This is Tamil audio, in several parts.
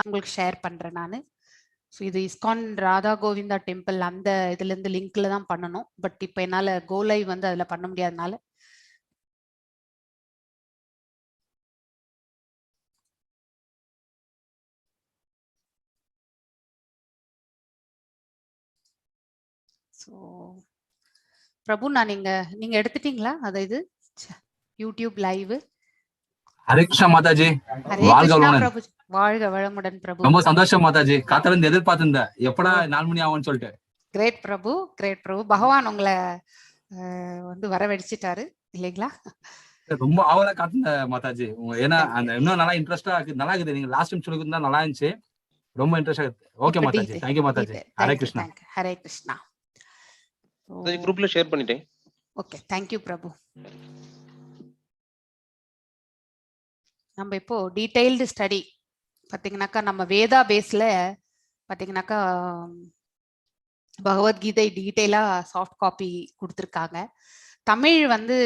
உங்களுக்கு ஷேர் பண்றேன் நான். ஸோ இது இஸ்கான் ராதா கோவிந்தா டெம்பிள் அந்த இதுல இருந்து லிங்க்ல தான் பண்ணணும். பட் இப்போ என்னால கோ லைவ் வந்து அதுல பண்ண முடியாதனால ஸோ பிரபு நான் நீங்க எடுத்துட்டீங்களா அதை இது யூடியூப் லைவ்? ஹரே கிருஷ்ணா மாதாஜி. வாழ்க பிரபு. வாழ்க வளமுடன் பிரபு. ரொம்ப சந்தோஷம் மாதாஜி. காத்தால இருந்து எதிர்பார்த்திருந்தேன் எப்படா 4 மணி ஆகும்னு சொல்லிட்டு. கிரேட் பிரபு, கிரேட் பிரபு. பகவான் உங்களை வந்து வரவழைச்சிட்டாரு இல்லைங்களா? ரொம்ப ஆவலா காத்திருந்தேன் மாதாஜி. ஏன்னா அந்த இன்னும் நல்லா இன்ட்ரெஸ்டா இருக்கு. நல்லா இருக்குது. நீங்க லாஸ்ட் டைம் சொல்லிருந்தா நல்லா இருந்துச்சு. ரொம்ப இன்ட்ரெஸ்டா இருக்கு. Okay Mataji. Thank you Mataji. Hare Krishna. Hare Krishna. குரூப்ல ஷேர் பண்ணிட்டேன். ஓகே, थैंक यू பிரபு. நம்ம இப்போ டீடைல்டு ஸ்டடி பார்த்தீங்கன்னாக்கா நம்ம வேதா பேஸ்ல பார்த்தீங்கன்னாக்கா பகவத்கீதை டீட்டெயிலாக சாஃப்ட் காப்பி கொடுத்துருக்காங்க. தமிழ் வந்து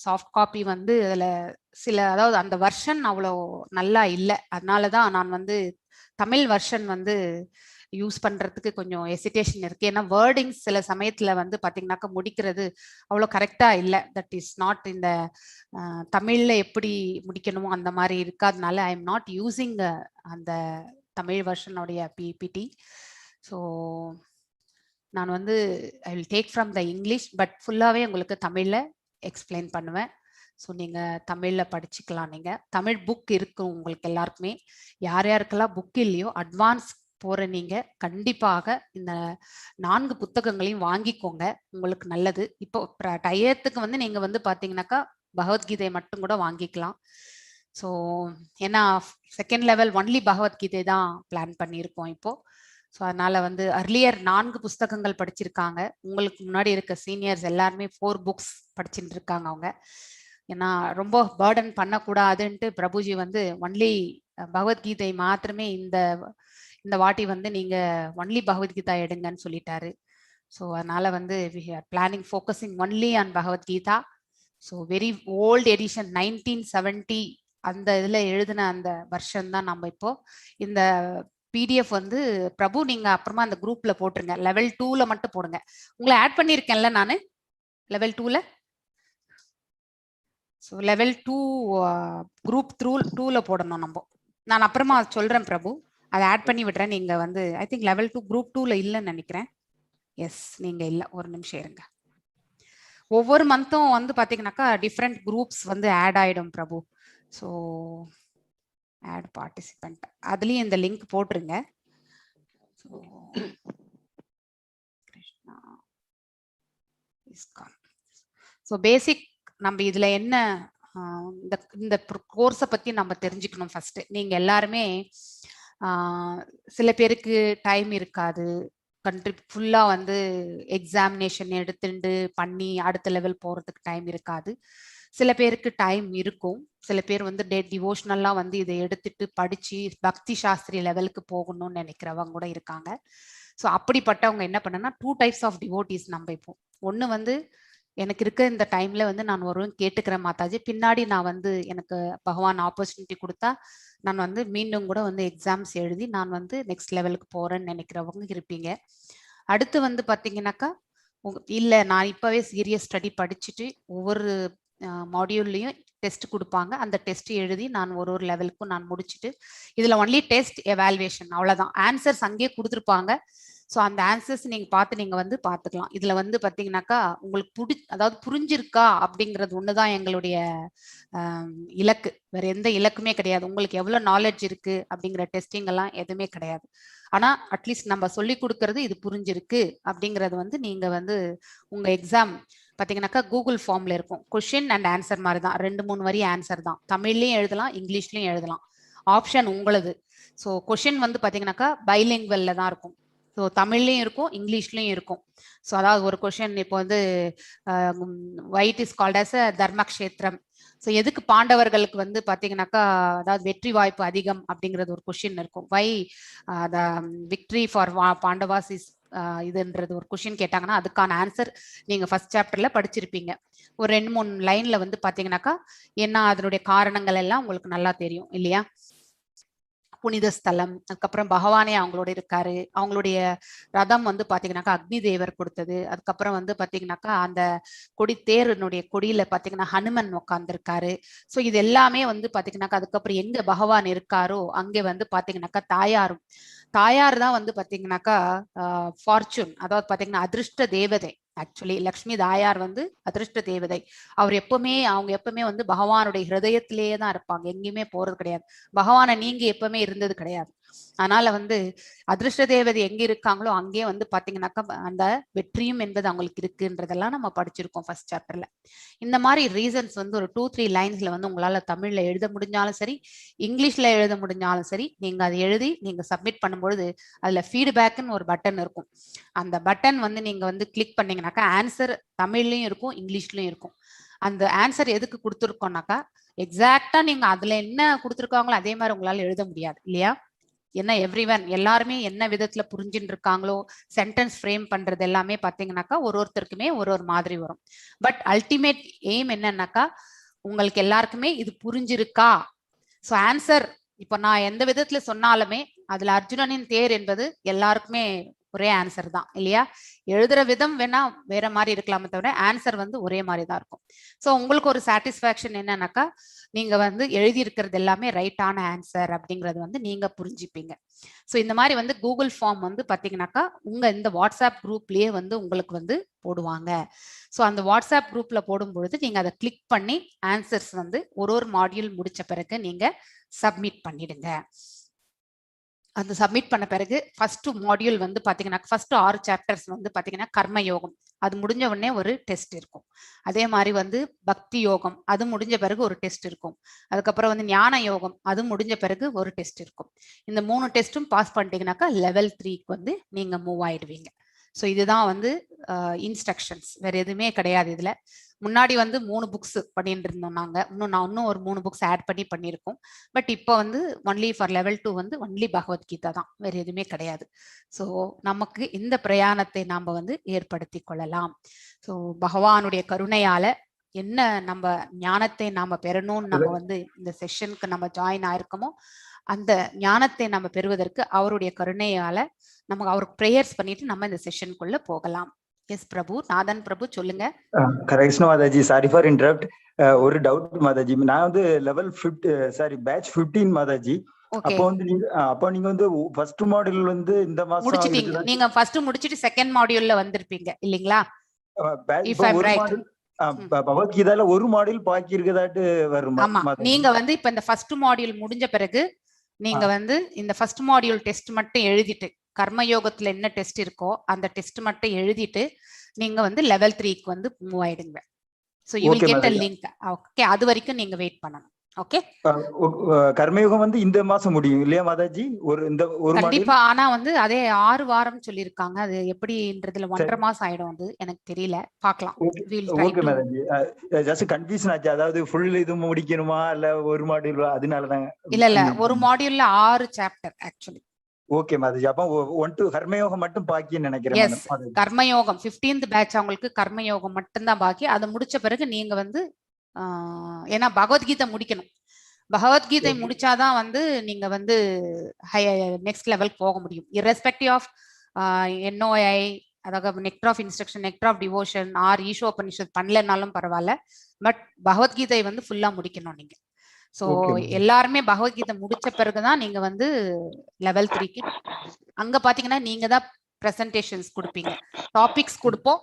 சாஃப்ட் காப்பி வந்து அதில் சில அதாவது அந்த வெர்ஷன் அவ்வளோ நல்லா இல்லை. அதனால தான் நான் வந்து தமிழ் வெர்ஷன் வந்து யூஸ் பண்ணுறதுக்கு கொஞ்சம் எசிடேஷன் இருக்குது. ஏன்னா வேர்டிங்ஸ் சில சமயத்தில் வந்து பார்த்தீங்கன்னாக்கா முடிக்கிறது அவ்வளோ கரெக்டாக இல்லை. தட் இஸ் நாட் இந்த தமிழில் எப்படி முடிக்கணுமோ அந்த மாதிரி இருக்காதனால ஐ எம் நாட் யூஸிங் அந்த தமிழ் வெர்ஷனுடைய பிபிடி. ஸோ நான் வந்து I will take from the English, but ஃபுல்லாகவே உங்களுக்கு தமிழில் எக்ஸ்பிளைன் பண்ணுவேன். ஸோ நீங்கள் தமிழில் படிச்சுக்கலாம். நீங்கள் தமிழ் புக் இருக்கும் உங்களுக்கு எல்லாருக்குமே. யார் யாருக்கெல்லாம் புக் இல்லையோ அட்வான்ஸ் போகிற நீங்கள் கண்டிப்பாக இந்த 4 புத்தகங்களையும் வாங்கிக்கோங்க, உங்களுக்கு நல்லது. இப்போ டயத்துக்கு வந்து நீங்கள் வந்து பார்த்தீங்கன்னாக்கா பகவத்கீதை மட்டும் கூட வாங்கிக்கலாம். ஸோ ஏன்னா செகண்ட் லெவல் ஒன்லி பகவத்கீதை தான் பிளான் பண்ணியிருக்கோம் இப்போது. ஸோ அதனால வந்து அர்லியர் 4 புஸ்தகங்கள் படிச்சிருக்காங்க. உங்களுக்கு முன்னாடி இருக்க சீனியர்ஸ் எல்லாருமே 4 புக்ஸ் படிச்சுட்டு இருக்காங்க அவங்க. ஏன்னா ரொம்ப பேர்டன் பண்ணக்கூடாதுன்ட்டு பிரபுஜி வந்து ஒன்லி பகவத்கீதை மாத்திரமே இந்த வாட்டி வந்து நீங்க ஒன்லி பகவத்கீதா எடுங்கன்னு சொல்லிட்டாரு. ஸோ அதனால வந்து we are planning focusing only on Bhagavad Gita. So very old edition 1970 அந்த இதில் எழுதின அந்த வருஷன் தான் நம்ம இப்போ இந்த பிடிஎஃப் வந்து பிரபு நீங்க அப்புறமா அந்த குரூப்ல போட்டுருங்க. லெவல் 2ல மட்டும் போடுங்க. உங்களை ஆட் பண்ணியிருக்கேன்ல நான் லெவல் 2ல. ஸோ லெவல் 2 குரூப் 2ல போடணும் நம்ம. நான் அப்புறமா சொல்றேன் பிரபு, அதை ஆட் பண்ணி விடுறேன். நீங்க வந்து ஐ திங்க் லெவல் 2 குரூப் 2ல இல்லைன்னு நினைக்கிறேன். எஸ் நீங்க இல்லை, ஒரு நிமிஷம் இருங்க. ஒவ்வொரு மந்த்தும் வந்து பாத்தீங்கன்னாக்கா டிஃப்ரெண்ட் குரூப்ஸ் வந்து ஆட் ஆயிடும் பிரபு. ஸோ ஆட் பார்ட்டிசிபென்ட் அதுலயும் இந்த லிங்க் போட்டுருங்க. ஸோ பேசிக் நம்ம இதுல என்ன இந்த கோர்ஸை பத்தி நம்ம தெரிஞ்சுக்கணும். ஃபர்ஸ்ட் நீங்க எல்லாருமே சில பேருக்கு டைம் இருக்காது, கண்ட்ரி ஃபுல்லா வந்து எக்ஸாமினேஷன் எடுத்துட்டு பண்ணி அடுத்த லெவல் போறதுக்கு டைம் இருக்காது. சில பேருக்கு டைம் இருக்கும். சில பேர் வந்து டிவோஷனல்லாம் வந்து இதை எடுத்துட்டு படிச்சு பக்தி சாஸ்திரி லெவலுக்கு போகணும்னு நினைக்கிறவங்க கூட இருக்காங்க. ஸோ அப்படிப்பட்டவங்க என்ன பண்ணனா 2 டைப்ஸ் ஆஃப் டிவோட்டிஸ் நம்ம இப்போ. ஒன்று வந்து எனக்கு இருக்க இந்த டைம்ல வந்து நான் ஒருவன் கேட்டுக்கிறேன் மாதாஜி, பின்னாடி நான் வந்து எனக்கு பகவான் ஆப்பர்ச்சுனிட்டி கொடுத்தா நான் வந்து மீண்டும் கூட வந்து எக்ஸாம்ஸ் எழுதி நான் வந்து நெக்ஸ்ட் லெவலுக்கு போறேன்னு நினைக்கிறவங்க இருப்பீங்க. அடுத்து வந்து பார்த்தீங்கன்னாக்கா இல்லை நான் இப்போவே சீரியஸ் ஸ்டடி படிச்சுட்டு ஒவ்வொரு மாடியூல்லையும் டெஸ்ட் கொடுப்பாங்க. அந்த டெஸ்ட் எழுதி நான் ஒரு லெவலுக்கும் நான் முடிச்சுட்டு இதில் ஒன்லி டெஸ்ட் எவாலுவேஷன் அவ்வளோதான். ஆன்சர்ஸ் அங்கேயே கொடுத்துருப்பாங்க. ஸோ அந்த ஆன்சர்ஸ் நீங்கள் பார்த்து நீங்கள் வந்து பார்த்துக்கலாம். இதில் வந்து பார்த்தீங்கன்னாக்கா உங்களுக்கு அதாவது புரிஞ்சிருக்கா அப்படிங்கிறது ஒன்று தான் எங்களுடைய இலக்கு. வேற எந்த இலக்குமே கிடையாது. உங்களுக்கு எவ்வளோ நாலேஜ் இருக்கு அப்படிங்கிற டெஸ்டிங் எல்லாம் எதுவுமே கிடையாது. ஆனால் அட்லீஸ்ட் நம்ம சொல்லி கொடுக்கறது இது புரிஞ்சிருக்கு அப்படிங்கிறது வந்து நீங்கள் வந்து உங்கள் எக்ஸாம் பார்த்தீங்கன்னாக்கா கூகுள் ஃபார்ம்ல இருக்கும். கொஷின் அண்ட் ஆன்சர் மாதிரி தான், 2-3 வரி ஆன்சர் தான். தமிழ்லையும் எழுதலாம், இங்கிலீஷ்லையும் எழுதலாம். ஆப்ஷன் உங்களது. ஸோ கொஷின் வந்து பார்த்தீங்கன்னாக்கா பைலிங்குவல்ல தான் இருக்கும். ஸோ தமிழ்லையும் இருக்கும், இங்கிலீஷ்லையும் இருக்கும். ஸோ அதாவது ஒரு கொஷின் இப்போ வந்து what is called as a தர்மக்ஷேத்திரம். ஸோ எதுக்கு பாண்டவர்களுக்கு வந்து பார்த்தீங்கன்னாக்கா அதாவது வெற்றி வாய்ப்பு அதிகம் அப்படிங்கிறது ஒரு கொஷின் இருக்கும். Why the victory for Pandavas is இதுன்றது ஒரு கொஷின் கேட்டாங்கன்னா அதுக்கான ஆன்சர் நீங்க ஃபர்ஸ்ட் சாப்டர்ல படிச்சிருப்பீங்க. ஒரு 2-3 லைன்ல வந்து பாத்தீங்கன்னாக்கா என்ன அதனுடைய காரணங்கள் எல்லாம் உங்களுக்கு நல்லா தெரியும் இல்லையா? புனித ஸ்தலம், அதுக்கப்புறம் பகவானே அவங்களோட இருக்காரு. அவங்களுடைய ரதம் வந்து பாத்தீங்கன்னாக்கா அக்னி தேவர் கொடுத்தது. அதுக்கப்புறம் வந்து பாத்தீங்கன்னாக்கா அந்த கொடி தேரினுடைய கொடியில பாத்தீங்கன்னா ஹனுமன் உட்கார்ந்துருக்காரு. ஸோ இது எல்லாமே வந்து பாத்தீங்கன்னாக்கா அதுக்கப்புறம் எங்க பகவான் இருக்காரோ அங்கே வந்து பாத்தீங்கன்னாக்கா தாயார் தான் வந்து பாத்தீங்கன்னாக்கா ஃபார்ச்சூன், அதாவது பாத்தீங்கன்னா அதிர்ஷ்ட தேவதை. ஆக்சுவலி லக்ஷ்மி தாயார் வந்து அதிர்ஷ்ட தேவதை. அவங்க எப்பவுமே வந்து பகவானுடைய ஹிருதயத்திலேயே தான் இருப்பாங்க, எங்கேயுமே போறது கிடையாது. பகவானை நீங்க எப்பவுமே இருந்தது கிடையாது. அதனால வந்து அதிர்ஷ்ட தேவதை எங்க இருக்காங்களோ அங்கே வந்து பாத்தீங்கன்னாக்கா அந்த வெற்றியும் என்பது அவங்களுக்கு இருக்குன்றதெல்லாம் நம்ம படிச்சிருக்கோம் ஃபர்ஸ்ட் சாப்டர்ல. இந்த மாதிரி ரீசன்ஸ் வந்து ஒரு 2-3 லைன்ஸ்ல வந்து உங்களால தமிழ்ல எழுத முடிஞ்சாலும் சரி, இங்கிலீஷ்ல எழுத முடிஞ்சாலும் சரி, நீங்க அதை எழுதி நீங்க சப்மிட் பண்ணும்பொழுது அதுல ஃபீட்பேக்னு ஒரு பட்டன் இருக்கும். அந்த பட்டன் வந்து நீங்க வந்து கிளிக் பண்ணீங்கன்னாக்கா ஆன்சர் தமிழ்லயும் இருக்கும், இங்கிலீஷ்லயும் இருக்கும். அந்த ஆன்சர் எதுக்கு கொடுத்துருக்கோம்னாக்கா எக்ஸாக்டா நீங்க அதுல என்ன கொடுத்துருக்காங்களோ அதே மாதிரி உங்களால எழுத முடியாது இல்லையா? ஏன்னா எல்லாருமே என்ன விதத்துல புரிஞ்சுட்டு இருக்காங்களோ, சென்டென்ஸ் ஃப்ரேம் பண்றது எல்லாமே பாத்தீங்கன்னாக்கா ஒருத்தருக்குமே ஒரு மாதிரி வரும். பட் அல்டிமேட் எய்ம் என்னன்னாக்கா உங்களுக்கு எல்லாருக்குமே இது புரிஞ்சிருக்கா? ஸோ ஆன்சர் இப்போ நான் எந்த விதத்துல சொன்னாலுமே அதுல அர்ஜுனனின் தேர் என்பது எல்லாருக்குமே ஒரே ஆன்சர் தான் இல்லையா? எழுதுற விதம் வேணா வேற மாதிரி இருக்கலாமே தவிர ஆன்சர் வந்து ஒரே மாதிரி தான் இருக்கும். ஸோ உங்களுக்கு ஒரு சாட்டிஸ்ஃபேக்ஷன் என்னன்னாக்கா நீங்க வந்து எழுதி இருக்கிறது எல்லாமே ரைட்டான ஆன்சர் அப்படிங்கறது வந்து நீங்க புரிஞ்சுப்பீங்க. ஸோ இந்த மாதிரி வந்து கூகுள் ஃபார்ம் வந்து பாத்தீங்கன்னாக்கா உங்க இந்த வாட்ஸ்அப் குரூப்லயே வந்து உங்களுக்கு வந்து போடுவாங்க. ஸோ அந்த வாட்ஸ்அப் குரூப்ல போடும்பொழுது நீங்க அதை கிளிக் பண்ணி ஆன்சர்ஸ் வந்து ஒரு மாடியூல் முடிச்ச பிறகு நீங்க சப்மிட் பண்ணிடுங்க. அந்த சப்மிட் பண்ண பிறகு ஃபர்ஸ்ட் மாடியூல் வந்து பாத்தீங்கன்னா ஃபர்ஸ்ட் 6 சாப்டர்ஸ் வந்து பாத்தீங்கன்னா கர்ம யோகம், அது முடிஞ்ச உடனே ஒரு டெஸ்ட் இருக்கும். அதே மாதிரி வந்து பக்தி யோகம், அது முடிஞ்ச பிறகு ஒரு டெஸ்ட் இருக்கும். அதுக்கப்புறம் வந்து ஞான யோகம், அது முடிஞ்ச பிறகு ஒரு டெஸ்ட் இருக்கும். இந்த 3 டெஸ்ட்டும் பாஸ் பண்ணிட்டீங்கன்னாக்கா லெவல் 3க்கு வந்து நீங்க மூவ் ஆயிடுவீங்க. ஸோ இதுதான் வந்து இன்ஸ்ட்ரக்ஷன்ஸ், வேற எதுவுமே கிடையாது. இதுல முன்னாடி வந்து 3 புக்ஸ் பண்ணிட்டு இருந்தோம் நாங்க. இன்னும் ஒரு 3 புக்ஸ் ஆட் பண்ணியிருக்கோம். பட் இப்போ வந்து ஒன்லி ஃபார் லெவல் 2 வந்து ஒன்லி பகவத்கீதா தான், வேற எதுவுமே கிடையாது. ஸோ நமக்கு இந்த பிரயாணத்தை நாம வந்து ஏற்படுத்தி கொள்ளலாம். ஸோ பகவானுடைய கருணையால என்ன நம்ம ஞானத்தை நாம பெறணும்னு நம்ம வந்து இந்த செஷனுக்கு நம்ம ஜாயின் ஆயிருக்கோமோ அந்த ஞானத்தை நம்ம பெறுவதற்கு அவருடைய கருணையால நமக்கு அவருக்கு பிரேயர்ஸ் பண்ணிட்டு நம்ம இந்த செஷனுக்குள்ள போகலாம். எஸ் பிரபு, நாதன் பிரபு சொல்லுங்க. Correct Mataji, sorry for interrupt. ஒரு டவுட் மாதாஜி, நான் வந்து லெவல் பேட்ச் 15 மாதாஜி. அப்போ நீங்க வந்து ஃபர்ஸ்ட் மாடியூல் வந்து இந்த மாசம் முடிச்சிட்டீங்க. நீங்க ஃபர்ஸ்ட் முடிச்சிட்டு செகண்ட் மாடியூல்ல வந்திருப்பீங்க இல்லீங்களா? பகவத்கீதால ஒரு மாடியூல் பாக்கி இருக்கதாட்டு வரும். ஆமா, நீங்க வந்து இப்ப இந்த ஃபர்ஸ்ட் மாடியூல் முடிஞ்ச பிறகு நீங்க வந்து இந்த ஃபர்ஸ்ட் மாடியூல் டெஸ்ட் மட்டும் எழுதிட்டு, கர்மயோகத்துல என்ன டெஸ்ட் இருக்கோ அந்த டெஸ்ட் மட்டும் எழுதிட்டு நீங்க வந்து லெவல் 3க்கு வந்து மூவ் ஆயிடுங்க. So you will get a link. Okay, அது வரைக்கும் நீங்க வெயிட் பண்ணணும். ஓகே, கர்மயோகம் வந்து இந்த மாசம் முடியும் இல்லையா மாதாஜி? கண்டிப்பா. ஆனா வந்து அதே 6 வாரம் சொல்லிருக்காங்க. அது எப்படின்றதுல 1.5 மாசம் ஆயிடும். அது எனக்கு தெரியல, பார்க்கலாம். ஓகே மாதாஜி, ஜஸ்ட் கன்ஃபியூஷன் ஆச்சு. அதாவது ஃபுல் இது முடிக்கணுமா இல்ல ஒரு மாடியூல், அதனால தான். இல்ல ஒரு மாடியூல்ல 6 சாப்டர் ஆக்சுவலி. ஓகே மாதாஜி, அப்ப 1 to கர்மயோகம் மட்டும் பாக்கின்னு நினைக்கிறேன். கர்மயோகம் 15th பேட்ச் அவங்களுக்கு கர்மயோகம் மட்டும் தான் பாக்கி. அது முடிச்ச பிறகு நீங்க வந்து ஏன்னா பகவத்கீதை முடிக்கணும். பகவத்கீதை முடிச்சாதான் வந்து நீங்க வந்து நெக்ஸ்ட் லெவல் போக முடியும். irrespective ஆஃப் NOI, அதாவது nectar of instruction, nectar of devotion or Ishopanishad பண்ணலனாலும் பரவாயில்ல. பட் பகவத்கீதை வந்து ஃபுல்லா முடிக்கணும் நீங்க. ஸோ எல்லாருமே பகவத்கீதை முடிச்ச பிறகுதான் நீங்க வந்து லெவல் 3க்கு அங்க பாத்தீங்கன்னா நீங்க தான் பிரசன்டேஷன்ஸ் கொடுப்பீங்க, டாபிக்ஸ் கொடுப்போம்.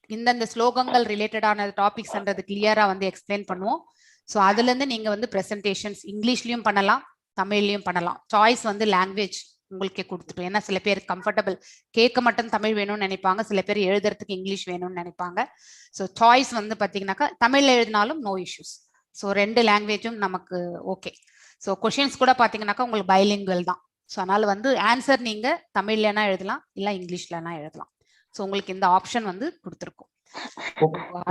இந்தந்த ஸ்லோகங்கள் ரிலேட்டடான டாபிக்ஸ்ன்றது கிளியரா வந்து எக்ஸ்பிளைன் பண்ணுவோம். ஸோ அதுல இருந்து நீங்க வந்து பிரசன்டேஷன்ஸ் இங்கிலீஷ்லயும் பண்ணலாம், தமிழ்லயும் பண்ணலாம். சாய்ஸ் வந்து லாங்குவேஜ் உங்களுக்கே கொடுத்துட்டோம். ஏன்னா சில பேர் கம்ஃபர்டபுள் கேட்க மட்டும் தமிழ் வேணும்னு நினைப்பாங்க, சில பேர் எழுதுறதுக்கு இங்கிலீஷ் வேணும்னு நினைப்பாங்க. ஸோ சாய்ஸ் வந்து பாத்தீங்கன்னாக்கா தமிழ்ல எழுதினாலும் நோ இஷ்யூஸ். ஸோ 2 லாங்குவேஜும் நமக்கு ஓகே. ஸோ கொஷின்ஸ் கூட பாத்தீங்கன்னாக்கா உங்களுக்கு பைலிங்குவல் தான். ஸோ அதனால வந்து ஆன்சர் நீங்க தமிழ்லனா எழுதலாம், இல்ல இங்கிலீஷ்லனா எழுதலாம். ஸோ உங்களுக்கு இந்த ஆப்ஷன் வந்து கொடுத்துருக்கோம்.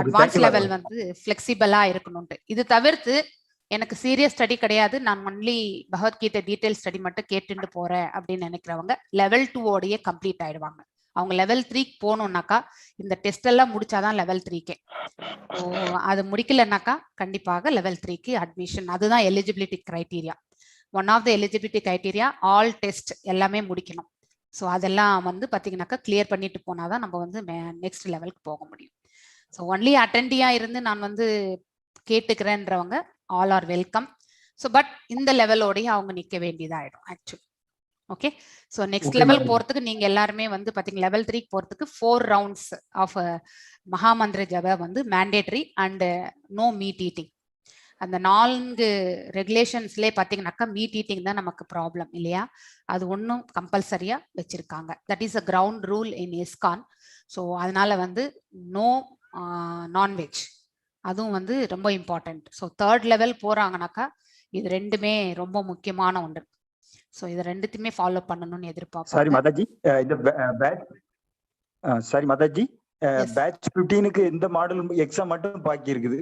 அட்வான்ஸ் லெவல் வந்து ஃபிளெக்சிபிளா இருக்கணும்ட்டு. இது தவிர்த்து எனக்கு சீரியஸ் ஸ்டடி கிடையாது, நான் ஒன்லி பகவத்கீதை டீடைல் ஸ்டடி மட்டும் கேட்டுட்டு போறேன் அப்படின்னு நினைக்கிறவங்க லெவல் 2 ஓடையே கம்ப்ளீட் ஆயிடுவாங்க. அவங்க லெவல் 3க்கு போகணும்னாக்கா இந்த டெஸ்ட் எல்லாம் முடிச்சாதான் லெவல் 3க்கே. அது முடிக்கலனாக்கா கண்டிப்பாக லெவல் 3க்கு அட்மிஷன். அதுதான் eligibility criteria. One of the eligibility criteria all test எல்லாமே முடிக்கணும். ஸோ அதெல்லாம் வந்து பார்த்தீங்கன்னாக்கா கிளியர் பண்ணிட்டு போனாதான் நம்ம வந்து நெக்ஸ்ட் லெவலுக்கு போக முடியும். ஸோ ஒன்லி அட்டெண்டியா இருந்து நான் வந்து கேட்டுக்கிறேன்றவங்க all are welcome. So but இந்த லெவலோடய அவங்க நிற்க வேண்டியதாயிடும் actually. Okay, so next level போறதுக்கு நீங்க எல்லாருமே வந்து பாத்தீங்க லெவல் 3 போறதுக்கு 4 ரவுண்ட்ஸ் ஆஃப் மகாமந்திர ஜப வந்து mandatory and no meat eating. அந்த 4 ரெகுலேஷன்ஸ்லேயே பார்த்தீங்கன்னாக்கா மீட் ஈட்டிங் தான் நமக்கு ப்ராப்ளம் இல்லையா? அது ஒன்றும் கம்பல்சரியா வச்சிருக்காங்க. That is a ground rule in ISKCON. So அதனால வந்து நோ நான்வெஜ், அதுவும் வந்து ரொம்ப இம்பார்ட்டன்ட். ஸோ 3rd லெவல் போறாங்கனாக்கா இது ரெண்டுமே ரொம்ப முக்கியமான ஒன்று. ஸோ இது ரெண்டுத்தையுமே ஃபாலோ பண்ணணும்னு எதிர்பார்ப்பாங்க. சாரி மாதாஜி, இந்த பேட்ச் சாரி மாதாஜி, பேட்ச் 15க்கு இந்த மாடல் எக்ஸாம் மட்டும் பாக்கி இருக்குது.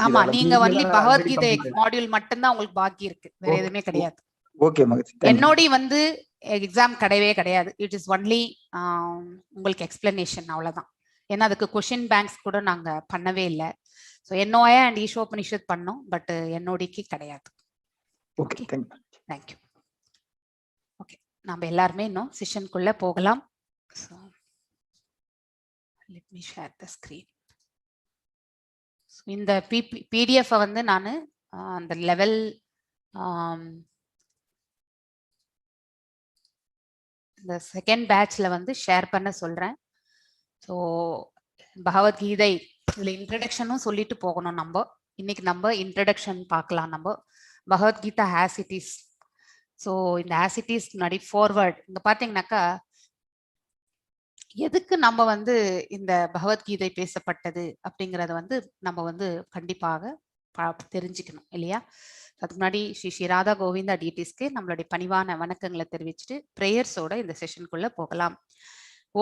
ஆமா, நீங்க ஒன்லி பகவத்கீதை மாடியூல் மட்டும் தான் உங்களுக்கு பாக்கி இருக்கு, வேற எதுவுமே கிடையாது. ஓகே மாதாஜி, என்னோட வந்து எக்ஸாம் கிடையவே கிடையாது. இட் இஸ் ஒன்லி உங்களுக்கு எக்ஸ்பிளனேஷன், அவ்வளவுதான். ஏன்னா அதுக்கு கொஸ்டின் பேங்க்ஸ் கூட நாங்க பண்ணவே இல்லை. ஸோ என்னோய அண்ட் ஈஷோபனிஷத் பண்ணோம், பட் என்னோடிக்கு கிடையாது. Okay, thank you. ஓகே, நம்ம எல்லாருமே இன்னும் செஷனுக்குள்ள போகலாம். So let me share the screen. இந்த PDF வந்து நான் அந்த லெவல் இந்த செகண்ட் பேட்ச்ல வந்து ஷேர் பண்ண சொல்றேன். ஸோ பகவத்கீதை இதுல இன்ட்ரடக்ஷனும் சொல்லிட்டு போகணும். நம்ம இன்னைக்கு நம்ம இன்ட்ரடக்ஷன் பார்க்கலாம். நம்ம Bhagavad Gita as it is. So இந்த ஆஸ் இட் இஸ் முன்னாடி ஃபார்வர்ட் இங்க பாத்தீங்கன்னாக்கா எதுக்கு நம்ம வந்து இந்த பகவத்கீதை பேசப்பட்டது அப்படிங்கறத வந்து நம்ம வந்து கண்டிப்பாக தெரிஞ்சுக்கணும் இல்லையா? அதுக்கு முன்னாடி ஸ்ரீ ராதா கோவிந்தா டிடிஸ்க்கு நம்மளுடைய பணிவான வணக்கங்களை தெரிவிச்சுட்டு பிரேயர்ஸோட இந்த செஷனுக்குள்ள போகலாம்.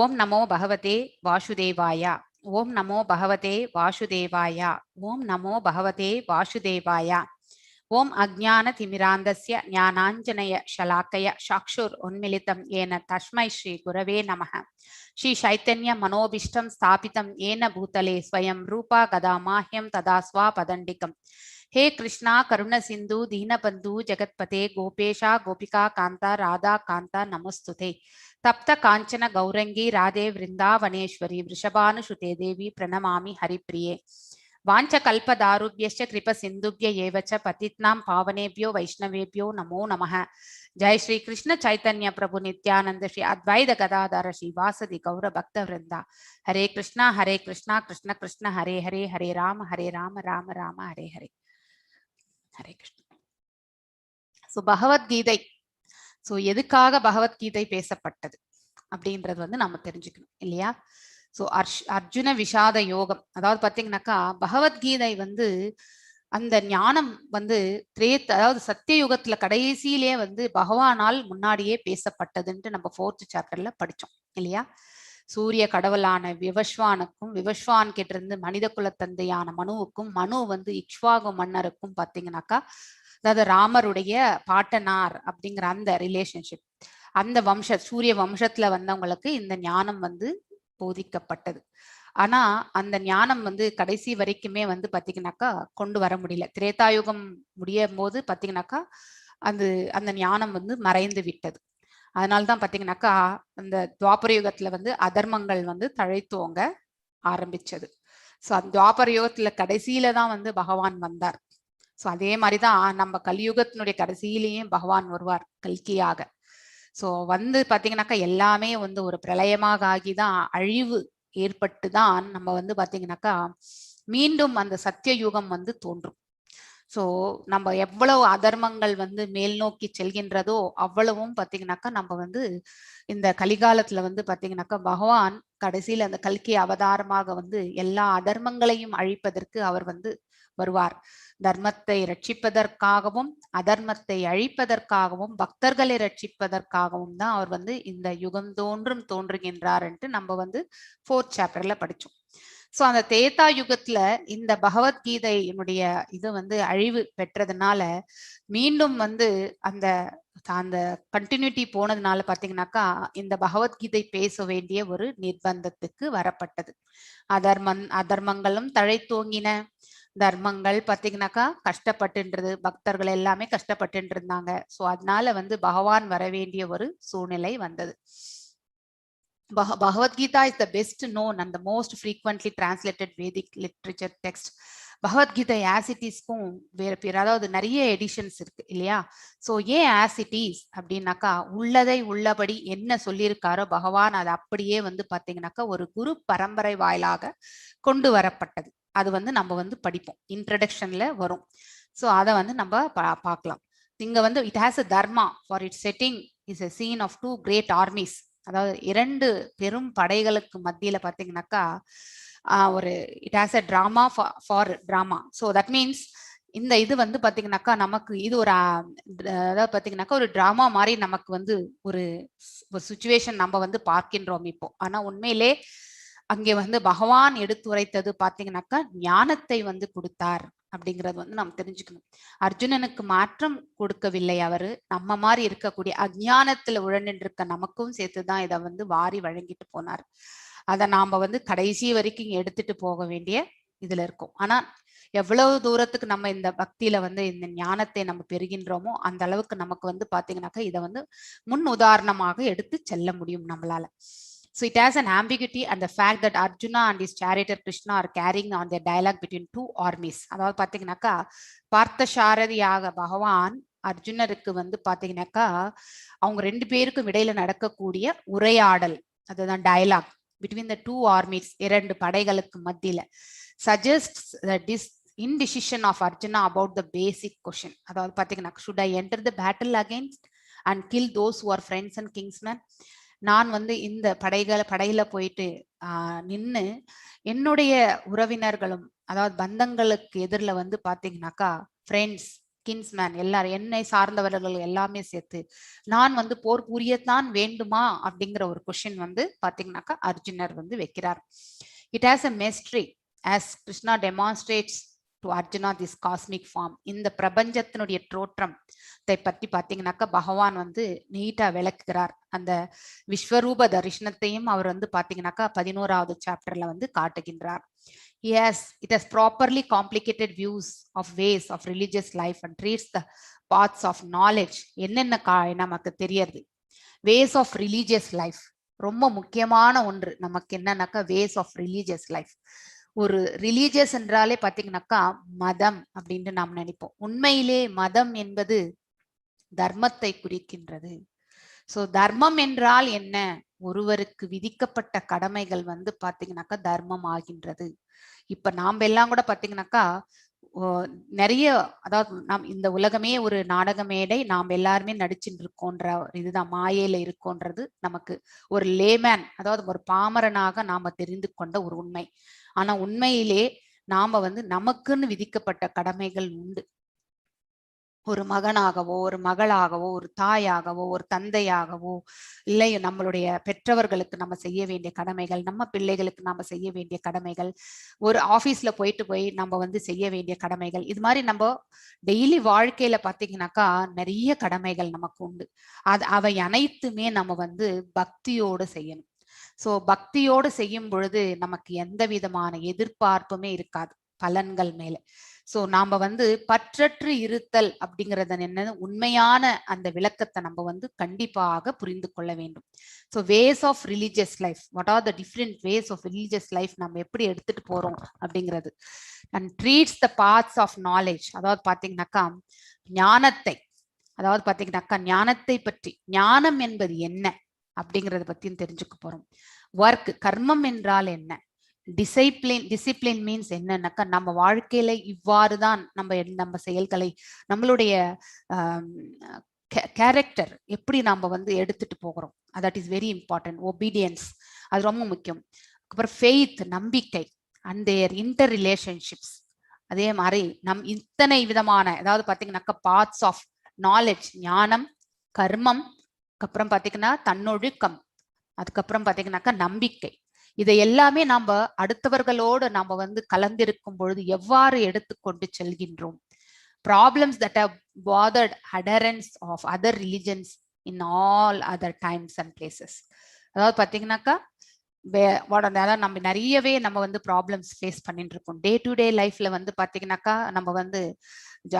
ஓம் நமோ பகவதே வாசுதேவாயா. ஓம் நமோ பகவதே வாசுதேவாயா. ஓம் நமோ பகவதே வாசுதேவாயா. ஓம் அஜ்ஞான திமிராந்தஸ்ய ஞானாஞ்சனய ஷலாக்கய சாக்ஷுர் உன்மிலிதம் ஏன தஸ்மை ஸ்ரீ குரவே நமஹ. ஸ்ரீ சைத்தன்ய மனோபிஷ்டம் ஸ்தாபிதம் ஏன பூதலே ஸ்வயம் ரூபா கதா மாஹ்யம் ததா ஸ்வா பதண்டிகம். हे कृष्णा करुण सिंधु दीनबंधु जगतपते गोपेशा गोपिका कांता राधा कांता नमस्तुते. तप्त कांचन गौरंगी राधे वृंदावनेश्वरी वृषभानुसुते देवी प्रणमामि हरिप्रिये. वाञ्छकल्पदारुभ्यश्च कृपसिन्धुभ्य एव च पतितानां पावनेभ्यो वैष्णवेभ्यो नमो नमः. जय श्री कृष्ण चैतन्य प्रभु नित्यानंद श्री अद्वैत गदाधर श्रीवासदि गौर भक्त वृंदा. हरे कृष्णा कृष्ण कृष्ण हरे हरे, हरे राम राम राम हरे हरे. ஹரே கிருஷ்ணா. ஸோ பகவத்கீதை, ஸோ எதுக்காக பகவத்கீதை பேசப்பட்டது அப்படின்றது வந்து நம்ம தெரிஞ்சுக்கணும் இல்லையா? ஸோ அர்ஜுன விஷாத யோகம், அதாவது பார்த்தீங்கன்னாக்கா பகவத்கீதை வந்து அந்த ஞானம் வந்து அதாவது சத்தியயுகத்துல கடைசியிலேயே வந்து பகவானால் முன்னாடியே பேசப்பட்டதுன்ட்டு நம்ம 4th சாப்டர்ல படிச்சோம் இல்லையா? சூரிய கடவுளான விவஸ்வானுக்கும் விவஸ்வான் கிட்ட இருந்து மனித குலத்தந்தையான மனுவுக்கும் மனு வந்து இக்ஷ்வாகு மன்னருக்கும் பாத்தீங்கன்னாக்கா அதாவது ராமருடைய பாட்டனார் அப்படிங்கிற அந்த ரிலேஷன்ஷிப், அந்த சூரிய வம்சத்துல வந்தவங்களுக்கு இந்த ஞானம் வந்து போதிக்கப்பட்டது. ஆனா அந்த ஞானம் வந்து கடைசி வரைக்குமே வந்து பாத்தீங்கன்னாக்கா கொண்டு வர முடியல. திரேதாயுகம் முடியும் போது பாத்தீங்கன்னாக்கா அந்த ஞானம் வந்து மறைந்து விட்டது. அதனால்தான் பாத்தீங்கன்னாக்கா அந்த துவாபர யுகத்துல வந்து அதர்மங்கள் வந்து தழைத்தோங்க ஆரம்பிச்சது. ஸோ அந்த துவாபர யுகத்துல கடைசியில தான் வந்து பகவான் வந்தார். ஸோ அதே மாதிரிதான் நம்ம கலியுகத்தினுடைய கடைசியிலேயும் பகவான் வருவார் கல்கியாக. ஸோ வந்து பாத்தீங்கன்னாக்கா எல்லாமே வந்து ஒரு பிரளயமாக ஆகிதான் அழிவு ஏற்பட்டு தான் நம்ம வந்து பாத்தீங்கன்னாக்கா மீண்டும் அந்த சத்திய யுகம் வந்து தோன்றும். ஸோ நம்ம எவ்வளவு அதர்மங்கள் வந்து மேல் நோக்கி செல்கின்றதோ அவ்வளவும் பாத்தீங்கன்னாக்கா நம்ம வந்து இந்த கலிகாலத்துல வந்து பாத்தீங்கன்னாக்கா பகவான் கடைசியில அந்த கல்கி அவதாரமாக வந்து எல்லா அதர்மங்களையும் அழிப்பதற்கு அவர் வந்து வருவார். தர்மத்தை ரட்சிப்பதற்காகவும் அதர்மத்தை அழிப்பதற்காகவும் பக்தர்களை ரட்சிப்பதற்காகவும் தான் அவர் வந்து இந்த யுகம் தோன்றுகின்றார் என்று நம்ம வந்து 4th சாப்டர்ல படிச்சோம். ஸோ அந்த தேதா யுகத்துல இந்த பகவத்கீதையினுடைய இது வந்து அழிவு பெற்றதுனால மீண்டும் வந்து அந்த அந்த கண்டினியூட்டி போனதுனால பாத்தீங்கன்னாக்கா இந்த பகவத்கீதை பேச வேண்டிய ஒரு நிர்பந்தத்துக்கு வரப்பட்டது. அதர்மங்களும் தழைத்தோங்கின, தர்மங்கள் பாத்தீங்கன்னாக்கா கஷ்டப்பட்டுன்றது, பக்தர்கள் எல்லாமே கஷ்டப்பட்டு இருந்தாங்க. ஸோ அதனால வந்து பகவான் வர வேண்டிய ஒரு சூழ்நிலை வந்தது. Bhagavad Gita is the best known and the most frequently translated Vedic literature text. பகவத் கீதை ஆஸ் இட் இஸ்க்கும் வேற பேர், அதாவது நிறைய எடிஷன்ஸ் இருக்கு இல்லையா? ஸோ ஏன் ஆஸ் இட் இஸ் அப்படின்னாக்கா, உள்ளதை உள்ளபடி என்ன சொல்லியிருக்காரோ பகவான் அதை அப்படியே வந்து பாத்தீங்கன்னாக்கா ஒரு குரு பரம்பரை வாயிலாக கொண்டு வரப்பட்டது. அது வந்து நம்ம வந்து படிப்போம், இன்ட்ரடக்ஷன்ல வரும். ஸோ அதை வந்து நம்ம பார்க்கலாம். இங்க வந்து it has a Dharma for it setting is a scene of two great armies. அதாவது 2 பெரும் படைகளுக்கு மத்தியில பாத்தீங்கன்னாக்கா ஒரு it has a drama for drama. So that means இந்த இது வந்து பாத்தீங்கன்னாக்கா நமக்கு இது ஒரு அதாவது பாத்தீங்கன்னாக்கா ஒரு டிராமா மாதிரி நமக்கு வந்து ஒரு சுச்சுவேஷன் நம்ம வந்து பார்க்கின்றோம் இப்போ. ஆனா உண்மையிலே அங்கே வந்து பகவான் எடுத்துரைத்தது பாத்தீங்கன்னாக்கா ஞானத்தை வந்து கொடுத்தார் அப்படிங்கிறது வந்து நம்ம தெரிஞ்சுக்கணும். அர்ஜுனனுக்கு மாற்றம் கொடுக்கவில்லை, அவரு நம்ம மாதிரி இருக்கக்கூடிய அஞ்ஞானத்துல உழன்று இருக்க நமக்கும் சேர்த்துதான் இதை வந்து வாரி வழங்கிட்டு போனார். அதை நாம வந்து கடைசி வரைக்கும் எடுத்துட்டு போக வேண்டிய இதுல இருக்கும். ஆனா எவ்வளவு தூரத்துக்கு நம்ம இந்த பக்தியில வந்து இந்த ஞானத்தை நம்ம பெறுகின்றோமோ அந்த அளவுக்கு நமக்கு வந்து பாத்தீங்கன்னாக்கா இதை வந்து முன் உதாரணமாக எடுத்து செல்ல முடியும் நம்மளால. So it has an ambiguity and the fact that Arjuna and his charioteer Krishna are carrying on their dialogue between two armies. அதாவது பாத்தீங்கன்னாக்கா பார்த்த சாரதியாக பகவான் அர்ஜுனருக்கு வந்து பாத்தீங்கன்னாக்கா அவங்க 2 பேருக்கும் இடையில நடக்கக்கூடிய உரையாடல், அதுதான் dialogue between the two armies, 2 படைகளுக்கு மத்தியில suggests that this indecision of Arjuna about the basic question. அதாவது பாத்தீங்கன்னா should I enter the battle against and kill those who are friends and kinsmen? நான் வந்து இந்த படையில போயிட்டு நின்னு என்னுடைய உறவினர்களும் அதாவது பந்தங்களுக்கு எதிரில வந்து பாத்தீங்கன்னாக்கா ஃப்ரெண்ட்ஸ் கின்ஸ்மேன் எல்லாரும் என்னை சார்ந்தவர்கள் எல்லாமே சேர்த்து நான் வந்து போர் புரியத்தான் வேண்டுமா அப்படிங்கிற ஒரு கொஸ்டின் வந்து பாத்தீங்கன்னாக்கா அர்ஜுனர் வந்து வைக்கிறார். It has a mystery as Krishna demonstrates to Arjuna this cosmic form. இந்த பிரபஞ்சத்தினுடைய தோற்றத்தை பற்றி பாத்தீங்கன்னாக்கா பகவான் வந்து நீட்டா விளக்குகிறார். அந்த விஸ்வரூப தரிசனத்தையும் அவர் வந்து பாத்தீங்கன்னாக்கா 11வது சாப்டர்ல வந்து காட்டுகின்றார். Yes, it has properly complicated views of ways of religious life and treats the paths of knowledge. என்னென்ன நமக்கு தெரியறது ways of religious life ரொம்ப முக்கியமான ஒன்று நமக்கு என்னன்னாக்கா ways of religious life. ஒரு ரிலீஜியஸ் என்றாலே பாத்தீங்கன்னாக்கா மதம் அப்படின்னு நாம் நினைப்போம். உண்மையிலே மதம் என்பது தர்மத்தை குறிக்கின்றது. சோ தர்மம் என்றால் என்ன? ஒருவருக்கு விதிக்கப்பட்ட கடமைகள் வந்து பாத்தீங்கன்னாக்கா தர்மம் ஆகின்றது. இப்ப நாம எல்லாம் கூட பாத்தீங்கன்னாக்கா நிறைய அதாவது நாம் இந்த உலகமே ஒரு நாடக மேடை, நாம் எல்லாருமே நடிச்சுட்டு இருக்கோன்ற இதுதான் மாயையில இருக்கோன்றது நமக்கு ஒரு லேமேன் அதாவது ஒரு பாமரனாக நாம தெரிந்து கொண்ட ஒரு உண்மை. ஆனா உண்மையிலே நாம வந்து நமக்குன்னு விதிக்கப்பட்ட கடமைகள் உண்டு. ஒரு மகனாகவோ ஒரு மகளாகவோ ஒரு தாயாகவோ ஒரு தந்தையாகவோ இல்லை நம்மளுடைய பெற்றவர்களுக்கு நம்ம செய்ய வேண்டிய கடமைகள், நம்ம பிள்ளைகளுக்கு நாம செய்ய வேண்டிய கடமைகள், ஒரு ஆபீஸ்ல போய் நம்ம வந்து செய்ய வேண்டிய கடமைகள், இது மாதிரி நம்ம டெய்லி வாழ்க்கையில பாத்தீங்கன்னாக்கா நிறைய கடமைகள் நமக்கு உண்டு. அவை அனைத்துமே நம்ம வந்து பக்தியோடு செய்யணும். சோ பக்தியோடு செய்யும் பொழுது நமக்கு எந்த விதமான எதிர்பார்ப்புமே இருக்காது பலன்கள் மேல. சோ நாம வந்து பற்றற்று இருத்தல் அப்படிங்கறது என்ன, உண்மையான அந்த விளக்கத்தை நம்ம வந்து கண்டிப்பாக புரிந்து கொள்ள வேண்டும். So ways of religious life, what are the different ways of religious life நம்ம எப்படி எடுத்துட்டு போறோம் அப்படிங்கிறது. And treats the parts of knowledge, அதாவது பாத்தீங்கன்னாக்கா ஞானத்தை, அதாவது பாத்தீங்கன்னாக்கா ஞானத்தை பற்றி, ஞானம் என்பது என்ன அப்படிங்கறத பத்தியும் தெரிஞ்சுக்க போறோம். ஒர்க், கர்மம் என்றால் என்ன, டிசிப்ளின் மீன்ஸ் என்னன்னாக்கா நம்ம வாழ்க்கையில இவ்வாறுதான் நம்ம செயல்களை, நம்மளுடைய கேரக்டர் எப்படி நம்ம வந்து எடுத்துட்டு போகிறோம், that is very important. Obedience அது ரொம்ப முக்கியம். அப்புறம் ஃபெய்த், நம்பிக்கை, அண்ட் தேர் இன்டர் ரிலேஷன்ஷிப்ஸ். அதே மாதிரி இத்தனை விதமான அதாவது பாத்தீங்கன்னாக்கா பார்ட்ஸ் ஆஃப் நாலேஜ், ஞானம், கர்மம், அப்புறம் பாத்தீங்கன்னா தன்னொழுக்கம், அதுக்கப்புறம் பாத்தீங்கன்னாக்கா நம்பிக்கை, இதை எல்லாமே நாம அடுத்தவர்களோடு நாம வந்து கலந்திருக்கும் பொழுது எவ்வாறு எடுத்துக்கொண்டு செல்கின்றோம். Problems that have bothered adherents of other religions in all other times and places. அதாவது பாத்தீங்கன்னாக்கா அதாவது நம்ம நிறையவே நம்ம வந்து ப்ராப்ளம்ஸ் ஃபேஸ் பண்ணிட்டு இருக்கோம். டே டு டே லைஃப்ல வந்து பாத்தீங்கன்னாக்கா நம்ம வந்து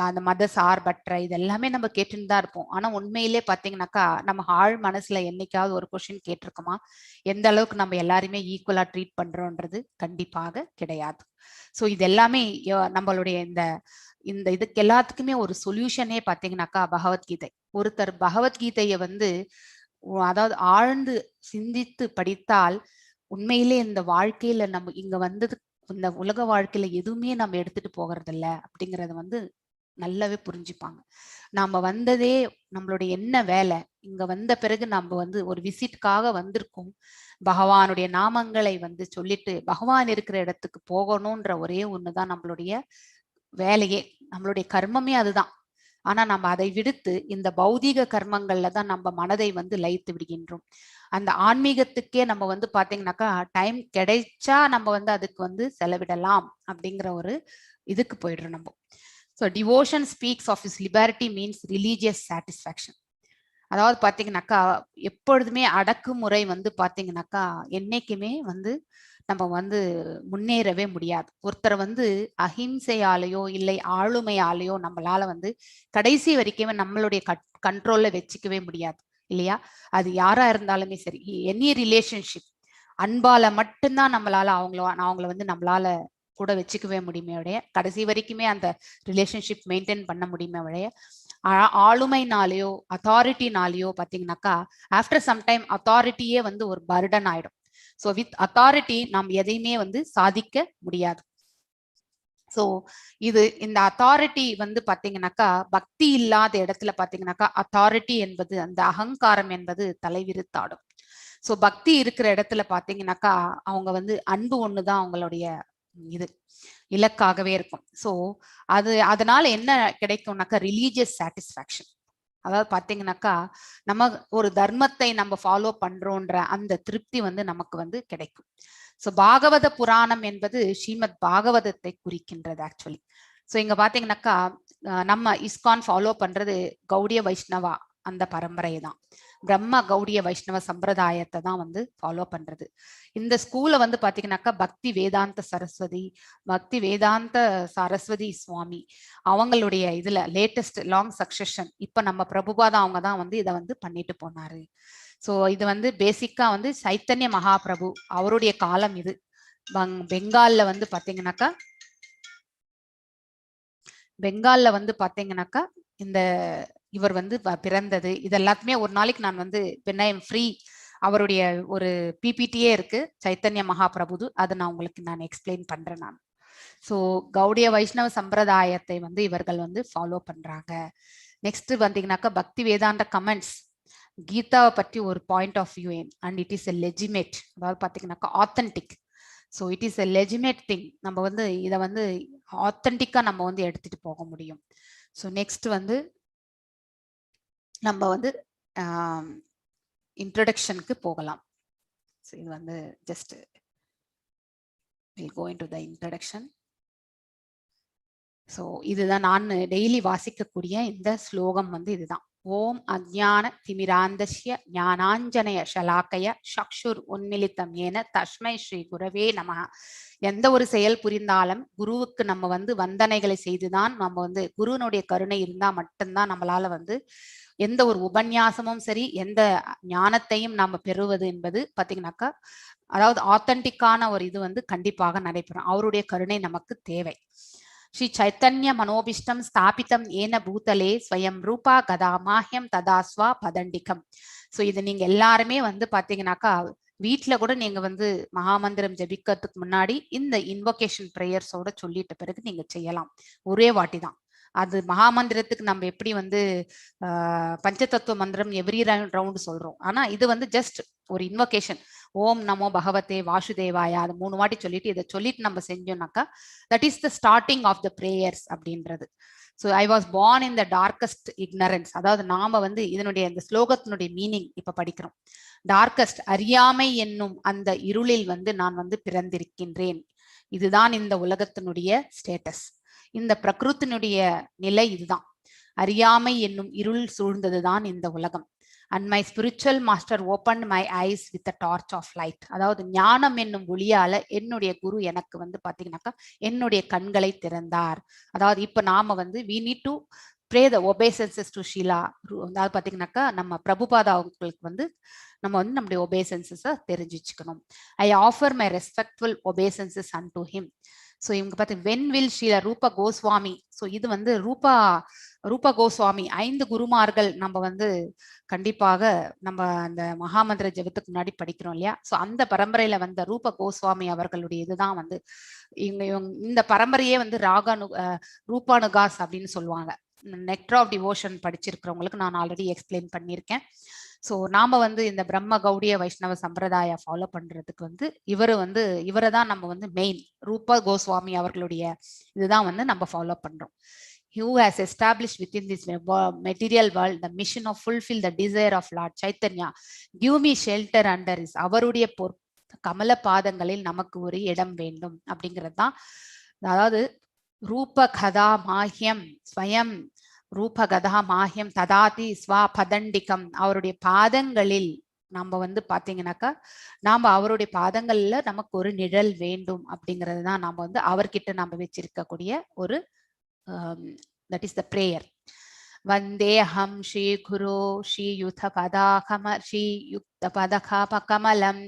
அந்த மத சார்பற்ற இது எல்லாமே நம்ம கேட்டுன்னு தான் இருப்போம். ஆனா உண்மையிலே பாத்தீங்கன்னாக்கா நம்ம ஆழ் மனசுல என்னைக்காவது ஒரு கொஸ்டின் கேட்டிருக்கோமா, எந்த அளவுக்கு நம்ம எல்லாருமே ஈக்குவலா ட்ரீட் பண்றோன்றது கண்டிப்பாக கிடையாது. ஸோ இது எல்லாமே நம்மளுடைய இந்த இதுக்கு எல்லாத்துக்குமே ஒரு சொல்யூஷனே பாத்தீங்கன்னாக்கா பகவத்கீதை. ஒருத்தர் பகவத்கீதையை வந்து அதாவது ஆழ்ந்து சிந்தித்து படித்தால் உண்மையிலே இந்த வாழ்க்கையில நம்ம இங்க வந்தது, இந்த உலக வாழ்க்கையில எதுவுமே நம்ம எடுத்துட்டு போகிறது இல்ல அப்படிங்கறத வந்து நல்லாவே புரிஞ்சுப்பாங்க. நாம வந்ததே நம்மளுடைய என்ன வேலை, இங்க வந்த பிறகு நம்ம வந்து ஒரு விசிட்காக வந்திருக்கோம். பகவானுடைய நாமங்களை வந்து சொல்லிட்டு பகவான் இருக்கிற இடத்துக்கு போகணும்ன்ற ஒரே ஒண்ணுதான் நம்மளுடைய வேலையே, நம்மளுடைய கர்மமே அதுதான். ஆனா நம்ம அதை விடுத்து இந்த பௌதீக கர்மங்கள்ல தான் நம்ம மனதை வந்து லயித்து விடுகின்றோம். அந்த ஆன்மீகத்துக்கே நம்ம வந்து பாத்தீங்கன்னாக்கா டைம் கிடைச்சா நம்ம வந்து அதுக்கு வந்து செலவிடலாம் அப்படிங்கிற ஒரு இதுக்கு போயிடுறோம் நம்ம. So devotion speaks of is liberty means religious satisfaction. அதாவது பாத்தீங்கன்னாக்கா எப்பொழுதுமே அடக்குமுறை வந்து பாத்தீங்கன்னாக்கா என்னைக்குமே வந்து நம்ம வந்து முன்னேறவே முடியாது. ஒருத்தரை வந்து அஹிம்சையாலேயோ இல்லை ஆளுமையாலேயோ நம்மளால வந்து கடைசி வரைக்குமே நம்மளுடைய கண்ட்ரோல்ல வச்சுக்கவே முடியாது இல்லையா? அது யாரா இருந்தாலுமே சரி, எனி ரிலேஷன்ஷிப் அன்பால மட்டும்தான் நம்மளால அவங்கள வந்து நம்மளால கூட வச்சுக்கவே முடியுமே உடைய, கடைசி வரைக்குமே அந்த ரிலேஷன்ஷிப் மெயின்டைன் பண்ண முடியுமே உடைய. ஆளுமைனாலேயோ அத்தாரிட்டினாலேயோ பாத்தீங்கன்னாக்கா ஆஃப்டர் சம் டைம் அத்தாரிட்டியே வந்து ஒரு பர்டன் ஆயிடும். ஸோ வித் அத்தாரிட்டி நாம் எதையுமே வந்து சாதிக்க முடியாது. ஸோ இந்த அத்தாரிட்டி வந்து பாத்தீங்கன்னாக்கா பக்தி இல்லாத இடத்துல பாத்தீங்கன்னாக்கா அத்தாரிட்டி என்பது அந்த அகங்காரம் என்பது தலைவிரித்தாடும். ஸோ பக்தி இருக்கிற இடத்துல பாத்தீங்கன்னாக்கா அவங்க வந்து அன்பு ஒண்ணுதான் அவங்களுடைய இது இலக்காகவே இருக்கும். ஸோ அதனால என்ன கிடைக்கும்னாக்கா ரிலீஜியஸ் சாட்டிஸ்ஃபேக்ஷன். அதாவது பாத்தீங்கன்னாக்கா நம்ம ஒரு தர்மத்தை நம்ம ஃபாலோ பண்றோன்ற அந்த திருப்தி வந்து நமக்கு வந்து கிடைக்கும். ஸோ பாகவத புராணம் என்பது ஸ்ரீமத் பாகவதத்தை குறிக்கின்றது ஆக்சுவலி. ஸோ இங்க பாத்தீங்கன்னாக்கா நம்ம இஸ்கான் ஃபாலோ பண்றது கௌடிய வைஷ்ணவா அந்த பரம்பரை தான். பிரம்ம கௌடிய வைஷ்ணவ சம்பிரதாயத்தை தான் வந்து ஃபாலோ பண்றது. இந்த ஸ்கூல்ல வந்து பாத்தீங்கன்னாக்கா பக்தி வேதாந்த சரஸ்வதி சுவாமி அவங்களுடைய இதுல லேட்டஸ்ட் லாங் சக்சஷன் இப்ப நம்ம பிரபுபாதா அவங்க தான் வந்து இதை வந்து பண்ணிட்டு போனாரு. ஸோ இது வந்து பேசிக்கா வந்து சைத்தன்ய மகாபிரபு அவருடைய காலம் இது. பெங்கால்ல வந்து பாத்தீங்கன்னாக்கா இந்த இவர் வந்து பிறந்தது இது எல்லாத்துமே ஒரு நாளைக்கு நான் வந்து ஃப்ரீ அவருடைய ஒரு பிபிடியே இருக்கு சைத்தன்ய மகாபிரபுது, அதை நான் உங்களுக்கு நான் எக்ஸ்பிளைன் பண்றேன் நான். ஸோ கௌடிய வைஷ்ணவ சம்பிரதாயத்தை வந்து இவர்கள் வந்து ஃபாலோ பண்றாங்க. நெக்ஸ்ட் வந்தீங்கன்னாக்கா பக்தி வேதாந்த கமெண்ட்ஸ் கீதாவை பற்றி ஒரு point of view and it is a legitimate, அதாவது பாத்தீங்கன்னாக்கா authentic. So it is a legitimate thing. நம்ம வந்து இதை வந்து ஆத்தென்டிக்கா நம்ம வந்து எடுத்துட்டு போக முடியும். ஸோ நெக்ஸ்ட் வந்து நம்ம வந்து இன்ட்ரோடக்ஷனுக்கு போகலாம். ஸோ இது வந்து just will go into the introduction. So இதுதான் நான் டெய்லி வாசிக்கக்கூடிய இந்த ஸ்லோகம் வந்து இதுதான். ஓம் அஜ்ஞான திமிராந்தஸ்ய ஞானாஞ்சனய ஷலாக்கய சக்ஷுர் உன்மிலிதம் ஏன தஸ்மை ஸ்ரீ குரவே நமஹ. எந்த ஒரு செயல் புரிந்தாலும் குருவுக்கு நம்ம வந்து வந்தனைகளை செய்துதான் நம்ம வந்து குருவினுடைய கருணை இருந்தா மட்டும்தான் நம்மளால வந்து எந்த ஒரு உபன்யாசமும் சரி எந்த ஞானத்தையும் நாம பெறுவது என்பது பாத்தீங்கன்னாக்கா அதாவது ஆத்தென்டிக்கான ஒரு இது வந்து கண்டிப்பாக நடைபெறும். அவருடைய கருணை நமக்கு தேவை. ஸ்ரீ சைத்தன்ய மனோபிஷ்டம் ஸ்தாபிதம் ஏன பூதலே ஸ்வயம் ரூபா கதா மாஹ்யம் ததாஸ்வா பதண்டிகம். ஸோ இது நீங்க எல்லாருமே வந்து பாத்தீங்கன்னாக்கா வீட்டுல கூட நீங்க வந்து மகாமந்திரம் ஜபிக்கிறதுக்கு முன்னாடி இந்த இன்வொகேஷன் பிரேயர்ஸோட சொல்லிட்ட பிறகு நீங்க செய்யலாம். ஒரே வாட்டி தான். அது மகாமந்திரத்துக்கு நம்ம எப்படி வந்து பஞ்சதத்துவ மந்திரம் எவ்ரி ரவுண்ட் சொல்றோம். ஆனா இது வந்து ஜஸ்ட் ஒரு இன்வொகேஷன். ஓம் நமோ பகவதே வாசுதேவாயா அது 3 வாட்டி சொல்லிட்டு இதை சொல்லிட்டு நம்ம செஞ்சோம்னாக்கா that is the starting of the prayers அப்படின்றது. So I was born in the darkest ignorance. அதாவது நாம வந்து இதனுடைய இந்த ஸ்லோகத்தினுடைய மீனிங் இப்ப படிக்கிறோம். டார்கஸ்ட் அறியாமை என்னும் அந்த இருளில் வந்து நான் வந்து பிறந்திருக்கின்றேன். இதுதான் இந்த உலகத்தினுடைய ஸ்டேட்டஸ். இந்த பிரகிருத்தினுடைய நிலை இதுதான். அறியாமை என்னும் இருள் சூழ்ந்ததுதான் இந்த உலகம். And my spiritual master open my eyes with a torch of light. அதாவது ஞானம் என்னும் ஒளியால என்னுடைய குரு எனக்கு வந்து பாத்தீங்கன்னாக்கா என்னுடைய கண்களை திறந்தார். அதாவது இப்ப நாம வந்து we need to pray the obeisances to Sheila. அதாவது பாத்தீங்கன்னாக்கா நம்ம பிரபுபாதா அவங்களுக்கு வந்து நம்ம வந்து நம்முடைய obeisances தெரிஞ்சுக்கணும். ஐ offer my respectful obeisances unto him. So இவங்க பார்த்து வென் வில் ஸ்ரீல ரூபா கோஸ்வாமி. ஸோ இது வந்து ரூபா கோஸ்வாமி 5 குருமார்கள் நம்ம வந்து கண்டிப்பாக நம்ம அந்த மகாமந்திர ஜபத்துக்கு முன்னாடி படிக்கிறோம் இல்லையா. ஸோ அந்த பரம்பரையில வந்த ரூபா கோஸ்வாமி அவர்களுடைய இதுதான் வந்து இந்த பரம்பரையே வந்து ரூபானுகாஸ் அப்படின்னு சொல்லுவாங்க. நெக்டர் ஆஃப் டிவோஷன் படிச்சிருக்கிறவங்களுக்கு நான் ஆல்ரெடி எக்ஸ்பிளைன் பண்ணியிருக்கேன். ஸோ நாம வந்து இந்த பிரம்ம கௌடிய வைஷ்ணவ சம்பிரதாய ஃபாலோ பண்றதுக்கு வந்து இவரை தான் நம்ம வந்து மெயின் ரூபா கோஸ்வாமி அவர்களுடைய இதுதான் வந்து நம்ம ஃபாலோ பண்றோம். Who has established within this material world the mission of fulfill the desire of Lord Chaitanya. Give me shelter under his. அவருடைய கமல பாதங்களில் நமக்கு ஒரு இடம் வேண்டும் அப்படிங்கிறது தான். அதாவது ரூப கதா மாஹ்யம் ஸ்வயம் ரூபகதா மாஹ்யம் ததாதி ஸ்வா பதண்டிகம். அவருடைய பாதங்களில் நம்ம வந்து பாத்தீங்கன்னாக்கா நாம அவருடைய பாதங்கள்ல நமக்கு ஒரு நிழல் வேண்டும் அப்படிங்கிறது தான் நாம வந்து அவர்கிட்ட நம்ம வச்சிருக்கக்கூடிய ஒரு that is the prayer. Vandeham Shri Guru Shri Yutha Padakama Shri Yukta Padakapa Kamalam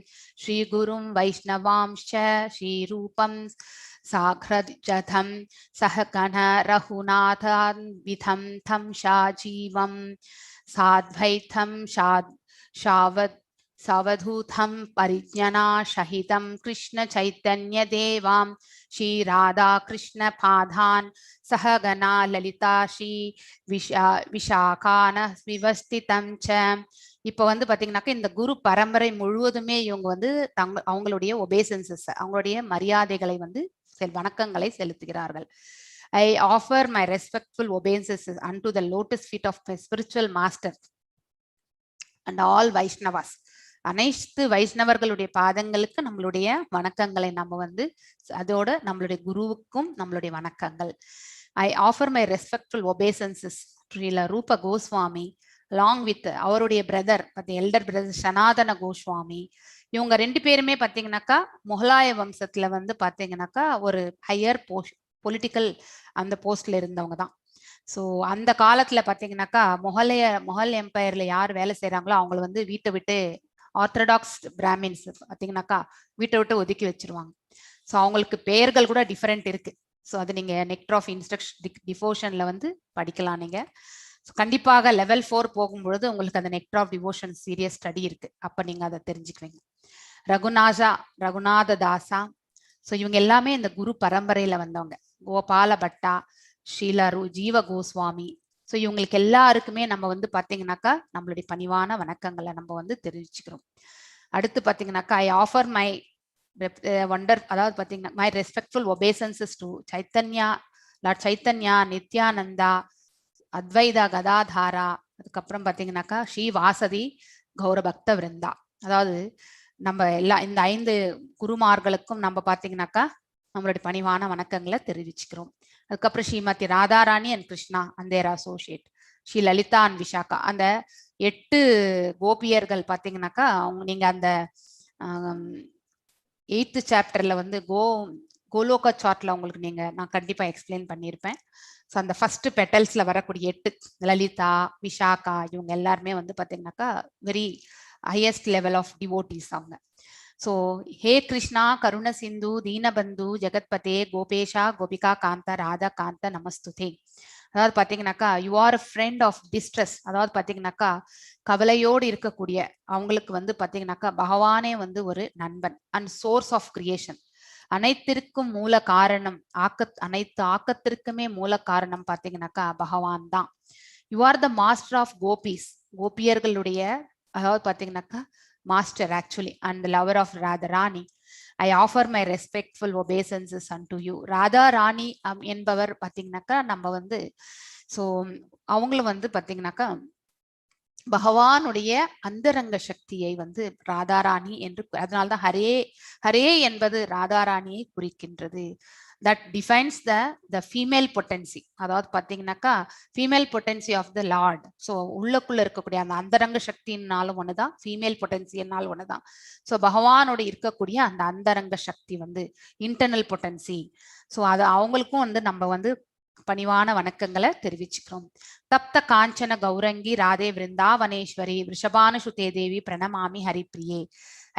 Shri Gurum Vaishnavamscha Shri Rupam Sakhrajatham Sahakana Rahunathan Vitham Tham Shajivam Sadvaitam Shavad Savadhutam Parijnana Shahitam Krishna Chaitanya Devam Shri Radha Krishna Padhan Sahagana Lalita Shri Vishakana Vivastitam Cha. இப்போ வந்து பாத்தீங்கன்னாக்கா இந்த குரு பரம்பரை முழுவதுமே இவங்க வந்து அவங்களுடைய ஒபேசன்சஸ் அவங்களுடைய மரியாதைகளை வந்து வணக்கங்களை செலுத்துகிறார்கள். I offer my respectful obeisances unto the lotus feet of my spiritual master and all Vaishnavas. அனைத்து வைஷ்ணவர்களுடைய பாதங்களுக்கு நம்மளுடைய வணக்கங்களை நம்ம வந்து அதோட நம்மளுடைய குருவுக்கும் நம்மளுடைய வணக்கங்கள். I offer my respectful obeisances to ரூபா கோஸ்வாமி along with அவருடைய பிரதர் எல்டர் பிரதர் சனாதன கோஸ்வாமி. இவங்க 2 பேருமே பாத்தீங்கன்னாக்கா முகலாய வம்சத்துல வந்து பாத்தீங்கன்னாக்கா ஒரு ஹையர் பொலிட்டிக்கல் அந்த போஸ்ட்ல இருந்தவங்க தான். ஸோ அந்த காலத்துல பாத்தீங்கன்னாக்கா முகல் எம்பையர்ல யார் வேலை செய்யறாங்களோ அவங்களை வந்து வீட்டை விட்டு ஆர்த்தடாக்ஸ் பிராமின்ஸ் பாத்தீங்கன்னாக்கா வீட்டை விட்டு ஒதுக்கி வச்சிருவாங்க. ஸோ அவங்களுக்கு பெயர்கள் கூட டிஃபரெண்ட் இருக்கு. ஸோ அது நீங்க நெக்டர் ஆஃப் டிவோஷன்ல வந்து படிக்கலாம் நீங்க. கண்டிப்பாக லெவல் 4 போகும்பொழுது உங்களுக்கு அந்த nectar of devotion serious study இருக்கு. அப்ப நீங்க அதை தெரிஞ்சுக்குவீங்க. ரகுநாத தாசா. ஸோ இவங்க எல்லாமே இந்த குரு பரம்பரையில வந்தவங்க. கோபால பட்டா ஜீவ கோஸ்வாமி. ஸோ இவங்களுக்கு எல்லாருக்குமே நம்ம வந்து பாத்தீங்கன்னாக்கா நம்மளுடைய பணிவான வணக்கங்களை நம்ம வந்து தெரிவிச்சுக்கிறோம். அடுத்து பாத்தீங்கன்னாக்கா ஐ ஆஃபர் மை அதாவது பாத்தீங்கன்னா my respectful obeisances to Chaitanya lord Chaitanya Nityananda Advaita Gadadhara. அதுக்கப்புறம் பாத்தீங்கன்னாக்கா ஸ்ரீ வாசதி கௌரபக்த விருந்தா. அதாவது நம்ம இந்த 5 குருமார்களுக்கும் நம்ம பாத்தீங்கன்னாக்கா நம்மளுடைய பணிவான வணக்கங்களை தெரிவிச்சுக்கிறோம். அதுக்கப்புறம் Srimati Radharani and Krishna and their associate Sri Lalita and Vishakha. அந்த 8 கோபியர்கள் பாத்தீங்கன்னாக்கா நீங்க அந்த 8th சாப்டர்ல வந்து கோலோக சார்ட்ல உங்களுக்கு நான் கண்டிப்பா எக்ஸ்பிளைன் பண்ணியிருப்பேன். ஸோ அந்த ஃபர்ஸ்ட் பெட்டல்ஸ்ல வரக்கூடிய 8 லலிதா விஷாக்கா இவங்க எல்லாருமே வந்து பாத்தீங்கன்னாக்கா very highest level of devotees அவங்க. ஸோ ஹே கிருஷ்ணா கருண சிந்து தீனபந்து ஜெகத்பதே கோபேஷா கோபிகா காந்த ராதா காந்த நமஸ்துதே. அதாவது பாத்தீங்கன்னாக்கா you are friend of distress. அதாவது பாத்தீங்கன்னாக்கா கவலையோடு இருக்கக்கூடிய அவங்களுக்கு வந்து பாத்தீங்கன்னாக்கா பகவானே வந்து ஒரு நண்பன் அண்ட் சோர்ஸ் ஆஃப் கிரியேஷன். அனைத்திற்கும் மூல காரணம் அனைத்து ஆக்கத்திற்குமே மூல காரணம் பாத்தீங்கன்னாக்கா பகவான் தான். You are the master of gopis. கோபியர்களுடைய அதாவது பாத்தீங்கன்னாக்கா master actually and lover of Radha Rani. I offer my respectful obeisances unto you. Radha Rani என்பவர் பாத்தீங்கன்னாக்கா நம்ம வந்து ஸோ அவங்களும் வந்து பாத்தீங்கன்னாக்கா பகவானுடைய அந்தரங்க சக்தியை வந்து ராதாராணி என்று, அதனால்தான் ஹரே ஹரே என்பது ராதாராணியை குறிக்கின்றது. that defines the female potency. அதாவது பாத்தீங்கன்னாக்கா female potency of the lord. So உள்ளக்குள்ள இருக்கக்கூடிய அந்த அந்தரங்க சக்தினாலும் ஒண்ணுதான், ஃபீமேல் பொட்டன்சினாலும் ஒண்ணுதான். ஸோ பகவானோட இருக்கக்கூடிய அந்த அந்தரங்க சக்தி வந்து இன்டர்னல் பொட்டன்சி. ஸோ அது அவங்களுக்கும் வந்து நம்ம வந்து பணிவான வணக்கங்களை தெரிவிச்சுக்கிறோம். தப்த காஞ்சன கௌரங்கி ராதே விருந்தாவனேஸ்வரி ரிஷபானு சுதே தேவி பிரணமாமி ஹரிப்ரியே.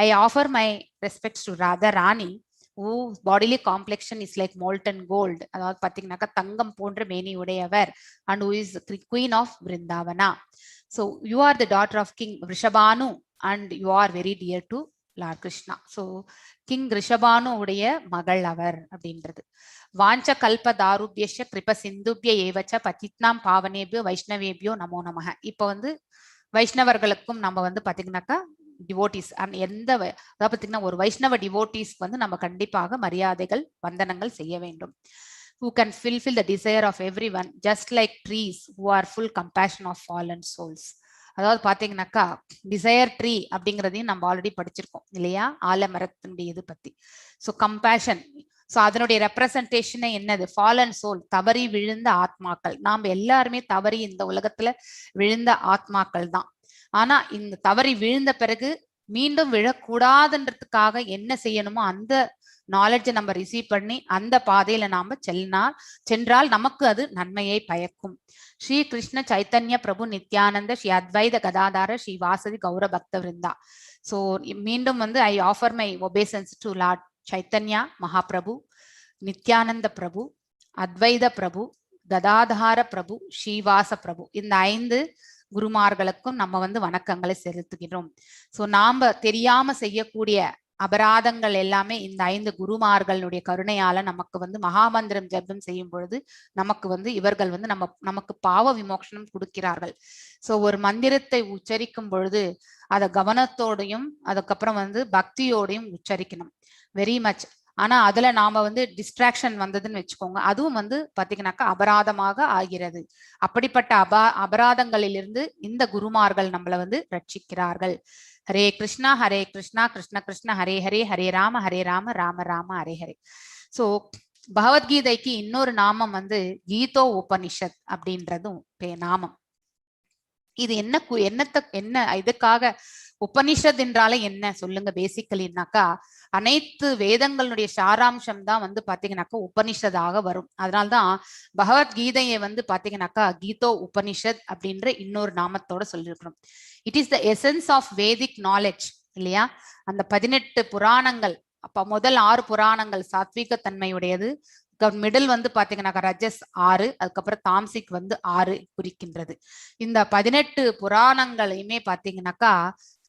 I offer my respects to Radha Rani, whose bodily complexion is like molten gold. அதாவது பாத்தீங்கன்னாக்கா தங்கம் போன்ற மேனி உடையவர், and who is the queen of Vrindavana. So you are the daughter of King Vrishabhanu and you are very dear to Lord Krishna. So King Vrishabhanu உடைய மகள் அவர் அப்படின்றது. வாஞ்ச கல்ப தாருபியஷ கிருப சிந்துபிய ஏவச்ச பத்தித்னாம் பாவனேபியோ வைஷ்ணவேபியோ நமோ நமஹ. இப்ப வந்து வைஷ்ணவர்களுக்கும் நம்ம வந்து பாத்தீங்கன்னாக்கா டிவோட்டிஸ் எந்த அதாவது பார்த்தீங்கன்னா ஒரு வைஷ்ணவ டிவோட்டிஸ் வந்து நம்ம கண்டிப்பாக மரியாதைகள் வந்தனங்கள் செய்ய வேண்டும். who can fulfill the desire of everyone just like trees who are full compassion of fallen souls. அதாவது பாத்தீங்கன்னாக்கா டிசையர் ட்ரீ அப்படிங்கிறதையும் நம்ம ஆல்ரெடி படிச்சிருக்கோம் இல்லையா, ஆலமரத்தினுடைய இது பத்தி. ஸோ கம்பேஷன், ஸோ அதனுடைய ரெப்ரசன்டேஷனே என்னது, ஃபாலன் சோல், தவறி விழுந்த ஆத்மாக்கள். நாம் எல்லாருமே தவறி இந்த உலகத்துல விழுந்த ஆத்மாக்கள் தான். ஆனா இந்த தவறி விழுந்த பிறகு மீண்டும் விழக்கூடாதுன்றதுக்காக என்ன செய்யணுமோ அந்த நாலேஜை நம்ம ரிசீவ் பண்ணி அந்த பாதையில நாம சென்றால் நமக்கு அது நன்மையை பயக்கும். ஸ்ரீ கிருஷ்ண சைத்தன்ய பிரபு நித்யானந்த ஸ்ரீ அத்வைத கதாதார ஸ்ரீ வாசதி கௌர பக்த விருந்தா. ஸோ மீண்டும் வந்து I offer my obeisances to lord Chaitanya Mahaprabhu, Nityananda Prabhu, Advaita Prabhu, கதாதார பிரபு, ஸ்ரீவாச பிரபு, இந்த 5 குருமார்களுக்கும் நம்ம வந்து வணக்கங்களை செலுத்துகிறோம். ஸோ நாம தெரியாம செய்யக்கூடிய அபராதங்கள் எல்லாமே இந்த 5 குருமார்களுடைய கருணையால நமக்கு வந்து மகாமந்திரம் ஜபம் செய்யும் பொழுது நமக்கு வந்து இவர்கள் வந்து நமக்கு பாவ விமோசனம் கொடுக்கிறார்கள். ஸோ ஒரு மந்திரத்தை உச்சரிக்கும் பொழுது அதை கவனத்தோடையும் அதுக்கப்புறம் வந்து பக்தியோடையும் உச்சரிக்கணும் வெரி மச். ஆனா அதுல நாம வந்து டிஸ்ட்ராக்ஷன் வந்ததுன்னு வச்சுக்கோங்க, அதுவும் வந்து பாத்தீங்கன்னாக்கா அபராதமாக ஆகிறது. அப்படிப்பட்ட அபராதங்களிலிருந்து இந்த குருமார்கள் நம்மளை வந்து ரட்சிக்கிறார்கள். ஹரே கிருஷ்ணா கிருஷ்ண கிருஷ்ண ஹரே ஹரே, ஹரே ராம ராம ராம ஹரே ஹரே. ஸோ பகவத்கீதைக்கு இன்னொரு நாமம் வந்து கீதோ உபனிஷத் அப்படின்றதும் நாமம். இது என்ன இதுக்காக உபனிஷத் என்றாலே என்ன சொல்லுங்க பேசிக்கலினாக்கா, அனைத்து வேதங்களுடைய சாராம்சம் தான் வந்து பாத்தீங்கன்னாக்கா உபனிஷதாக வரும். அதனால்தான் பகவத்கீதையை வந்து பாத்தீங்கன்னாக்கா கீதோ உபனிஷத் அப்படின்ற இன்னொரு நாமத்தோட சொல்லியிருக்கிறோம். It is the essence of Vedic knowledge இல்லையா. அந்த 18 புராணங்கள், அப்ப முதல் 6 புராணங்கள் சாத்வீக தன்மையுடையது, மிடில் வந்து பாத்தீங்கன்னாக்கா ரஜஸ் 6, அதுக்கப்புறம் தாம்சிக் வந்து 6 குறிக்கின்றது. இந்த 18 புராணங்களையுமே பாத்தீங்கன்னாக்கா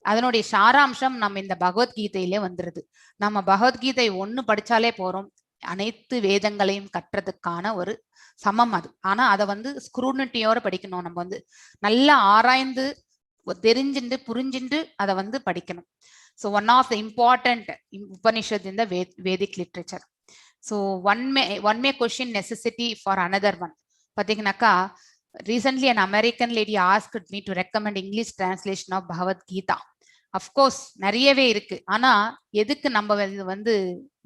அதனுடைய சாராம்சம் நம்ம இந்த பகவத்கீதையிலே வந்துருது. நம்ம பகவத்கீதை 1 படிச்சாலே போறோம், அனைத்து வேதங்களையும் கற்றதுக்கான ஒரு சமம் அது. ஆனா அதை வந்து ஸ்க்ரூனிட்டியோட படிக்கணும், நம்ம வந்து நல்லா ஆராய்ந்து தெரிஞ்சுட்டு புரிஞ்சுட்டு அதை வந்து படிக்கணும். So one of the important Upanishad in the Vedic literature. So one may question necessity for another one. பார்த்தீங்கன்னாக்கா recently an American lady asked me to recommend English translation of Bhagavad Gita. Of course நிறையவே இருக்கு, ஆனா எதுக்கு நம்ம வந்து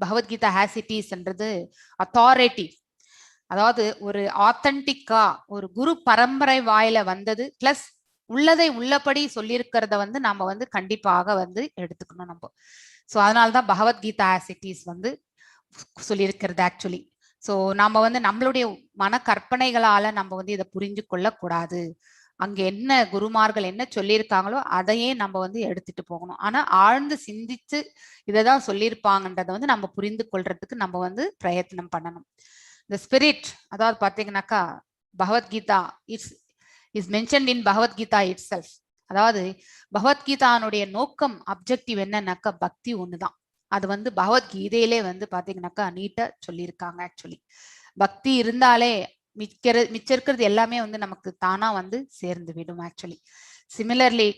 பகவத்கீதா ஹேஸ் இட் இஸ்ன்றது அத்தாரிட்டி, அதாவது ஒரு ஆத்தன்டிக்கா ஒரு குரு பரம்பரை வாயில வந்தது பிளஸ் உள்ளதை உள்ளபடி சொல்லியிருக்கிறத வந்து நம்ம வந்து கண்டிப்பாக வந்து எடுத்துக்கணும் நம்ம. ஸோ அதனால்தான் பகவத்கீதா ஹேஸ் இட் இஸ் வந்து சொல்லியிருக்கிறது ஆக்சுவலி. ஸோ நம்ம வந்து நம்மளுடைய மன கற்பனைகளால நம்ம வந்து இதை புரிஞ்சு கொள்ளக்கூடாது. அங்க என்ன குருமார்கள் என்ன சொல்லியிருக்காங்களோ அதையே நம்ம வந்து எடுத்துட்டு போகணும். ஆனா ஆழ்ந்து சிந்திச்சு இதைதான் சொல்லியிருப்பாங்கன்றதை வந்து நம்ம புரிந்து கொள்றதுக்கு நம்ம வந்து பிரயத்னம் பண்ணணும். இந்த ஸ்பிரிட், அதாவது பாத்தீங்கன்னாக்கா Bhagavad Gita is mentioned in Bhagavad Gita it self. அதாவது பகவத்கீதானுடைய நோக்கம் அப்ஜெக்டிவ் என்னன்னாக்கா பக்தி ஒண்ணுதான். அது வந்து பகவத்கீதையிலே வந்து பாத்தீங்கன்னாக்கா நீட்டா சொல்லியிருக்காங்க. ஆக்சுவலி பக்தி இருந்தாலே மிச்சம் இருக்கிறது எல்லாமே வந்து நமக்கு தானா வந்து சேர்ந்து விடும். Actually similarly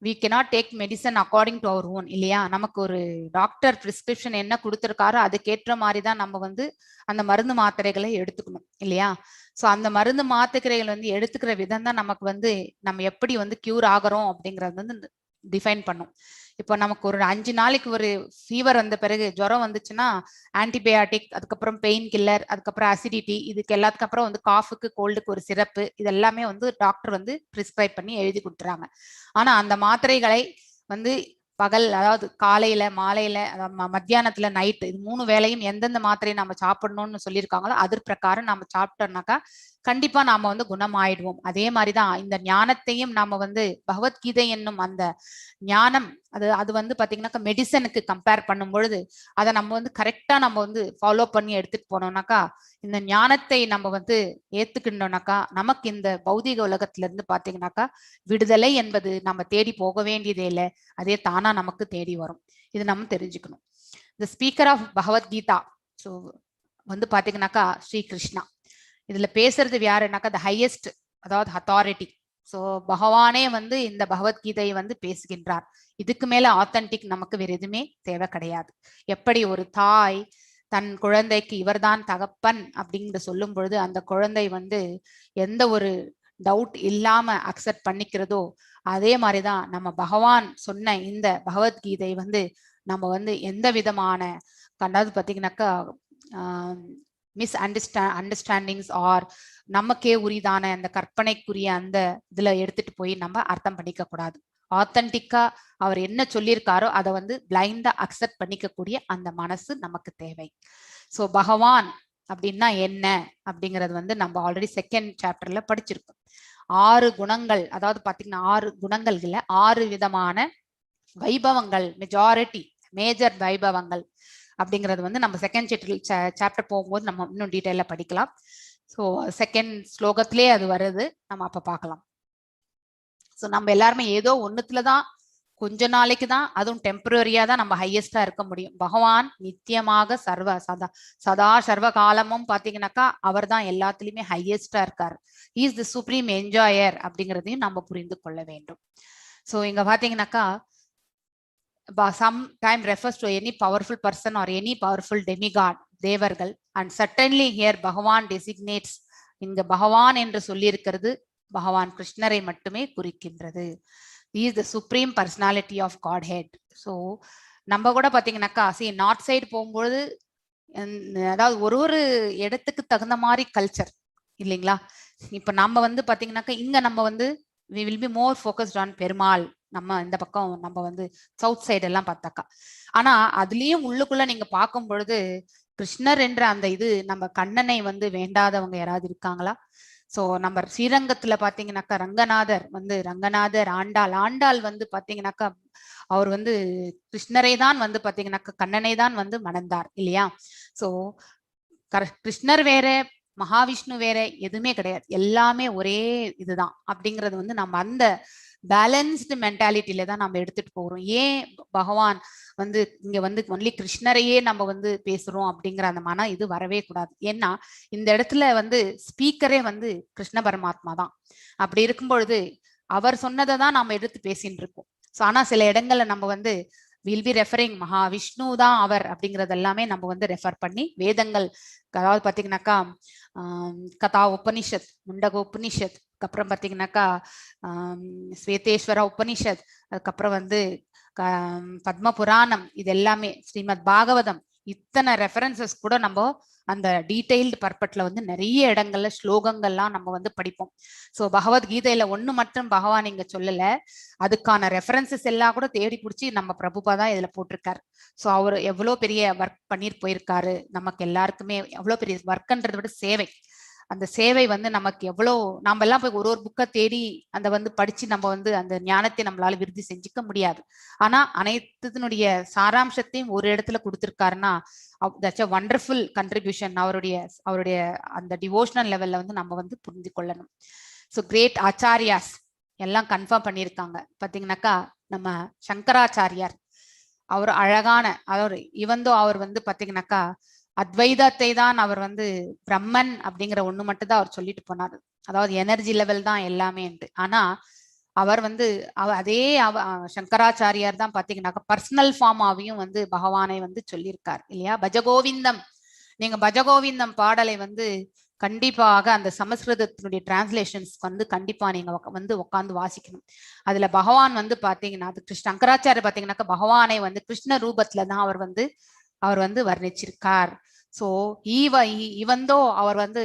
we cannot take medicine according to our own இல்லையா. நமக்கு ஒரு டாக்டர் பிரிஸ்கிரிப்ஷன் என்ன கொடுத்துருக்காரோ அதுக்கேற்ற மாதிரி தான் நம்ம வந்து அந்த மருந்து மாத்திரைகளை எடுத்துக்கணும் இல்லையா. ஸோ அந்த மருந்து மாத்திரைகள் வந்து எடுத்துக்கிற விதம் தான் நமக்கு வந்து நம்ம எப்படி வந்து கியூர் ஆகிறோம் அப்படிங்கிறது வந்து டிஃபைன் பண்ணும். இப்போ நமக்கு ஒரு 5 நாளைக்கு ஒரு ஃபீவர் வந்த பிறகு ஜுரம் வந்துச்சுன்னா ஆன்டிபயாட்டிக், அதுக்கப்புறம் பெயின் கில்லர், அதுக்கப்புறம் அசிடிட்டி, இதுக்கு எல்லாத்துக்கு அப்புறம் வந்து காஃபுக்கு கோல்டுக்கு ஒரு சிறப்பு, இது எல்லாமே வந்து டாக்டர் வந்து பிரிஸ்கிரைப் பண்ணி எழுதி கொடுத்துறாங்க. ஆனா அந்த மாத்திரைகளை வந்து பகல், அதாவது காலையில, மாலையில, மத்தியானத்துல, நைட்டு, இது 3 வேளையும் எந்தெந்த மாத்திரையை நம்ம சாப்பிடணும்னு சொல்லியிருக்காங்களோ அது பிரகாரம் நம்ம சாப்பிட்டோம்னாக்கா கண்டிப்பா நாம வந்து குணமாயிடுவோம். அதே மாதிரிதான் இந்த ஞானத்தையும் நாம வந்து பகவத்கீதை என்னும் அந்த ஞானம், அது வந்து பாத்தீங்கன்னாக்கா மெடிசனுக்கு கம்பேர் பண்ணும் பொழுது அதை நம்ம வந்து கரெக்டா நம்ம வந்து ஃபாலோ பண்ணி எடுத்துட்டு போனோம்னாக்கா, இந்த ஞானத்தை நம்ம வந்து ஏத்துக்கிட்டோம்னாக்கா நமக்கு இந்த பௌதிக உலகத்துல இருந்து பாத்தீங்கன்னாக்கா விடுதலை என்பது நம்ம தேடி போக வேண்டியதே இல்லை, அதே தானா நமக்கு தேடி வரும். இது நம்ம தெரிஞ்சுக்கணும். இந்த ஸ்பீக்கர் ஆஃப் பகவத்கீதா ஸோ வந்து பாத்தீங்கன்னாக்கா ஸ்ரீ கிருஷ்ணா. இதுல பேசுறது யாருன்னாக்கா த ஹையஸ்ட், அதாவது அத்தாரிட்டி. ஸோ பகவானே வந்து இந்த பகவத்கீதையை வந்து பேசுகின்றார். இதுக்கு மேல ஆத்தன்டிக் நமக்கு வேற எதுவுமே தேவை கிடையாது. எப்படி ஒரு தாய் தன் குழந்தைக்கு இவர்தான் தகப்பன் அப்படிங்கிற சொல்லும் பொழுது அந்த குழந்தை வந்து எந்த ஒரு டவுட் இல்லாம அக்செப்ட் பண்ணிக்கிறதோ, அதே மாதிரிதான் நம்ம பகவான் சொன்ன இந்த பகவத்கீதை வந்து நம்ம வந்து எந்த விதமான கண்டாவது பார்த்தீங்கன்னாக்கா மிஸ் அண்டர்ஸ்டாண்டிங்ஸ் ஆர் நமக்கே உரிதான அந்த கற்பனைக்குரிய அந்த இதுல எடுத்துட்டு போய் நம்ம அர்த்தம் பண்ணிக்க கூடாது. ஆத்தன்டிக்கா அவர் என்ன சொல்லியிருக்காரோ அதை வந்து பிளைண்டா அக்செப்ட் பண்ணிக்கக்கூடிய அந்த மனசு நமக்கு தேவை. ஸோ பகவான் அப்படின்னா என்ன அப்படிங்கிறது வந்து நம்ம ஆல்ரெடி செகண்ட் சாப்டர்ல படிச்சிருக்கோம். 6 குணங்கள், அதாவது பாத்தீங்கன்னா 6 குணங்கள் இல்ல, 6 விதமான வைபவங்கள், மேஜர் வைபவங்கள் அப்படிங்கிறது வந்து நம்ம செகண்ட் சாப்டர் போகும்போது நம்ம இன்னும் டீட்டெயிலா படிக்கலாம். ஸோ செகண்ட் ஸ்லோகத்திலே அது வருது, நம்ம அப்ப பார்க்கலாம். ஸோ நம்ம எல்லாருமே ஏதோ ஒண்ணுத்துலதான் கொஞ்ச நாளைக்கு தான், அதுவும் டெம்பரரியா தான் நம்ம ஹையஸ்டா இருக்க முடியும். பகவான் நித்தியமாக சதா சர்வ காலமும் பாத்தீங்கன்னாக்கா அவர் தான் எல்லாத்துலயுமே ஹையஸ்டா இருக்காரு. இஸ் தி சுப்ரீம் என்ஜாயர் அப்படிங்கிறதையும் நம்ம புரிந்து கொள்ள வேண்டும். ஸோ இங்க பாத்தீங்கன்னாக்கா sometime refers to any powerful person or any powerful demigod, தேவர்கள், and certainly here பகவான் designates, இங்க பகவான் என்று சொல்லி இருக்கிறது பகவான் கிருஷ்ணரை மட்டுமே குறிக்கின்றது. He is the supreme personality of Godhead. So நம்ம கூட பாத்தீங்கன்னாக்கா நார்த் சைடு போகும்போது அதாவது ஒரு இடத்துக்கு தகுந்த மாதிரி கல்ச்சர் இல்லைங்களா. இப்ப நம்ம வந்து பாத்தீங்கன்னாக்கா இங்க நம்ம வந்து we will be more focused on Perumal. நம்ம இந்த பக்கம் நம்ம வந்து சவுத் சைடு எல்லாம் பார்த்தாக்கா, ஆனா அதுலயும் உள்ளுக்குள்ள நீங்க பார்க்கும் பொழுது கிருஷ்ணர் என்ற அந்த இது நம்ம கண்ணனை வந்து வேண்டாதவங்க யாராவது இருக்காங்களா? சோ நம்ம ஸ்ரீரங்கத்துல பாத்தீங்கன்னாக்கா ரங்கநாதர் ஆண்டாள் வந்து பாத்தீங்கன்னாக்கா அவர் வந்து கிருஷ்ணரை தான் வந்து பாத்தீங்கன்னாக்கா கண்ணனை தான் வந்து மணந்தார் இல்லையா. சோ கிருஷ்ணர் வேற மகாவிஷ்ணு வேற எதுவுமே கிடையாது, எல்லாமே ஒரே இதுதான் அப்படிங்கிறது வந்து நம்ம அந்த பேலன்ஸ்டு மென்டாலிட்டியில தான் நம்ம எடுத்துட்டு போறோம். ஏன் பகவான் வந்து இங்க வந்து ஒன்லி கிருஷ்ணரையே நம்ம வந்து பேசுறோம் அப்படிங்கிற அந்த மனம் இது வரவே கூடாது. ஏன்னா இந்த இடத்துல வந்து ஸ்பீக்கரே வந்து கிருஷ்ண பரமாத்மா தான். அப்படி இருக்கும் பொழுது அவர் சொன்னதை தான் நம்ம எடுத்து பேசிட்டு இருக்கோம். ஸோ ஆனா சில இடங்கள்ல நம்ம வந்து வில் பி ரெஃபரிங் மகாவிஷ்ணு தான் அவர் அப்படிங்கறது எல்லாமே நம்ம வந்து ரெஃபர் பண்ணி வேதங்கள், அதாவது பாத்தீங்கன்னாக்கா கதா உபனிஷத், முண்டக உபனிஷத், அதுக்கப்புறம் பாத்தீங்கன்னாக்கா ஸ்வேதேஸ்வர உபனிஷத், அதுக்கப்புறம் வந்து பத்ம புராணம், இது எல்லாமே ஸ்ரீமத் பாகவதம், இத்தனை ரெஃபரன்சஸ் கூட நம்ம அந்த டீடைல்டு பர்பட்ல வந்து நிறைய இடங்கள்ல ஸ்லோகங்கள்லாம் நம்ம வந்து படிப்போம். ஸோ பகவத்கீதையில ஒண்ணு மட்டும் பகவான் இங்க சொல்லல, அதுக்கான ரெஃபரன்சஸ் எல்லாம் கூட தேடி பிடிச்சி நம்ம பிரபுபா தான் இதுல போட்டிருக்காரு. ஸோ அவர் எவ்வளவு பெரிய ஒர்க் பண்ணிட்டு போயிருக்காரு, நமக்கு எல்லாருக்குமே எவ்வளவு பெரிய ஒர்க்ன்றதை விட சேவை, அந்த சேவை வந்து நமக்கு எவ்வளோ, நம்ம எல்லாம் போய் ஒரு புக்கை தேடி அந்த வந்து படிச்சு நம்ம வந்து அந்த ஞானத்தை நம்மளால விருத்தி செஞ்சுக்க முடியாது. ஆனா அனைத்தினுடைய சாராம்சத்தையும் ஒரு இடத்துல கொடுத்திருக்காருன்னா தட்ஸ் a wonderful contribution. அவருடைய அந்த டிவோஷனல் லெவல்ல வந்து நம்ம வந்து புரிந்து கொள்ளணும். ஸோ கிரேட் ஆச்சாரியாஸ் எல்லாம் கன்ஃபார்ம் பண்ணியிருக்காங்க. பாத்தீங்கன்னாக்கா நம்ம சங்கராச்சாரியார், அவர் அழகான அவர் வந்து பாத்தீங்கன்னாக்கா அத்வைதத்தை தான் அவர் வந்து பிரம்மன் அப்படிங்கிற ஒண்ணு மட்டும் தான் அவர் சொல்லிட்டு போனாரு, அதாவது எனர்ஜி லெவல் தான் எல்லாமே. ஆனா அவர் வந்து சங்கராச்சாரியார் தான் பாத்தீங்கன்னாக்கா பர்சனல் ஃபார்மாவையும் வந்து பகவானை வந்து சொல்லியிருக்கார் இல்லையா. பஜகோவிந்தம், நீங்க பஜகோவிந்தம் பாடலை வந்து கண்டிப்பாக அந்த சமஸ்கிருதத்தினுடைய டிரான்ஸ்லேஷன்ஸ் வந்து கண்டிப்பா நீங்க வந்து உட்காந்து வாசிக்கணும். அதுல பகவான் வந்து பாத்தீங்கன்னா, அது சங்கராச்சாரியர் பாத்தீங்கன்னாக்கா பகவானை வந்து கிருஷ்ண ரூபத்துல தான் அவர் வந்து வர்ணிச்சிருக்கார். ஸோ ஈவந்தோ அவர் வந்து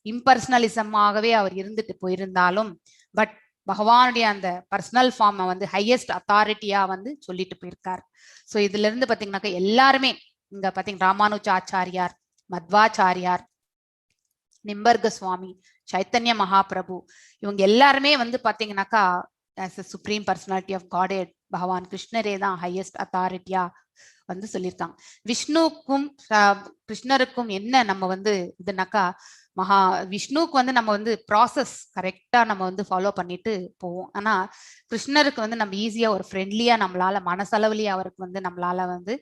இம்பர்சனலிசமாகவே அவர் இருந்துட்டு போயிருந்தாலும், பட் பகவானுடைய அந்த பர்சனல் ஃபார்மை வந்து ஹையஸ்ட் அத்தாரிட்டியா வந்து சொல்லிட்டு போயிருக்கார். ஸோ இதுல இருந்து பாத்தீங்கன்னாக்கா எல்லாருமே இங்க பாத்தீங்க ராமானுஜாச்சாரியார், மத்வாச்சாரியார், நிம்பர்க சுவாமி, சைத்தன்ய மகாபிரபு, இவங்க எல்லாருமே வந்து பாத்தீங்கன்னாக்கா as a supreme personality of godhead பகவான் கிருஷ்ணரே தான் ஹையஸ்ட் அத்தாரிட்டியா வந்து சொல்லியிருக்காங்க. விஷ்ணுக்கும் கிருஷ்ணருக்கும் என்ன நம்ம வந்து இதுனாக்கா விஷ்ணுவுக்கு வந்து நம்ம வந்து ப்ராசஸ் கரெக்டா நம்ம வந்து ஃபாலோ பண்ணிட்டு போவோம். ஆனா கிருஷ்ணருக்கு வந்து நம்ம ஈஸியா ஒரு ஃப்ரெண்ட்லியா நம்மளால மனசளவுலயே அவருக்கு வந்து நம்மளால வந்து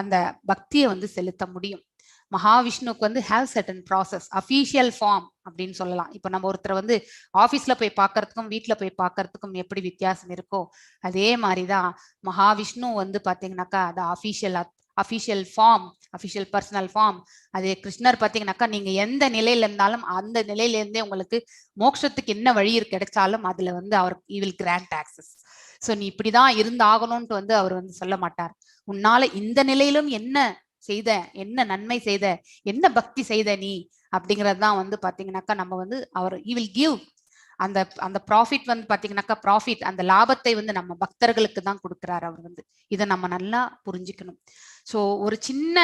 அந்த பக்தியை வந்து செலுத்த முடியும். மகாவிஷ்ணுக்கு வந்து have certain process, official form அப்படின்னு சொல்லலாம். இப்போ நம்ம ஒருத்தரை வந்து ஆஃபீஸ்ல போய் பார்க்கறதுக்கும் வீட்டில் போய் பார்க்கறதுக்கும் எப்படி வித்தியாசம் இருக்கோ அதே மாதிரிதான் மகாவிஷ்ணு வந்து பாத்தீங்கன்னாக்கா அது official form, official personal form. அது கிருஷ்ணர் பாத்தீங்கன்னாக்கா நீங்க எந்த நிலையில இருந்தாலும் அந்த நிலையில இருந்தே உங்களுக்கு மோட்சத்துக்கு என்ன வழி கிடைச்சாலும் அதுல வந்து அவர் வில் கிராண்ட் ஆக்சஸ். ஸோ நீ இப்படிதான் இருந்தாகணும்ட்டு வந்து அவர் வந்து சொல்ல மாட்டார். உன்னால இந்த நிலையிலும் என்ன செய்த, என்ன நன்மை செய்த, என்ன பக்தி செய்த நீ அப்படிங்கிறது தான் வந்து பாத்தீங்கன்னாக்கா நம்ம வந்து அவர் he will give அந்த ப்ராஃபிட் வந்து பாத்தீங்கன்னாக்கா ப்ராஃபிட் அந்த லாபத்தை வந்து நம்ம பக்தர்களுக்கு தான் கொடுக்கிறார் அவர் வந்து. இதை நம்ம நல்லா புரிஞ்சுக்கணும். ஸோ ஒரு சின்ன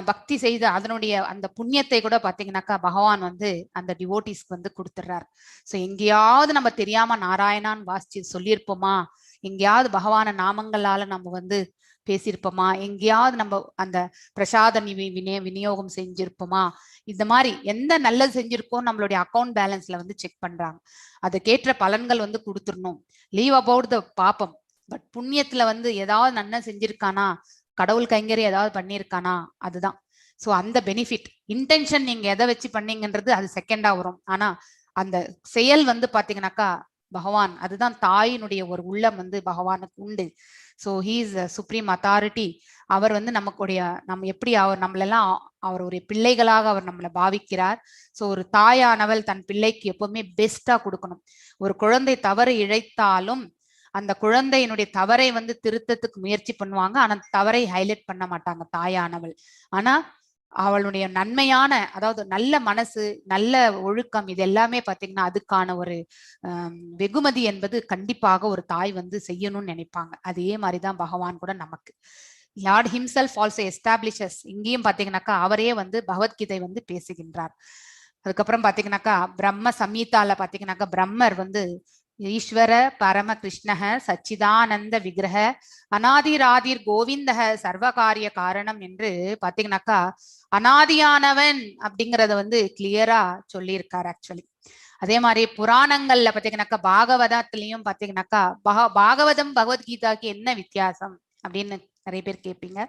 பக்தி செய்த அதனுடைய அந்த புண்ணியத்தை கூட பாத்தீங்கன்னாக்கா பகவான் வந்து அந்த டிவோட்டிஸ்க்கு வந்து கொடுத்துடுறார். ஸோ எங்கேயாவது நம்ம தெரியாம நாராயணான்னு வாசிச்சு சொல்லியிருப்போமா, எங்கேயாவது பகவான நாமங்களால நம்ம வந்து பேசியிருப்போமா, எங்கேயாவது நம்ம அந்த பிரசாத விநியோகம் செஞ்சிருப்போமா, இந்த மாதிரி எந்த நல்லது செஞ்சிருக்கோம் நம்மளுடைய அக்கௌண்ட் பேலன்ஸ்ல வந்து செக் பண்றாங்க. அதுக்கேற்ற பலன்கள் வந்து கொடுத்துடணும். லீவ் அபவுட் த பாப்பம், பட் புண்ணியத்துல வந்து ஏதாவது நன்மை செஞ்சிருக்கானா, கடவுள் கைங்கறி ஏதாவது பண்ணியிருக்கானா, அதுதான். ஸோ அந்த பெனிஃபிட் இன்டென்ஷன் நீங்க எதை வச்சு பண்ணீங்கன்றது அது செகண்டா வரும். ஆனா அந்த செயல் வந்து பாத்தீங்கன்னாக்கா பகவான், அதுதான் தாயினுடைய ஒரு உள்ளம் வந்து பகவானுக்கு உண்டு. So he is supreme authority. அவர் வந்து நம்ம எப்படி அவர் நம்மளெல்லாம் அவர் ஒரு பிள்ளைகளாக அவர் நம்மளை பாவிக்கிறார். ஸோ ஒரு தாயானவள் தன் பிள்ளைக்கு எப்பவுமே பெஸ்டா கொடுக்கணும். ஒரு குழந்தை தவறு இழைத்தாலும் அந்த குழந்தையினுடைய தவறை வந்து திருத்தத்துக்கு முயற்சி பண்ணுவாங்க. ஆனா தவறை ஹைலைட் பண்ண மாட்டாங்க தாயானவள். ஆனா அவளுடைய நன்மையான, அதாவது நல்ல மனசு, நல்ல ஒழுக்கம், இது எல்லாமே பாத்தீங்கன்னா அதுக்கான ஒரு வெகுமதி என்பது கண்டிப்பாக ஒரு தாய் வந்து செய்யணும்னு நினைப்பாங்க. அதே மாதிரிதான் பகவான் கூட நமக்கு லார்ட் ஹிம்செல்ஃப் ஆல்சோ எஸ்டாப்ளிஷஸ். இங்கேயும் பாத்தீங்கன்னாக்கா அவரே வந்து பகவத்கீதை வந்து பேசுகின்றார். அதுக்கப்புறம் பாத்தீங்கன்னாக்கா பிரம்ம சம்ஹிதால பாத்தீங்கன்னாக்கா பிரம்மர் வந்து ஈஸ்வர பரம கிருஷ்ணக சச்சிதானந்த விக்கிரக அநாதிராதிர் கோவிந்தக சர்வகாரிய காரணம் என்று பாத்தீங்கன்னாக்கா அனாதியானவன் அப்படிங்கறத வந்து கிளியரா சொல்லியிருக்காரு ஆக்சுவலி. அதே மாதிரி புராணங்கள்ல பாத்தீங்கன்னாக்கா பாகவதத்திலையும் பாத்தீங்கன்னாக்கா பாகவதம் பகவத்கீதாக்கு என்ன வித்தியாசம் அப்படின்னு நிறைய பேர் கேட்பீங்க.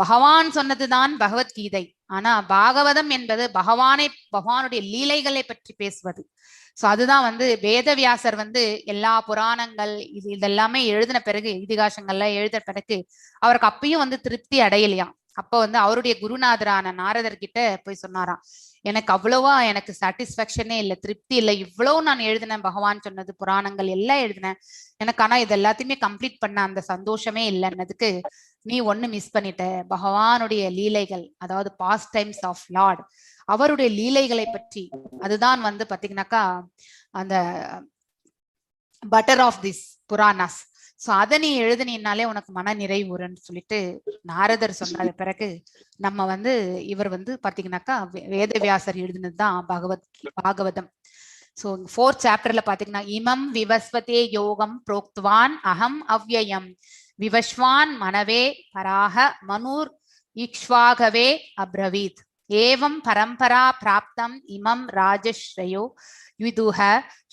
பகவான் சொன்னதுதான் பகவத்கீதை. ஆனா பாகவதம் என்பது பகவானுடைய லீலைகளை பற்றி பேசுவது. சோ அதுதான் வந்து வேதவியாசர் வந்து எல்லா புராணங்கள் இதெல்லாமே எழுதின பிறகு, இதிகாசங்கள்ல எழுதின பிறகு அவருக்கு அப்பயும் வந்து திருப்தி அடையலையாம். அப்ப வந்து அவருடைய குருநாதரான நாரதர்கிட்ட போய் சொன்னாராம், எனக்கு அவ்வளவா எனக்கு சாட்டிஸ்பாக்சனே இல்லை, திருப்தி இல்லை, இவ்வளவு நான் எழுதினேன், பகவான் சொன்னது புராணங்கள் எல்லாம் எழுதினேன், எனக்கு ஆனா இது எல்லாத்தையுமே கம்ப்ளீட் பண்ண அந்த சந்தோஷமே இல்லைன்னதுக்கு, நீ ஒண்ணு மிஸ் பண்ணிட்ட, பகவானுடைய லீலைகள், அதாவது பாஸ்ட் டைம்ஸ் ஆஃப் லார்ட், அவருடைய லீலைகளை பற்றி, அதுதான் வந்து பாத்தீங்கன்னாக்கா அந்த butter of this Puranas. So அதை நீ எழுதினாலே உனக்கு மன நிறைவுன்னு சொல்லிட்டு நாரதர் சொன்னது பிறகு நம்ம வந்து இவர் வந்து பாத்தீங்கன்னாக்கா வேதவியாசர் எழுதினதுதான் பாகவதம். சோ 4th சாப்டர்ல பாத்தீங்கன்னா இமம் விவஸ்வதே யோகம் புரோக்துவான் அகம் அவ்யயம் விவஸ்வான் மனவே பராக மனுர் இக்ஷ்வாகவே அப்ரவீத் ஏவம் பரம்பரா பிராப்தம் இமம் ராஜஸ்ரயோ விதுஹ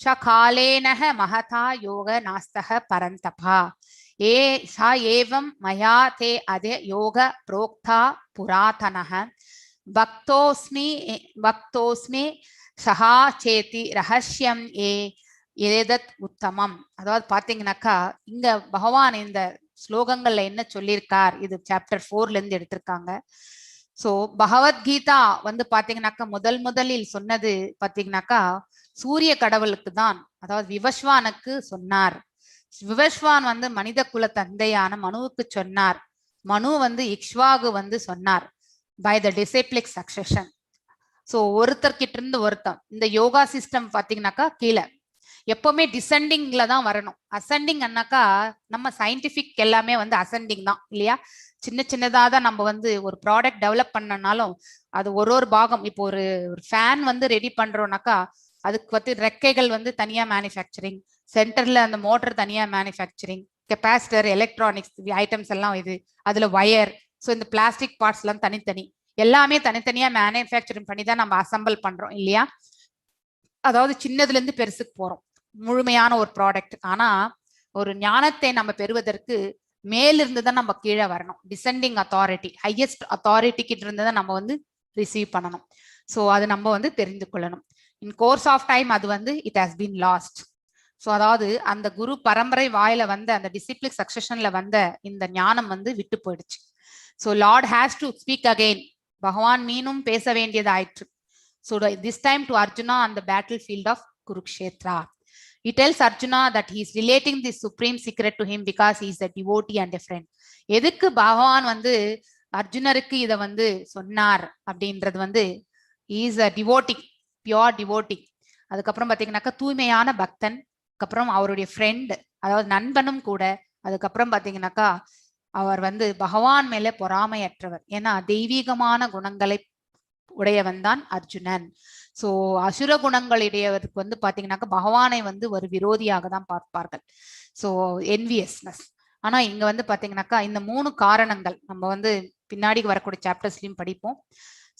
சகாலேனஹ மகதா யோக நாஸ்தஹ பரந்தபா ஏ சா ஏவம் மயா தே அதே யோக புரோக்தா புராதனஹ பக்தோஸ்மி சஹா சேதி ரகசியம் ஏதத் உத்தமம். அதாவது பாத்தீங்கன்னாக்கா இங்க பகவான் இந்த ஸ்லோகங்கள்ல என்ன சொல்லியிருக்கார், இது சாப்டர் 4ல இருந்து எடுத்திருக்காங்க. சோ பகவத்கீதா வந்து பாத்தீங்கன்னாக்கா முதலில் சொன்னது பாத்தீங்கன்னாக்கா சூரிய கடவுளுக்கு தான், அதாவது விவஸ்வானுக்கு சொன்னார். விவஸ்வான் வந்து மனித குல தந்தையான மனுவுக்கு சொன்னார். மனு வந்து இக்ஷ்வாகு வந்து சொன்னார் பை த டிசிப்ளிக் சக்சஷன். சோ ஒருத்தர்கிட்ட இருந்து ஒருத்தர். இந்த யோகா சிஸ்டம் பாத்தீங்கன்னாக்கா கீழே எப்பவுமே டிசெண்டிங்ல தான் வரணும். அசெண்டிங் அண்ணாக்கா நம்ம சயின்டிபிக் எல்லாமே வந்து அசெண்டிங் தான் இல்லையா. சின்னதா தான் நம்ம வந்து ஒரு ப்ராடக்ட் டெவலப் பண்ணனாலும் அது ஒரு பாகம். இப்போ ஒரு ஃபேன் வந்து ரெடி பண்றோம்னாக்கா அதுக்கு வந்து ரெக்கைகள் வந்து தனியா மேனுஃபேக்சரிங், சென்டர்ல அந்த மோட்டர் தனியா மேனுஃபேக்சரிங், கெப்பாசிட்டர், எலக்ட்ரானிக்ஸ் ஐட்டம்ஸ் எல்லாம் இது, அதுல வயர், ஸோ இந்த பிளாஸ்டிக் பார்ட்ஸ் எல்லாம் தனித்தனி, எல்லாமே தனித்தனியா மேனுஃபேக்சரிங் பண்ணி தான் நம்ம அசம்பிள் பண்றோம் இல்லையா. அதாவது சின்னதுல இருந்து பெருசுக்கு போறோம் முழுமையான ஒரு ப்ராடக்ட். ஆனா ஒரு ஞானத்தை நம்ம பெறுவதற்கு மேலிருந்து தான் நம்ம கீழே வரணும். டிசெண்டிங் அத்தாரிட்டி, ஹையஸ்ட் அத்தாரிட்டி கிட்ட இருந்து தான் நம்ம வந்து ரிசீவ் பண்ணணும். ஸோ அது நம்ம வந்து தெரிந்து கொள்ளணும். இன் கோர்ஸ் ஆஃப் டைம் அது வந்து it has been last. So அதாவது அந்த குரு பரம்பரை வாயில வந்த அந்த டிசிப்ளிக் சக்சஷன்ல வந்த இந்த ஞானம் வந்து விட்டு போயிடுச்சு. So Lord has to speak again. பகவான் மீனும் பேச வேண்டியது ஆயிற்று. So this time to Arjuna on the battlefield of Kurukshetra. He tells Arjuna that he is relating this supreme secret to him because he is a devotee and a friend. எதுக்கு பகவான் வந்து அர்ஜுனருக்கு இத வந்து சொன்னார் அப்படின்றது வந்து he is a devotee, pure devotee. அதுக்கப்புறம் பாத்தீங்கன்னாக்கா தூய்மையான பக்தன், அதுக்கப்புறம் அவருடைய ஃப்ரெண்ட், அதாவது நண்பனும் கூட. அதுக்கப்புறம் பாத்தீங்கன்னாக்கா அவர் வந்து பகவான் மேல பொறாமையற்றவர். ஏன்னா தெய்வீகமான குணங்களை உடையவன் தான் அர்ஜுனன். சோ அசுர குணங்களுடையவருக்கு வந்து பாத்தீங்கன்னாக்கா பகவானை வந்து ஒரு விரோதியாக தான் பார்ப்பார்கள். சோ என்வியஸ்னஸ். ஆனா இங்க வந்து பாத்தீங்கன்னாக்கா இந்த 3 காரணங்கள் நம்ம வந்து பின்னாடி வரக்கூடிய சாப்டர்ஸ்லயும் படிப்போம்.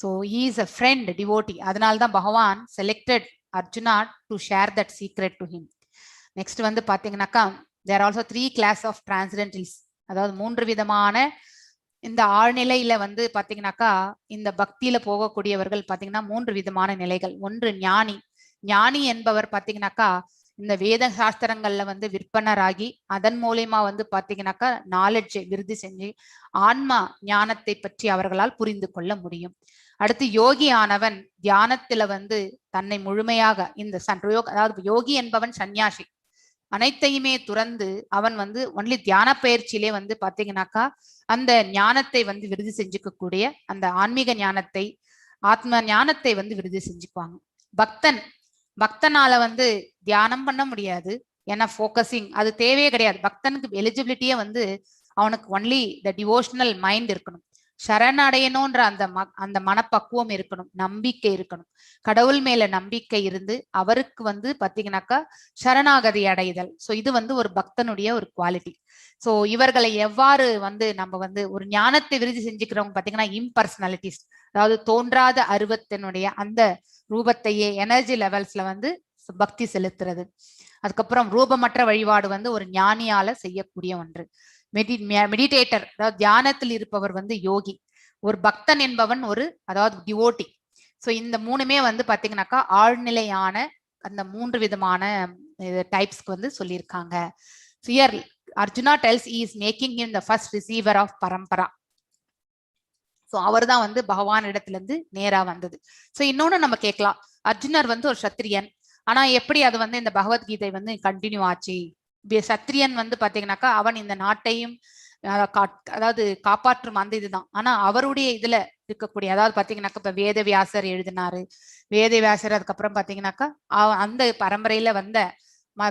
So he is a friend, devotee. அதனால்தான் பகவான் selected Arjuna to share that secret to him. Next வந்து பாத்தீங்கன்னாக்கா தேர் ஆல்சோ 3 கிளாஸ் ஆஃப் டிரான்செண்டன்டல்ஸ். அதாவது 3 விதமான இந்த ஆழ்நிலையில வந்து பாத்தீங்கன்னாக்கா இந்த பக்தியில போகக்கூடியவர்கள் பாத்தீங்கன்னா 3 விதமான நிலைகள். ஒன்று ஞானி. ஞானி என்பவர் பாத்தீங்கன்னாக்கா இந்த வேத சாஸ்திரங்கள்ல வந்து விற்பனராகி அதன் மூலியமா வந்து பாத்தீங்கன்னாக்கா நாலெட்ஜை விருத்தி செஞ்சு ஆன்மா ஞானத்தை பற்றி அவர்களால் புரிந்து கொள்ள முடியும். அடுத்து யோகி ஆனவன் தியானத்துல வந்து தன்னை முழுமையாக இந்த அதாவது யோகி என்பவன் சன்னியாசி, அனைத்தையுமே துறந்து அவன் வந்து ஒன்லி தியான பயிற்சியிலே வந்து பாத்தீங்கன்னாக்கா அந்த ஞானத்தை வந்து விருதி செஞ்சுக்கக்கூடிய அந்த ஆன்மீக ஞானத்தை, ஆத்ம ஞானத்தை வந்து விருதி செஞ்சுக்குவாங்க. பக்தனால வந்து தியானம் பண்ண முடியாது. ஏன்னா போக்கசிங் அது தேவையே கிடையாது. பக்தனுக்கு எலிஜிபிலிட்டியே வந்து அவனுக்கு ஒன்லி த டிவோஷனல் மைண்ட் இருக்கணும், சரணடையணும்ன்ற அந்த மனப்பக்குவம் இருக்கணும், நம்பிக்கை இருக்கணும், கடவுள் மேல நம்பிக்கை இருந்து அவருக்கு வந்து பாத்தீங்கன்னாக்கா சரணாகதி அடைதல். சோ இது வந்து ஒரு பக்தனுடைய ஒரு குவாலிட்டி. சோ இவர்களை எவ்வாறு வந்து நம்ம வந்து ஒரு ஞானத்தை விருதி செஞ்சுக்கிறவங்க பாத்தீங்கன்னா இம்பர்சனாலிட்டிஸ், அதாவது தோன்றாத அருவத்தினுடைய அந்த ரூபத்தையே எனர்ஜி லெவல்ஸ்ல வந்து பக்தி செலுத்துறது. அதுக்கப்புறம் ரூபமற்ற வழிபாடு வந்து ஒரு ஞானியால செய்யக்கூடிய ஒன்று. மெடிடேட்டர், அதாவது தியானத்தில் இருப்பவர் வந்து யோகி. ஒரு பக்தன் என்பவன் ஒரு அதாவது டிவோட்டி. சோ இந்த 3மே வந்து பாத்தீங்கன்னாக்கா ஆழ்நிலையான அந்த 3 விதமான டைப்ஸ்க்கு வந்து சொல்லியிருக்காங்க. Here Arjuna tells he is making him the first receiver of parampara. So அவர் தான் வந்து பகவான் இடத்துல இருந்து நேரா வந்தது. சோ இன்னொன்னு நம்ம கேட்கலாம், அர்ஜுனர் வந்து ஒரு சத்திரியன், ஆனா எப்படி அது வந்து இந்த பகவத்கீதை வந்து கண்டினியூ ஆச்சு? சத்திரியன் வந்து பாத்தீங்கன்னாக்கா அவன் இந்த நாட்டையும் அதாவது காப்பாற்றும் அந்த இதுதான். ஆனா அவருடைய இதுல இருக்கக்கூடிய அதாவது பாத்தீங்கன்னாக்கா இப்ப வேதவியாசர் எழுதினாரு, வேதவியாசர் அதுக்கப்புறம் பாத்தீங்கன்னாக்கா அந்த பரம்பரையில வந்த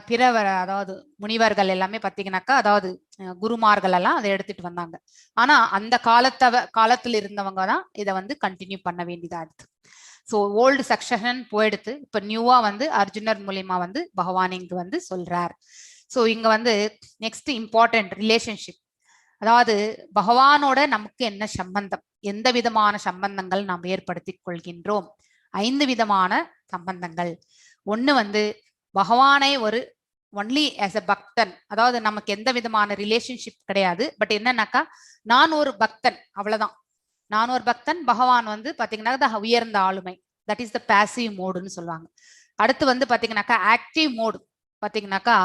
பிறவர் அதாவது முனிவர்கள் எல்லாமே பாத்தீங்கன்னாக்கா அதாவது குருமார்கள் எல்லாம் அதை எடுத்துட்டு வந்தாங்க. ஆனா அந்த காலத்துல இருந்தவங்க தான் இதை வந்து கண்டினியூ பண்ண வேண்டியதா இருக்கு. ஸோ ஓல்டு சக்சஷன் போயிடுத்து, இப்ப நியூவா வந்து அர்ஜுனர் மூலியமா வந்து பகவான் இங்கு வந்து சொல்றார். ஸோ இங்க வந்து நெக்ஸ்ட் இம்பார்ட்டன்ட் ரிலேஷன்ஷிப், அதாவது பகவானோட நமக்கு என்ன சம்பந்தம், எந்த விதமான சம்பந்தங்கள் நாம் ஏற்படுத்தி கொள்கின்றோம்? 5 விதமான சம்பந்தங்கள். ஒண்ணு வந்து பகவானை ஒரு ஒன்லி ஆஸ் எ பக்தன், அதாவது நமக்கு எந்த விதமான ரிலேஷன்ஷிப் கிடையாது. பட் என்னன்னாக்கா நான் ஒரு பக்தன், அவ்வளவுதான். நான் ஒரு பக்தன், பகவான் வந்து பாத்தீங்கன்னா உயர்ந்த ஆளுமை, தட் இஸ் த பாசிவ் மோடுன்னு சொல்லுவாங்க. அடுத்து வந்து பாத்தீங்கன்னாக்கா ஆக்டிவ் மோடு, பாத்தீங்கன்னாக்கா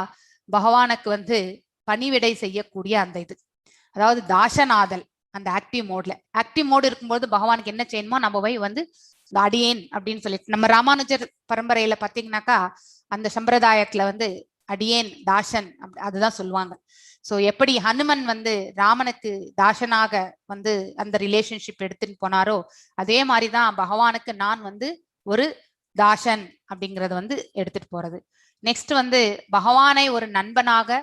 பகவானுக்கு வந்து பணிவிடை செய்யக்கூடிய அந்த இது, அதாவது தாசநாதல், அந்த ஆக்டிவ் மோடு இருக்கும்போது பகவானுக்கு என்ன செய்யணுமோ நம்ம போய் வந்து இந்த அடியேன் அப்படின்னு சொல்லிட்டு நம்ம ராமானுஜர் பரம்பரையில பாத்தீங்கன்னாக்கா அந்த சம்பிரதாயத்துல வந்து அடியேன் தாசன் அதுதான் சொல்லுவாங்க. சோ எப்படி ஹனுமன் வந்து ராமனுக்கு தாசனாக வந்து அந்த ரிலேஷன்ஷிப் எடுத்துட்டு போனாரோ அதே மாதிரிதான் பகவானுக்கு நான் வந்து ஒரு தாசன் அப்படிங்கறது வந்து எடுத்துட்டு போறது. நெக்ஸ்ட் வந்து பகவானை ஒரு நண்பனாக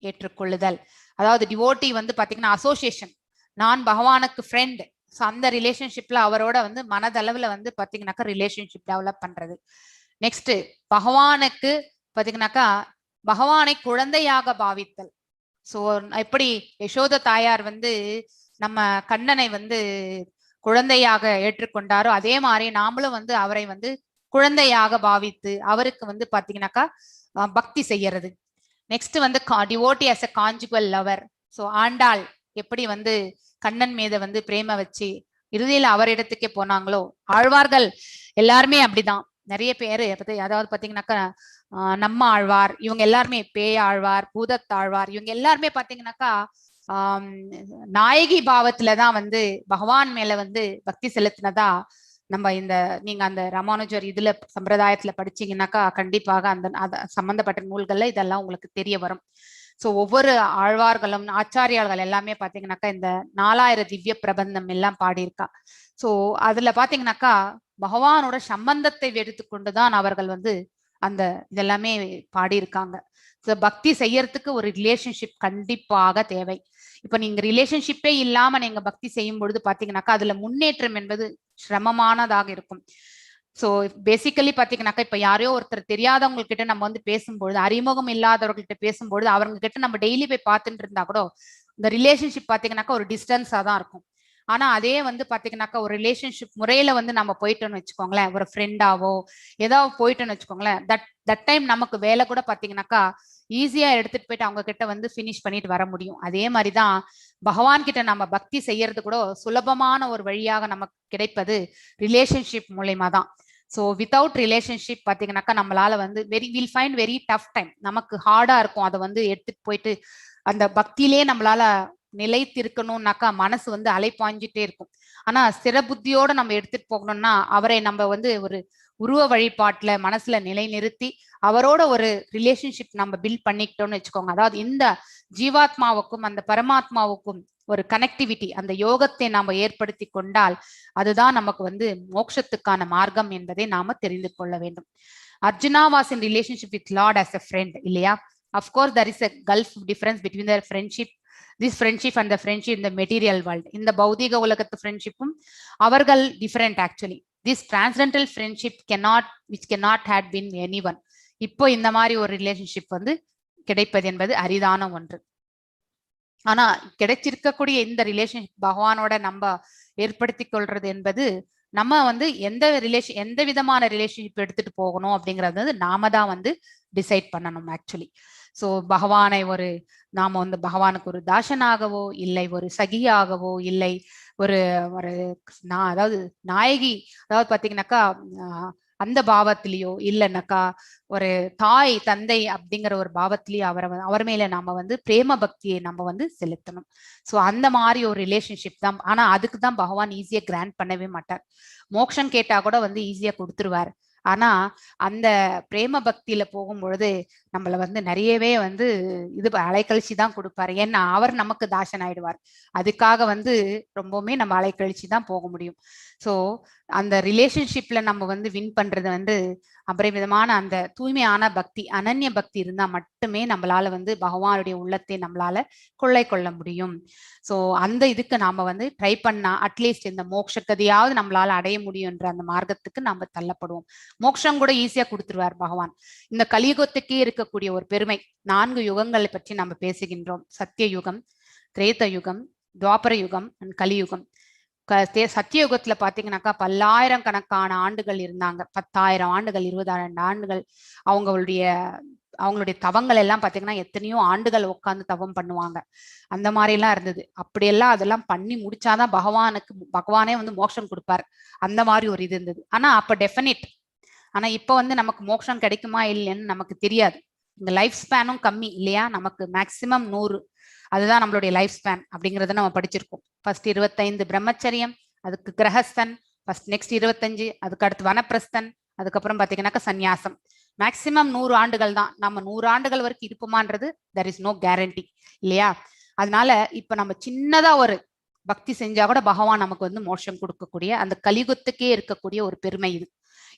ஏற்றுக்கொள்ளுதல். அதாவது டிவோட்டி வந்து பாத்தீங்கன்னா அசோசியேஷன், நான் பகவானுக்கு ஃப்ரெண்ட். ஸோ அந்த ரிலேஷன்ஷிப்ல அவரோட வந்து மனதளவுல வந்து பாத்தீங்கன்னாக்கா ரிலேஷன்ஷிப் டெவலப் பண்றது. நெக்ஸ்ட் பகவானுக்கு பாத்தீங்கன்னாக்கா பகவானை குழந்தையாக பாவித்தல். ஸோ எப்படி யசோத தாயார் வந்து நம்ம கண்ணனை வந்து குழந்தையாக ஏற்றுக்கொண்டாரோ அதே மாதிரி நாமளும் வந்து அவரை வந்து குழந்தையாக பாவித்து அவருக்கு வந்து பாத்தீங்கன்னாக்கா பக்தி செய்யறது. நெக்ஸ்ட் வந்து devotee as a conjugal lover. So Andal எப்படி வந்து கண்ணன் மீத வந்து பிரேம வச்சு இறுதியில அவர் இடத்துக்கே போனாங்களோ ஆழ்வார்கள் எல்லாருமே அப்படிதான். நிறைய பேரு அதாவது பாத்தீங்கன்னாக்கா நம்ம ஆழ்வார் இவங்க எல்லாருமே பேய் ஆழ்வார் பூதத்தாழ்வார் இவங்க எல்லாருமே பாத்தீங்கன்னாக்கா நாயகி பாவத்துலதான் வந்து பகவான் மேல வந்து பக்தி செலுத்தினதா நம்ம இந்த நீங்க அந்த ராமானுஜர் இதுல சம்பிரதாயத்துல படிச்சீங்கன்னாக்கா கண்டிப்பாக அந்த சம்பந்தப்பட்ட நூல்கள்ல இதெல்லாம் உங்களுக்கு தெரிய வரும். சோ ஒவ்வொரு ஆழ்வார்களும் ஆச்சாரியார்கள் எல்லாமே பாத்தீங்கன்னாக்கா இந்த 4000 திவ்ய பிரபந்தம் எல்லாம் பாடியிருக்கா. சோ அதுல பாத்தீங்கன்னாக்கா பகவானோட சம்பந்தத்தை எடுத்துக்கொண்டுதான் அவர்கள் வந்து அந்த இதெல்லாமே பாடியிருக்காங்க. பக்தி செய்யறதுக்கு ஒரு ரிலேஷன்ஷிப் கண்டிப்பாக தேவை. இப்ப நீங்க ரிலேஷன்ஷிப்பே இல்லாம நீங்க பக்தி செய்யும் பொழுது பாத்தீங்கன்னாக்கா அதுல முன்னேற்றம் என்பது சிரமமானதாக இருக்கும். சோ பேசிக்கலி பாத்தீங்கன்னாக்கா இப்ப யாரையோ ஒருத்தர் தெரியாதவங்க கிட்ட நம்ம வந்து பேசும்பொழுது அறிமுகம் இல்லாதவர்கிட்ட பேசும்பொழுது அவங்க கிட்ட நம்ம டெய்லி போய் பார்த்துட்டு இருந்தா கூட இந்த ரிலேஷன்ஷிப் பாத்தீங்கன்னாக்கா ஒரு டிஸ்டன்ஸா தான் இருக்கும். ஆனா அதே வந்து பாத்தீங்கன்னாக்கா ஒரு ரிலேஷன்ஷிப் முறையில வந்து நம்ம போயிட்டோம்னு வச்சுக்கோங்களேன், ஒரு ஃப்ரெண்டாவோ ஏதாவது போயிட்டோம்னு வச்சுக்கோங்களேன், தட் டைம் நமக்கு வேலை கூட பாத்தீங்கன்னாக்கா ஈஸியா எடுத்துட்டு போயிட்டு அவங்க கிட்ட வந்து பினிஷ் பண்ணிட்டு வர முடியும். அதே மாதிரிதான் பகவான் கிட்ட நம்ம பக்தி செய்யறது கூட சுலபமான ஒரு வழியாக நமக்கு கிடைப்பது ரிலேஷன்ஷிப் மூலயமா தான். ஸோ வித்தவுட் ரிலேஷன்ஷிப் பாத்தீங்கன்னாக்கா நம்மளால வந்து will find very tough time. நமக்கு ஹார்டா இருக்கும் அதை வந்து எடுத்துட்டு போயிட்டு அந்த பக்தியிலே நம்மளால நிலைத்திருக்கணும்னாக்கா மனசு வந்து அலைப்பாஞ்சிட்டே இருக்கும். ஆனா ஸ்திர புத்தியோட நம்ம எடுத்துட்டு போகணும்னா அவரை நம்ம வந்து ஒரு உருவ வழிபாட்டுல மனசுல நிலை நிறுத்தி அவரோட ஒரு ரிலேஷன்ஷிப் நம்ம பில்ட் பண்ணிக்கிட்டோம்னு வச்சுக்கோங்க. அதாவது இந்த ஜீவாத்மாவுக்கும் அந்த பரமாத்மாவுக்கும் ஒரு கனெக்டிவிட்டி அந்த யோகத்தை நாம ஏற்படுத்தி கொண்டால் அதுதான் நமக்கு வந்து மோட்சத்துக்கான மார்க்கம் என்பதை நாம தெரிந்து கொள்ள வேண்டும். Arjuna was in relationship with Lord as a friend, இல்லையா? Of course there is a gulf difference between their friendship, this friendship and the friendship in the material world. இந்த பௌதிக உலகத்து ஃப்ரெண்ட்ஷிப்பும் அவர்கள் different actually. This transcendental friendship which cannot had been anyone. இப்போ இந்த மாதிரி ஒரு ரிலேஷன்ஷிப் வந்து கிடைப்பது என்பது அரிதான ஒன்று. ஆனா கிடைச்சிருக்கக்கூடிய இந்த ரிலேஷன்ஷிப் பகவானோட நம்ம ஏற்படுத்தி கொள்றது என்பது நம்ம வந்து எந்த விதமான ரிலேஷன்ஷிப் எடுத்துட்டு போகணும் அப்படிங்கறது வந்து நாம தான் வந்து டிசைட் பண்ணணும் ஆக்சுவலி. ஸோ பகவானை நாம வந்து பகவானுக்கு ஒரு தாசனாகவோ இல்லை ஒரு சகியாகவோ இல்லை ஒரு அதாவது நாயகி அதாவது பாத்தீங்கன்னாக்கா அந்த பாவத்திலேயோ இல்லைன்னாக்கா ஒரு தாய் தந்தை அப்படிங்கிற ஒரு பாவத்திலேயோ அவர் மேல நாம வந்து பிரேம பக்தியை நம்ம வந்து செலுத்தணும். ஸோ அந்த மாதிரி ஒரு ரிலேஷன்ஷிப் தான். ஆனா அதுக்கு தான் பகவான் ஈஸியா கிராண்ட் பண்ணவே மாட்டார். மோட்சம் கேட்டா கூட வந்து ஈஸியா கொடுத்துருவார். ஆனா அந்த பிரேம பக்தியில போகும்பொழுது நம்மள வந்து நிறையவே வந்து இது அலைக்கழிச்சு தான் கொடுப்பாரு. ஏன்னா அவர் நமக்கு தாசன் ஆயிடுவார். அதுக்காக வந்து ரொம்பவுமே நம்ம அலைக்கழிச்சு தான் போக முடியும். ஸோ அந்த ரிலேஷன்ஷிப்ல நம்ம வந்து வின் பண்றது வந்து அபரிமிதமான அந்த தூய்மையான பக்தி அனன்ய பக்தி இருந்தா மட்டுமே நம்மளால வந்து பகவானுடைய உள்ளத்தை நம்மளால கொள்ளை கொள்ள முடியும். ஸோ அந்த இதுக்கு நாம வந்து ட்ரை பண்ணா அட்லீஸ்ட் இந்த மோட்சக்கதையாவது நம்மளால அடைய முடியும்ன்ற அந்த மார்க்கத்துக்கு நாம தள்ளப்படுவோம். மோட்சம் கூட ஈஸியா கொடுத்துருவார் பகவான். இந்த கலியுகத்துக்கே இருக்கக்கூடிய ஒரு பெருமை 4 யுகங்களை பற்றி நம்ம பேசுகின்றோம். சத்திய யுகம், திரேத யுகம், துவாபர யுகம் அண்ட் கலியுகம். சத்தியயுகத்துல பாத்தீங்கன்னாக்கா பல்லாயிரக்கணக்கான ஆண்டுகள் இருந்தாங்க. 10,000 ஆண்டுகள் 20,000 ஆண்டுகள் அவங்களுடைய தவங்கள் எல்லாம் பாத்தீங்கன்னா எத்தனையோ ஆண்டுகள் உட்கார்ந்து தவம் பண்ணுவாங்க. அந்த மாதிரி எல்லாம் இருந்தது. அப்படியெல்லாம் அதெல்லாம் பண்ணி முடிச்சாதான் பகவானே வந்து மோட்சம் கொடுப்பாரு. அந்த மாதிரி ஒரு இது இருந்தது. ஆனா அப்ப டெஃபினிட். ஆனா இப்ப வந்து நமக்கு மோட்சம் கிடைக்குமா இல்லைன்னு நமக்கு தெரியாது. இந்த லைஃப் ஸ்பேனும் கம்மி இல்லையா? நமக்கு மேக்சிமம் 100. அதுதான் நம்மளுடைய லைஃப் ஸ்பேன் அப்படிங்கறத நம்ம படிச்சிருக்கோம். ஃபர்ஸ்ட் 25 பிரம்மச்சரியம், அதுக்கு கிரகஸ்தன், ஃபர்ஸ்ட் நெக்ஸ்ட் 25, அதுக்கு அடுத்து வனப்பிரஸ்தன், அதுக்கப்புறம் பாத்தீங்கன்னாக்கா சந்நியாசம். மேக்சிமம் 100 ஆண்டுகள் தான். நம்ம 100 ஆண்டுகள் வரைக்கும் இருப்போமான்றது there is no guarantee இல்லையா? அதனால இப்ப நம்ம சின்னதா ஒரு பக்தி செஞ்சா கூட பகவான் நமக்கு வந்து மோட்சம் கொடுக்கக்கூடிய அந்த கலியுகத்துக்கே இருக்கக்கூடிய ஒரு பெருமை இது.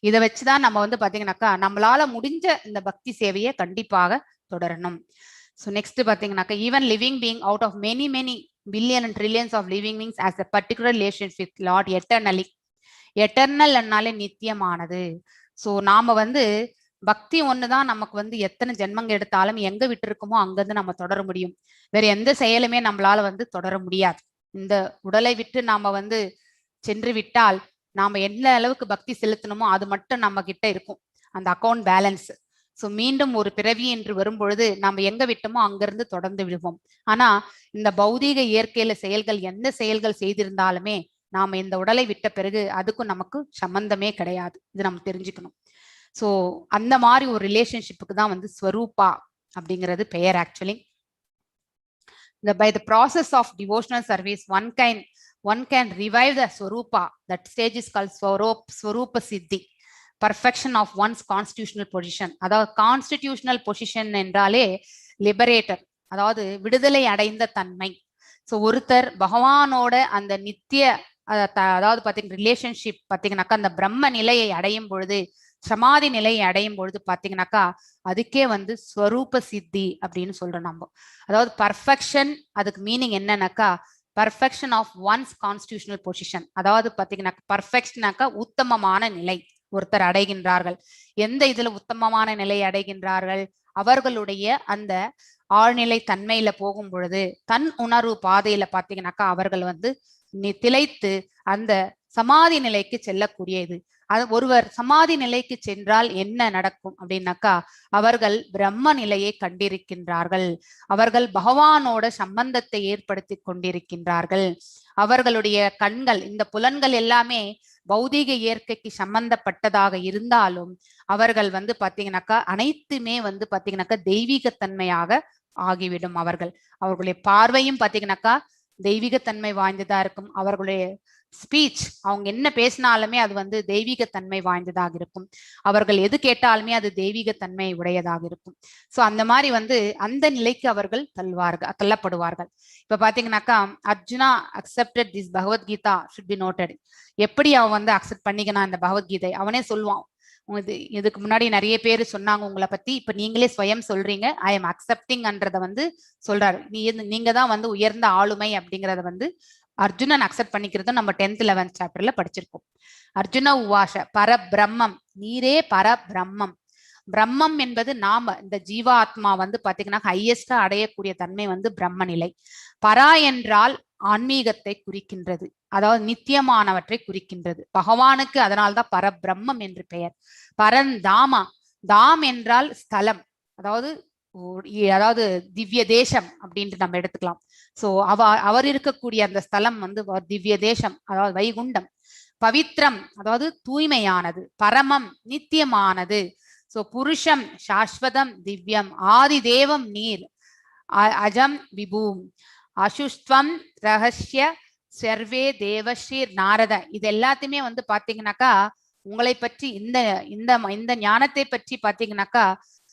இதை வச்சுதான் நம்ம வந்து பாத்தீங்கன்னாக்கா நம்மளால முடிஞ்ச இந்த பக்தி சேவையை கண்டிப்பாக தொடரணும். ஸோ நெக்ஸ்ட் பாத்தீங்கன்னாக்கா even living being out of many billion and trillions of living beings as a particular relationship with Lord eternally. Eternal என்னாலே நித்தியமானது. ஸோ நாம வந்து பக்தி ஒண்ணுதான் நமக்கு வந்து எத்தனை ஜென்மங்க எடுத்தாலும் எங்க விட்டு இருக்குமோ அங்கிருந்து நம்ம தொடர முடியும். வேற எந்த செயலுமே நம்மளால வந்து தொடர முடியாது. இந்த உடலை விட்டு நாம வந்து சென்று விட்டால் நாம எந்த அளவுக்கு பக்தி செலுத்தணுமோ அது மட்டும் நம்ம கிட்ட இருக்கும், அந்த அக்கௌண்ட் பேலன்ஸ். ஸோ மீண்டும் ஒரு பிறவி என்று வரும்பொழுது நம்ம எங்க விட்டோமோ அங்கிருந்து தொடர்ந்து விடுவோம். ஆனா இந்த பௌதீக இயற்கையில செயல்கள் எந்த செயல்கள் செய்திருந்தாலுமே நாம இந்த உடலை விட்ட பிறகு அதுக்கும் நமக்கு சம்பந்தமே கிடையாது. இது நம்ம தெரிஞ்சுக்கணும். ஸோ அந்த மாதிரி ஒரு ரிலேஷன்ஷிப்புக்கு தான் வந்து ஸ்வரூபா அப்படிங்கிறது பெயர். Actually by the process of devotional service one can revive the swarupa. That stage is called swarupa siddhi, perfection of one's constitutional position. அதாவது கான்ஸ்டிடியூஷனல் பொசிஷன் என்றாலே லிபரேட்டர், அதாவது விடுதலை அடைந்த தன்மை. ஸோ ஒருத்தர் பகவானோட அந்த நித்திய அதாவது பாத்தீங்கன்னா ரிலேஷன்ஷிப் பாத்தீங்கன்னாக்கா அந்த பிரம்ம நிலையை அடையும் பொழுது, சமாதி நிலையை அடையும் பொழுது பாத்தீங்கன்னாக்கா அதுக்கே வந்து ஸ்வரூப சித்தி அப்படின்னு சொல்றோம் நம்ம. அதாவது பர்ஃபெக்ஷன், அதுக்கு மீனிங் என்னன்னாக்கா perfection of one's constitutional position. அதாவது பாத்தீங்கன்னா பர்ஃபெக்ஷனாக்கா உத்தமமான நிலை ஒருத்தர் அடைகின்றார்கள். எந்த இதுல உத்தமமான நிலை அடைகின்றார்கள்? அவர்களுடைய அந்த ஆழ்நிலை தன்மையில போகும் பொழுது தன் உணர்வு பாதையில பாத்தீங்கன்னாக்கா அவர்கள் வந்து திளைத்து அந்த சமாதி நிலைக்கு செல்லக்கூடியது. அது ஒருவர் சமாதி நிலைக்கு சென்றால் என்ன நடக்கும் அப்படின்னாக்கா அவர்கள் பிரம்ம நிலையை கண்டிருக்கின்றார்கள். அவர்கள் பகவானோட சம்பந்தத்தை ஏற்படுத்தி கொண்டிருக்கின்றார்கள். அவர்களுடைய கண்கள், இந்த புலன்கள் எல்லாமே பௌதீக இயற்கைக்கு சம்பந்தப்பட்டதாக இருந்தாலும் அவர்கள் வந்து பாத்தீங்கன்னாக்கா அனைத்துமே வந்து பாத்தீங்கன்னாக்கா தெய்வீகத்தன்மையாக ஆகிவிடும். அவர்களுடைய பார்வையும் பாத்தீங்கன்னாக்கா தெய்வீகத்தன்மை வாய்ந்ததா இருக்கும். அவர்களுடைய ஸ்பீச், அவங்க என்ன பேசினாலுமே அது வந்து தெய்வீகத்தன்மை வாய்ந்ததாக இருக்கும். அவர்கள் எது கேட்டாலுமே அது தெய்வீகத்தன்மை உடையதாக இருக்கும். ஸோ அந்த மாதிரி வந்து அந்த நிலைக்கு அவர்கள் தள்ளப்படுவார்கள். இப்ப பாத்தீங்கன்னாக்கா Arjuna accepted this Bhagavad Gita should be noted. எப்படி அவன் வந்து அக்செப்ட் பண்ணிக்கணும் இந்த பகவத்கீதை? அவனே சொல்லுவான். இதுக்கு முன்னாடி நிறைய பேர் சொன்னாங்க உங்களை பத்தி, இப்ப நீங்களே ஸ்வயம் சொல்றீங்க ஐ எம் அக்செப்டிங்ன்றத வந்து சொல்றாரு. நீங்க தான் வந்து உயர்ந்த ஆளுமை அப்படிங்கறத வந்து அர்ஜுனன் அக்செப்ட் பண்ணிக்கிறத நம்ம 10th 11th சாப்டர்ல படிச்சிருக்கோம். அர்ஜுன உவாச பரபிரம்மம், நீரே பரபிரம்மம். பிரம்மம் என்பது நாம இந்த ஜீவாத்மா வந்து பாத்தீங்கன்னா ஹையஸ்டா அடையக்கூடிய தன்மை வந்து பிரம்ம நிலை. பரா என்றால் ஆன்மீகத்தை குறிக்கின்றது, அதாவது நித்தியமானவற்றை குறிக்கின்றது. பகவானுக்கு அதனால்தான் பரபிரம்மம் என்று பெயர். பரந்தாமா, தாம் என்றால் ஸ்தலம், அதாவது திவ்ய தேசம் அப்படின்ட்டு நம்ம எடுத்துக்கலாம். சோ அவர் இருக்கக்கூடிய அந்த ஸ்தலம் வந்து திவ்ய தேசம், அதாவது வைகுண்டம். பவித்ரம், அதாவது தூய்மையானது. பரமம், நித்தியமானது. சோ புருஷம், சாஸ்வதம், திவ்யம். ஆதி தேவம், நீர். அஜம், விபூம். அசுஷ்வம், ரகசிய, சர்வே தேவஸ்ரீர் நாரத. இது எல்லாத்தையுமே வந்து பாத்தீங்கன்னாக்கா உங்களை பற்றி இந்த இந்த இந்த ஞானத்தை பற்றி பாத்தீங்கன்னாக்கா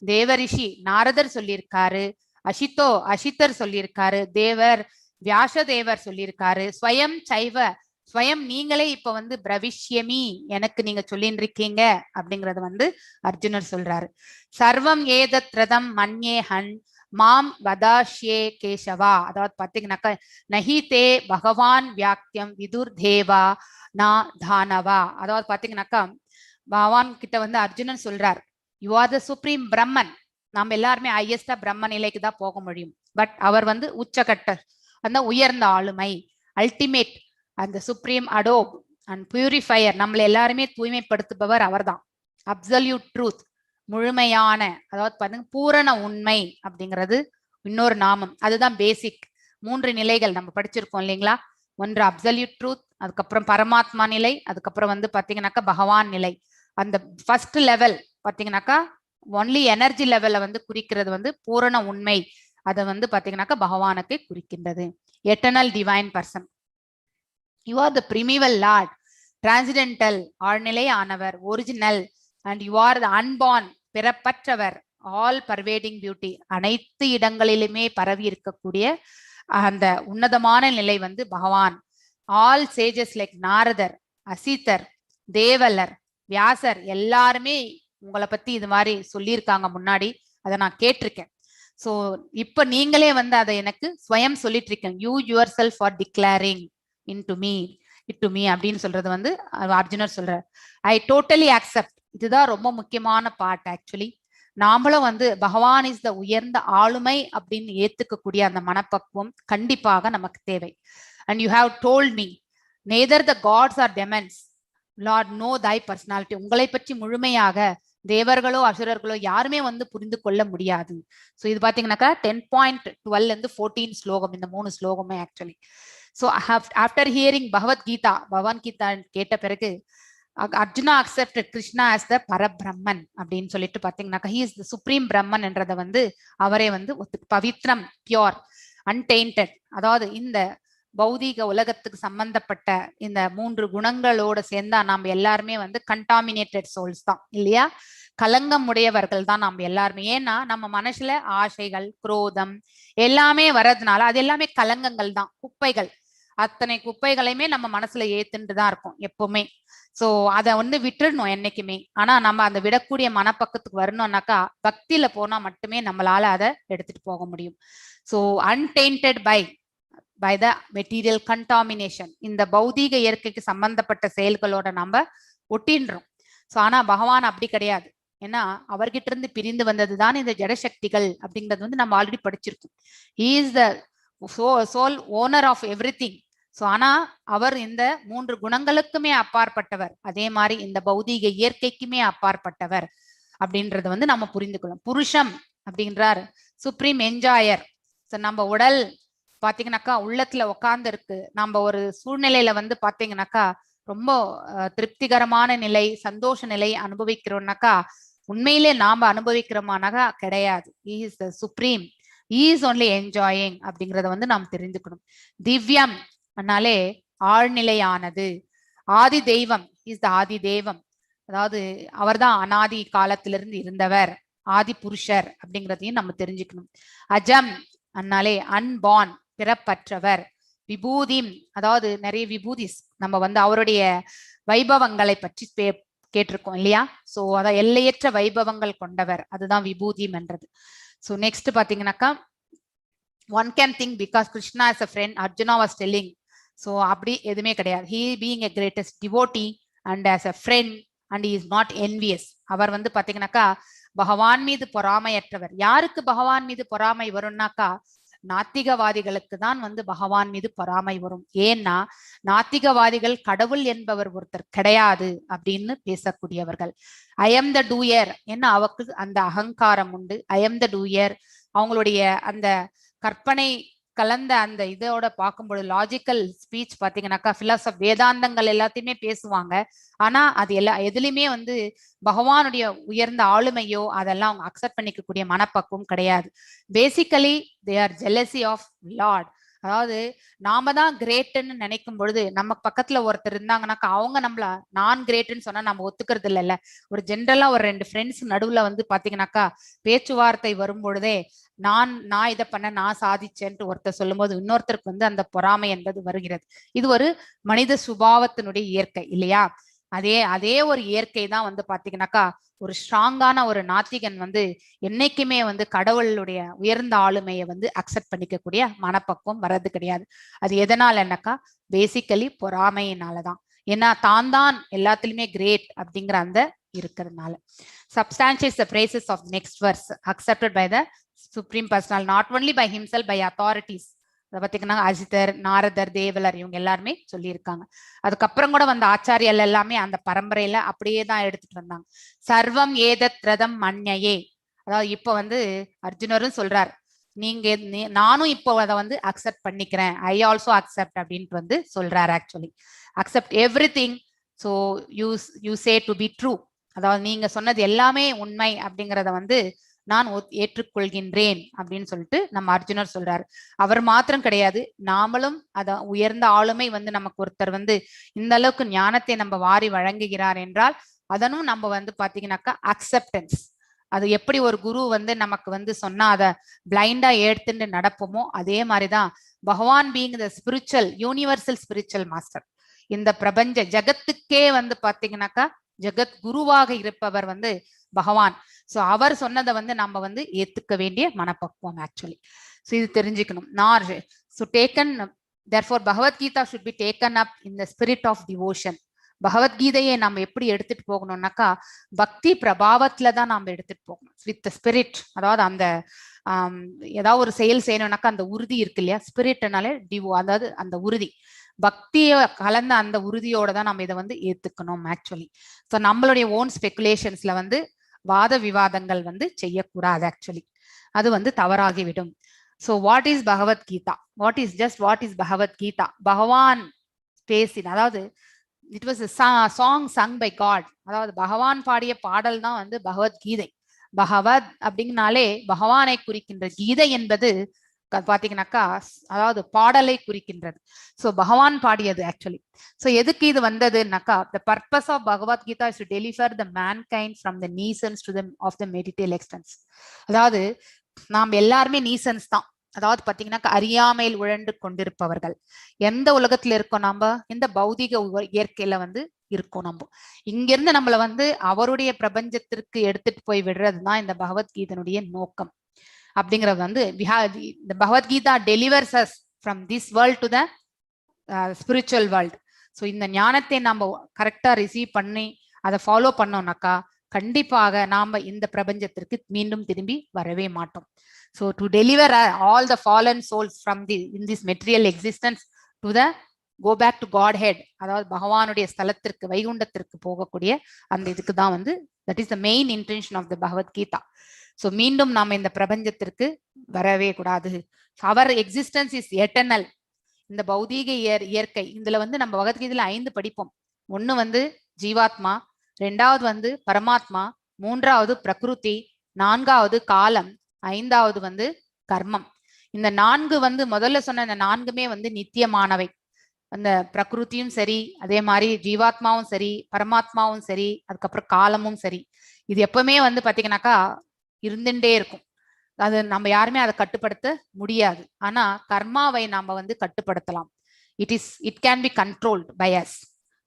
தேவரிஷி நாரதர் சொல்லியிருக்காரு, அசித்தர் சொல்லியிருக்காரு, தேவர் வியாசதேவர் சொல்லியிருக்காரு, ஸ்வயம் சைவ, ஸ்வயம் நீங்களே இப்ப வந்து பிரவிஷ்யமி, எனக்கு நீங்க சொல்லிட்டு இருக்கீங்க அப்படிங்கறது வந்து அர்ஜுனர் சொல்றாரு. சர்வம் ஏதத்ரதம் மன்யேஹன் மாம் வதாஷ்யே கேசவா. அதாவது பாத்தீங்கன்னாக்கா நஹி தே பகவான் வியாக்கியம் விதுர் தேவா நா தானவா. அதாவது பாத்தீங்கன்னாக்கா பகவான் கிட்ட வந்து அர்ஜுனன் சொல்றார், யூ ஆர் த சுப்ரீம் பிரம்மன். நம்ம எல்லாருமே ஹையஸ்டா பிரம்ம நிலைக்கு தான் போக முடியும். பட் அவர் வந்து உச்சகட்டர், அந்த உயர்ந்த ஆளுமை, அல்டிமேட், அந்த சுப்ரீம் அடோப் அண்ட் பியூரிஃபயர். நம்மள எல்லாருமே தூய்மைப்படுத்துபவர் அவர்தான். அப்சல்யூட் ட்ரூத், முழுமையான, அதாவது பாருங்க பூரண உண்மை அப்படிங்கிறது இன்னொரு நாமம். அதுதான் பேசிக் 3 நிலைகள் நம்ம படிச்சிருக்கோம் இல்லைங்களா? ஒன்று அப்சல்யூட் ட்ரூத், அதுக்கப்புறம் பரமாத்மா நிலை, அதுக்கப்புறம் வந்து பாத்தீங்கன்னாக்கா பகவான் நிலை. அந்த ஃபர்ஸ்ட் லெவல் பாத்தீங்கன்னாக்கா ஒன்லி எனர்ஜி லெவல்ல வந்து குறிக்கிறது வந்து பூரண உண்மை அதை வந்து பாத்தீங்கன்னாக்கா பகவானுக்கு குறிக்கின்றது. Eternal divine person. You are the primeval lord, transcendental ஆழ்நிலை ஆனவர், original, and you are the unborn பிறப்பற்றவர், ஆல் பர்வேடிங் பியூட்டி, அனைத்து இடங்களிலுமே பரவி இருக்கக்கூடிய அந்த உன்னதமான நிலை வந்து பகவான். ஆல் சேஜஸ் லைக் நாரதர், அசித்தர், தேவலர், வியாசர் எல்லாருமே உங்களை பத்தி இது மாதிரி சொல்லியிருக்காங்க முன்னாடி, அதை நான் கேட்டிருக்கேன். ஸோ இப்ப நீங்களே வந்து அதை எனக்கு ஸ்வயம் சொல்லிட்டு இருக்கேன். You yourself are declaring in to me, it to me அப்படின்னு சொல்றது வந்து அர்ஜுனர் சொல்ற. I totally accept. இதுதான் ரொம்ப முக்கியமான பார்ட் ஆக்சுவலி. நாமளும் வந்து பகவான் இஸ் த உயர்ந்த ஆளுமை அப்படின்னு ஏத்துக்கக்கூடிய அந்த மனப்பக்குவம் கண்டிப்பாக நமக்கு தேவை. And you have told me neither the gods or demons Lord know thy personality. உங்களை பற்றி முழுமையாக தேவர்களோ அசுரர்களோ யாருமே வந்து புரிந்து கொள்ள முடியாது. ஸோ இது பாத்தீங்கன்னாக்கா 10.12 இருந்து 14 ஸ்லோகம், இந்த 3 ஸ்லோகமே actually. So after hearing Bhagavad Gita கேட்ட பிறகு Arjuna accepted Krishna as the Parabrahman அப்படின்னு சொல்லிட்டு பாத்தீங்கன்னாக்கா he is the supreme Brahman என்றதை வந்து அவரே வந்து பவித்ரம், பியோர், அன்டெயின்டட். அதாவது இந்த பௌதீக உலகத்துக்கு சம்பந்தப்பட்ட இந்த 3 குணங்களோட சேர்ந்தா நாம் எல்லாருமே வந்து கண்டாமினேட்டட் சோல்ஸ் தான் இல்லையா, கலங்கம் உடையவர்கள் தான் நாம் எல்லாருமே. ஏன்னா நம்ம மனசுல ஆசைகள், குரோதம் எல்லாமே வர்றதுனால அது எல்லாமே கலங்கங்கள் தான், குப்பைகள். அத்தனை குப்பைகளையுமே நம்ம மனசுல ஏத்துட்டு தான் இருக்கும் எப்பவுமே. சோ அதை வந்து விட்டுடணும் என்னைக்குமே. ஆனா நம்ம அந்த விடக்கூடிய மனப்பக்கத்துக்கு வரணும்னாக்கா பக்தியில போனா மட்டுமே நம்மளால அதை எடுத்துட்டு போக முடியும். So untainted by the material contamination, இந்த பௌதீக இயற்கைக்கு சம்பந்தப்பட்ட செயல்களோட நம்ம ஒட்டின்றோம். சோ ஆனா பகவான் அப்படி கிடையாது. ஏன்னா அவர்கிட்ட இருந்து பிரிந்து வந்ததுதான் இந்த ஜடசக்திகள் அப்படிங்கிறது வந்து நம்ம ஆல்ரெடி படிச்சிருக்கோம். He is the sole owner of everything. So ஆனா அவர் இந்த 3 குணங்களுக்குமே அப்பாற்பட்டவர், அதே மாதிரி இந்த பௌதீக இயற்கைக்குமே அப்பாற்பட்டவர் அப்படின்றத வந்து நம்ம புரிந்துக்கணும். புருஷம் அப்படின்றார் சுப்ரீம் என்ஜாயர். நம்ம உடல் பாத்தீங்கன்னாக்கா உள்ளத்துல உட்கார்ந்து இருக்கு. நம்ம ஒரு சூழ்நிலையில வந்து பாத்தீங்கன்னாக்கா ரொம்ப திருப்திகரமான நிலை, சந்தோஷ நிலை அனுபவிக்கிறோம்னாக்கா உண்மையிலே நாம அனுபவிக்கிறோமானாக்கா கிடையாது. He is the supreme, he is only enjoying அப்படிங்கறத வந்து நாம் தெரிஞ்சுக்கணும். திவ்யம் அதனாலே ஆழ்நிலையானது. ஆதி தெய்வம் இஸ் த ஆதி தெய்வம், அதாவது அவர்தான் அனாதி காலத்திலிருந்து இருந்தவர், ஆதி புருஷர் அப்படிங்கிறதையும் நம்ம தெரிஞ்சுக்கணும். அஜம் அதனாலே அன்பார்ன், பிறப்பற்றவர். விபூதிம் அதாவது நிறைய விபூதிஸ் நம்ம வந்து அவருடைய வைபவங்களை பற்றி கேட்டிருக்கோம் இல்லையா. சோ அதான் எல்லையற்ற வைபவங்கள் கொண்டவர், அதுதான் விபூதிம் என்றது. சோ நெக்ஸ்ட் பாத்தீங்கன்னாக்கா one can think because Krishna is a friend, Arjuna was telling. So அப்படி எதுவுமே கிடையாது. He being a greatest devotee and as a friend and he is not envious. அவர் வந்து பாத்தீங்கன்னாக்கா பகவான் மீது பொறாமையற்றவர். யாருக்கு பகவான் மீது பொறாமை வரும்னாக்கா நாத்திகவாதிகளுக்கு தான் வந்து பகவான் மீது பொறாமை வரும். ஏன்னா நாத்திகவாதிகள் கடவுள் என்பவர் ஒருத்தர் கிடையாது அப்படின்னு பேசக்கூடியவர்கள். ஐ எம் த டூயர், ஏன்னா அவருக்கு அந்த அகங்காரம் உண்டு. ஐ எம் த டூயர், அவங்களுடைய அந்த கற்பனை கலந்த அந்த இதோட பார்க்கும்போது லாஜிக்கல் ஸ்பீச் பாத்தீங்கன்னாக்கா பிலாசபி வேதாந்தங்கள் எல்லாத்தையுமே பேசுவாங்க. ஆனா அது எதுலையுமே வந்து பகவானுடைய உயர்ந்த ஆளுமையோ அதெல்லாம் அவங்க அக்செப்ட் பண்ணிக்கக்கூடிய மனப்பக்குவம் கிடையாது. Basically they are jealousy of Lord. அதாவது நாம தான் கிரேட்டுன்னு நினைக்கும் பொழுது நம்ம பக்கத்துல ஒருத்தர் இருந்தாங்கன்னாக்கா அவங்க நம்மள நான் கிரேட்டுன்னு சொன்னா நம்ம ஒத்துக்கிறது இல்லைல்ல. ஒரு ஜென்ரலா ஒரு 2 ஃப்ரெண்ட்ஸ் நடுவுல வந்து பாத்தீங்கன்னாக்கா பேச்சுவார்த்தை வரும் பொழுதே நான் இதை பண்ண, நான் சாதிச்சேன்ட்டு ஒருத்தர் சொல்லும் போது இன்னொருத்தருக்கு வந்து அந்த பொறாமை என்பது வருகிறது. இது ஒரு மனித சுபாவத்தினுடைய இயற்கை இல்லையா. அதே ஒரு இயற்கை தான் வந்து பாத்தீங்கன்னாக்கா ஒரு ஸ்ட்ராங்கான ஒரு நாத்திகன் வந்து என்னைக்குமே வந்து கடவுளுடைய உயர்ந்த ஆளுமையை வந்து அக்செப்ட் பண்ணிக்கக்கூடிய மனப்பக்குவம் வர்றது கிடையாது. அது எதனாலன்னாக்கா பேசிக்கலி பொறாமையினாலதான். ஏன்னா தான் எல்லாத்துலயுமே கிரேட் அப்படிங்கிற அந்த இருக்கிறதுனால. Substantiates the praises of the next verse accepted by the supreme personal, not only by himself, by authorities. அதை பார்த்தீங்கன்னா அஜிதர், நாரதர், தேவலர் இவங்க எல்லாருமே சொல்லியிருக்காங்க. அதுக்கப்புறம் கூட வந்த ஆச்சாரியல் எல்லாமே அந்த பரம்பரையில அப்படியே தான் எடுத்துட்டு வந்தாங்க. சர்வம் ஏதத் ரதம் மன்யயே, அதாவது இப்ப வந்து அர்ஜுனரும் சொல்றார், நானும் இப்போ அதை வந்து அக்செப்ட் பண்ணிக்கிறேன், ஐ ஆல்சோ அக்செப்ட் அப்படின்ட்டு வந்து சொல்றாரு. Actually accept every thing, so you say to be true, அதாவது நீங்க சொன்னது எல்லாமே உண்மை அப்படிங்கிறத வந்து நான் ஏற்றுக்கொள்கின்றேன் அப்படின்னு சொல்லிட்டு நம்ம அர்ஜுனர் சொல்றாரு. அவர் மாத்திரம் கிடையாது, நாமளும் அத உயர்ந்த ஆளுமை வந்து நமக்கு ஒருத்தர் வந்து இந்த அளவுக்கு ஞானத்தை நம்ம வாரி வழங்குகிறார் என்றால் அதனும் நம்ம வந்து பாத்தீங்கன்னாக்கா அக்செப்டன்ஸ். அது எப்படி ஒரு குரு வந்து நமக்கு வந்து சொன்னா அதை பிளைண்டா எடுத்துட்டு நடப்போமோ அதே மாதிரிதான் பகவான் being the spiritual universal spiritual master, இந்த பிரபஞ்ச ஜகத்துக்கே வந்து பாத்தீங்கன்னாக்கா ஜெகத் குருவாக இருப்பவர் வந்து பகவான். சோ அவர் சொன்னதை வந்து நம்ம வந்து ஏத்துக்க வேண்டிய மனப்பக்குவம் ஆக்சுவலி. ஸோ இது தெரிஞ்சுக்கணும். So taken, therefore Bhagavad Gita should be taken up in the spirit of devotion. பகவத்கீதையை நம்ம எப்படி எடுத்துட்டு போகணும்னாக்கா பக்தி பிரபாவத்துல தான் நாம எடுத்துட்டு போகணும், வித் ஸ்பிரிட். அதாவது அந்த ஏதாவது ஒரு செயல் செய்யணும்னாக்கா அந்த உறுதி இருக்கு இல்லையா, ஸ்பிரிட்னாலே டிவோ, அதாவது அந்த உறுதி, பக்திய கலந்த அந்த உறுதியோட தான் நம்ம இதை வந்து ஏத்துக்கணும் ஆக்சுவலி. ஸோ நம்மளுடைய ஓன் ஸ்பெகுலேஷன்ஸ்ல வந்து வாத விவாதங்கள் வந்து செய்யக்கூடாது ஆக்சுவலி, அது வந்து தவறாகிவிடும். So what is Bhagavad Gita, what is Bhagavad Gita, பகவான் பேசின, அதாவது it was song sung by god, அதாவது பகவான் பாடிய பாடல் தான் வந்து பகவத்கீதை. பகவத் அப்படிங்கனாலே பகவானை குறிக்கின்ற, கீதை என்பது பாத்தீங்கன்னாக்கா அதாவது பாடலை குறிக்கின்றது. ஸோ பகவான் பாடியது ஆக்சுவலி. ஸோ எதுக்கு இது வந்ததுன்னாக்கா the purpose of Bhagavad Gita is to deliver the mankind from the nescience to the of the material existence. அதாவது நாம் எல்லாருமே நீசன்ஸ் தான், அதாவது பாத்தீங்கன்னா அறியாமையில் உழண்டு கொண்டிருப்பவர்கள். எந்த உலகத்துல இருக்கோம் நாம, இந்த பௌதிக இயற்கையில வந்து இருக்கோம். நம்ம இங்கிருந்து நம்மள வந்து அவருடைய பிரபஞ்சத்திற்கு எடுத்துட்டு போய் விடுறதுதான் இந்த பகவத்கீதனுடைய நோக்கம் அப்படிங்கறது வந்து the Bhagavad Gita delivers us from this world to the spiritual world. So இந்த ஞானத்தை நம்ம கரெக்டா ரிசீவ் பண்ணி அதை ஃபாலோ பண்ணோம்னாக்கா கண்டிப்பாக நாம இந்த பிரபஞ்சத்திற்கு மீண்டும் திரும்பி வரவே மாட்டோம். So to deliver all the fallen souls from in this material existence to the go back to Godhead, அதாவது பகவானுடைய ஸ்தலத்திற்கு வைகுண்டத்திற்கு போகக்கூடிய அந்த இதுக்கு தான் வந்து that is the main intention of the Bhagavad Gita. So மீண்டும் நாம இந்த பிரபஞ்சத்திற்கு வரவே கூடாது. அவர் எக்ஸிஸ்டன்ஸ் இஸ் எட்டர்னல். இந்த பௌதீக இயற்கை இதுல வந்து நம்ம பகவத்கீதையில 5 படிப்போம். ஒண்ணு வந்து ஜீவாத்மா, 2வது வந்து பரமாத்மா, 3வது பிரகிருதி, 4வது காலம், 5வது வந்து கர்மம். இந்த 4 வந்து முதல்ல சொன்ன இந்த 4மே வந்து நித்தியமானவை. அந்த பிரகிருதியும் சரி, அதே மாதிரி ஜீவாத்மாவும் சரி, பரமாத்மாவும் சரி, அதுக்கப்புறம் காலமும் சரி, இது எப்பவுமே வந்து பாத்தீங்கன்னாக்கா இருந்துட்டே இருக்கும். அது நம்ம யாருமே அதை கட்டுப்படுத்த முடியாது. ஆனா கர்மாவை நாம வந்து கட்டுப்படுத்தலாம். It can be controlled by us.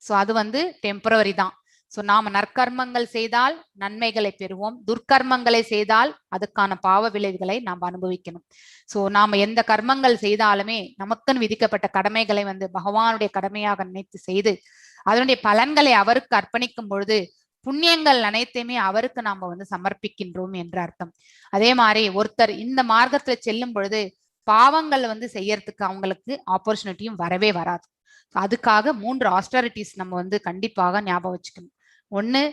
So அது வந்து டெம்பரவரி தான். ஸோ நாம நற்கர்மங்கள் செய்தால் நன்மைகளை பெறுவோம், துர்க்கர்மங்களை செய்தால் அதுக்கான பாவ விளைவுகளை நாம் அனுபவிக்கணும். ஸோ நாம எந்த கர்மங்கள் செய்தாலுமே நமக்குன்னு விதிக்கப்பட்ட கடமைகளை வந்து பகவானுடைய கடமையாக நினைத்து செய்து அதனுடைய பலன்களை அவருக்கு அர்ப்பணிக்கும் பொழுது புண்ணியங்கள் அனைத்தையுமே அவருக்கு நாம வந்து சமர்ப்பிக்கின்றோம் என்ற அர்த்தம். அதே மாதிரி ஒருத்தர் இந்த மார்க்கத்துல செல்லும் பொழுது பாவங்கள் வந்து செய்யறதுக்கு அவங்களுக்கு ஆப்பர்ச்சுனிட்டியும் வரவே வராது. அதுக்காக 3 ஆஸ்டரிட்டிஸ் நம்ம வந்து கண்டிப்பாக ஞாபகம் வச்சுக்கணும். ஒண்ணு,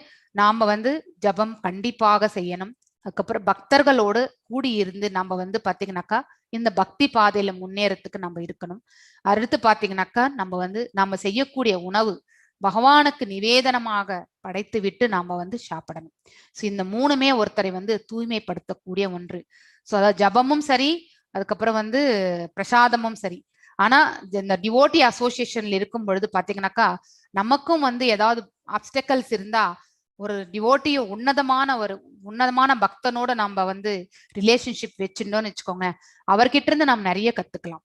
நாம வந்து ஜபம் கண்டிப்பாக செய்யணும். அதுக்கப்புறம் பக்தர்களோடு கூடி இருந்து நம்ம வந்து பாத்தீங்கன்னாக்கா இந்த பக்தி பாதையில முன்னேறத்துக்கு நம்ம இருக்கணும். அடுத்து பாத்தீங்கன்னாக்கா நம்ம செய்யக்கூடிய உணவு பகவானுக்கு நிவேதனமாக படைத்து விட்டு நாம வந்து சாப்பிடணும். ஸோ இந்த 3மே ஒருத்தரை வந்து தூய்மைப்படுத்தக்கூடிய ஒன்று. ஸோ அதாவது ஜபமும் சரி, அதுக்கப்புறம் வந்து பிரசாதமும் சரி. ஆனா இந்த டிவோட்டி அசோசியேஷன்ல இருக்கும் பொழுது பாத்தீங்கன்னாக்கா நமக்கும் வந்து ஏதாவது ஆப்ஸ்டக்கல்ஸ் இருந்தா ஒரு டிவோட்டிய உன்னதமான பக்தனோட நம்ம வந்து ரிலேஷன்ஷிப் வச்சுட்டோம்னு வச்சுக்கோங்க, அவர்கிட்ட இருந்து நம்ம நிறைய கத்துக்கலாம்.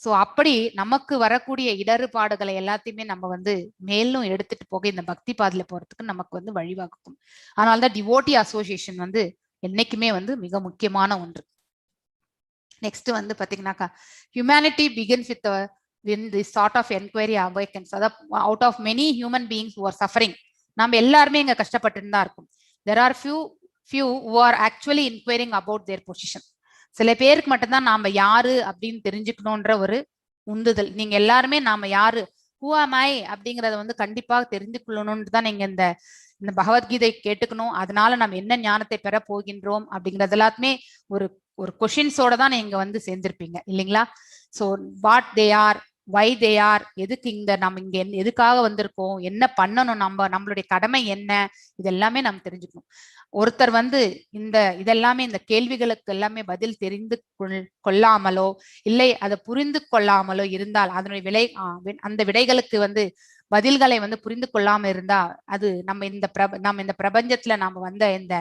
ஸோ அப்படி நமக்கு வரக்கூடிய இடர்பாடுகளை எல்லாத்தையுமே நம்ம வந்து மேலும் எடுத்துட்டு போக இந்த பக்தி பாதையில போறதுக்கு நமக்கு வந்து வழிவகுக்கும். அதனால்தான் டிவோட்டி அசோசியேஷன் வந்து என்னைக்குமே வந்து மிக முக்கியமான ஒன்று. நெக்ஸ்ட் வந்து பாத்தீங்கன்னாக்கா humanity begins with when this sort of enquiry awakens. அதாவது out of many human beings who are suffering, நம்ம எல்லாருமே இங்க கஷ்டப்பட்டு தான் இருக்கும். There are few who are actually inquiring about their position. சில பேருக்கு மட்டும்தான் நாம யாரு அப்படின்னு தெரிஞ்சுக்கணும்ன்ற ஒரு உந்துதல். நீங்க எல்லாருமே நாம யாரு, who am I அப்படிங்கறத வந்து கண்டிப்பாக தெரிந்து கொள்ளணும்னு தான் நீங்க இந்த பகவத்கீதை கேட்டுக்கணும். அதனால நம்ம என்ன ஞானத்தை பெற போகின்றோம் அப்படிங்கறது எல்லாத்துமே ஒரு கொஷின்ஸோட தான் நீங்க வந்து சேர்ந்திருப்பீங்க இல்லைங்களா? So what they are, why they are, எதுக்கு நம்ம இங்க எதுக்காக வந்திருக்கோம், என்ன பண்ணணும், நம்மளுடைய கடமை என்ன, இதெல்லாமே நம்ம தெரிஞ்சுக்கணும். ஒருத்தர் வந்து இதெல்லாமே இந்த கேள்விகளுக்கு எல்லாமே பதில் தெரிந்து கொள்ளாமலோ இல்லை அதை புரிந்து கொள்ளாமலோ இருந்தால், அதனுடைய அந்த விடைகளுக்கு வந்து பதில்களை வந்து புரிந்து கொள்ளாம இருந்தா, அது நம்ம இந்த பிரபஞ்சத்துல நாம வந்த இந்த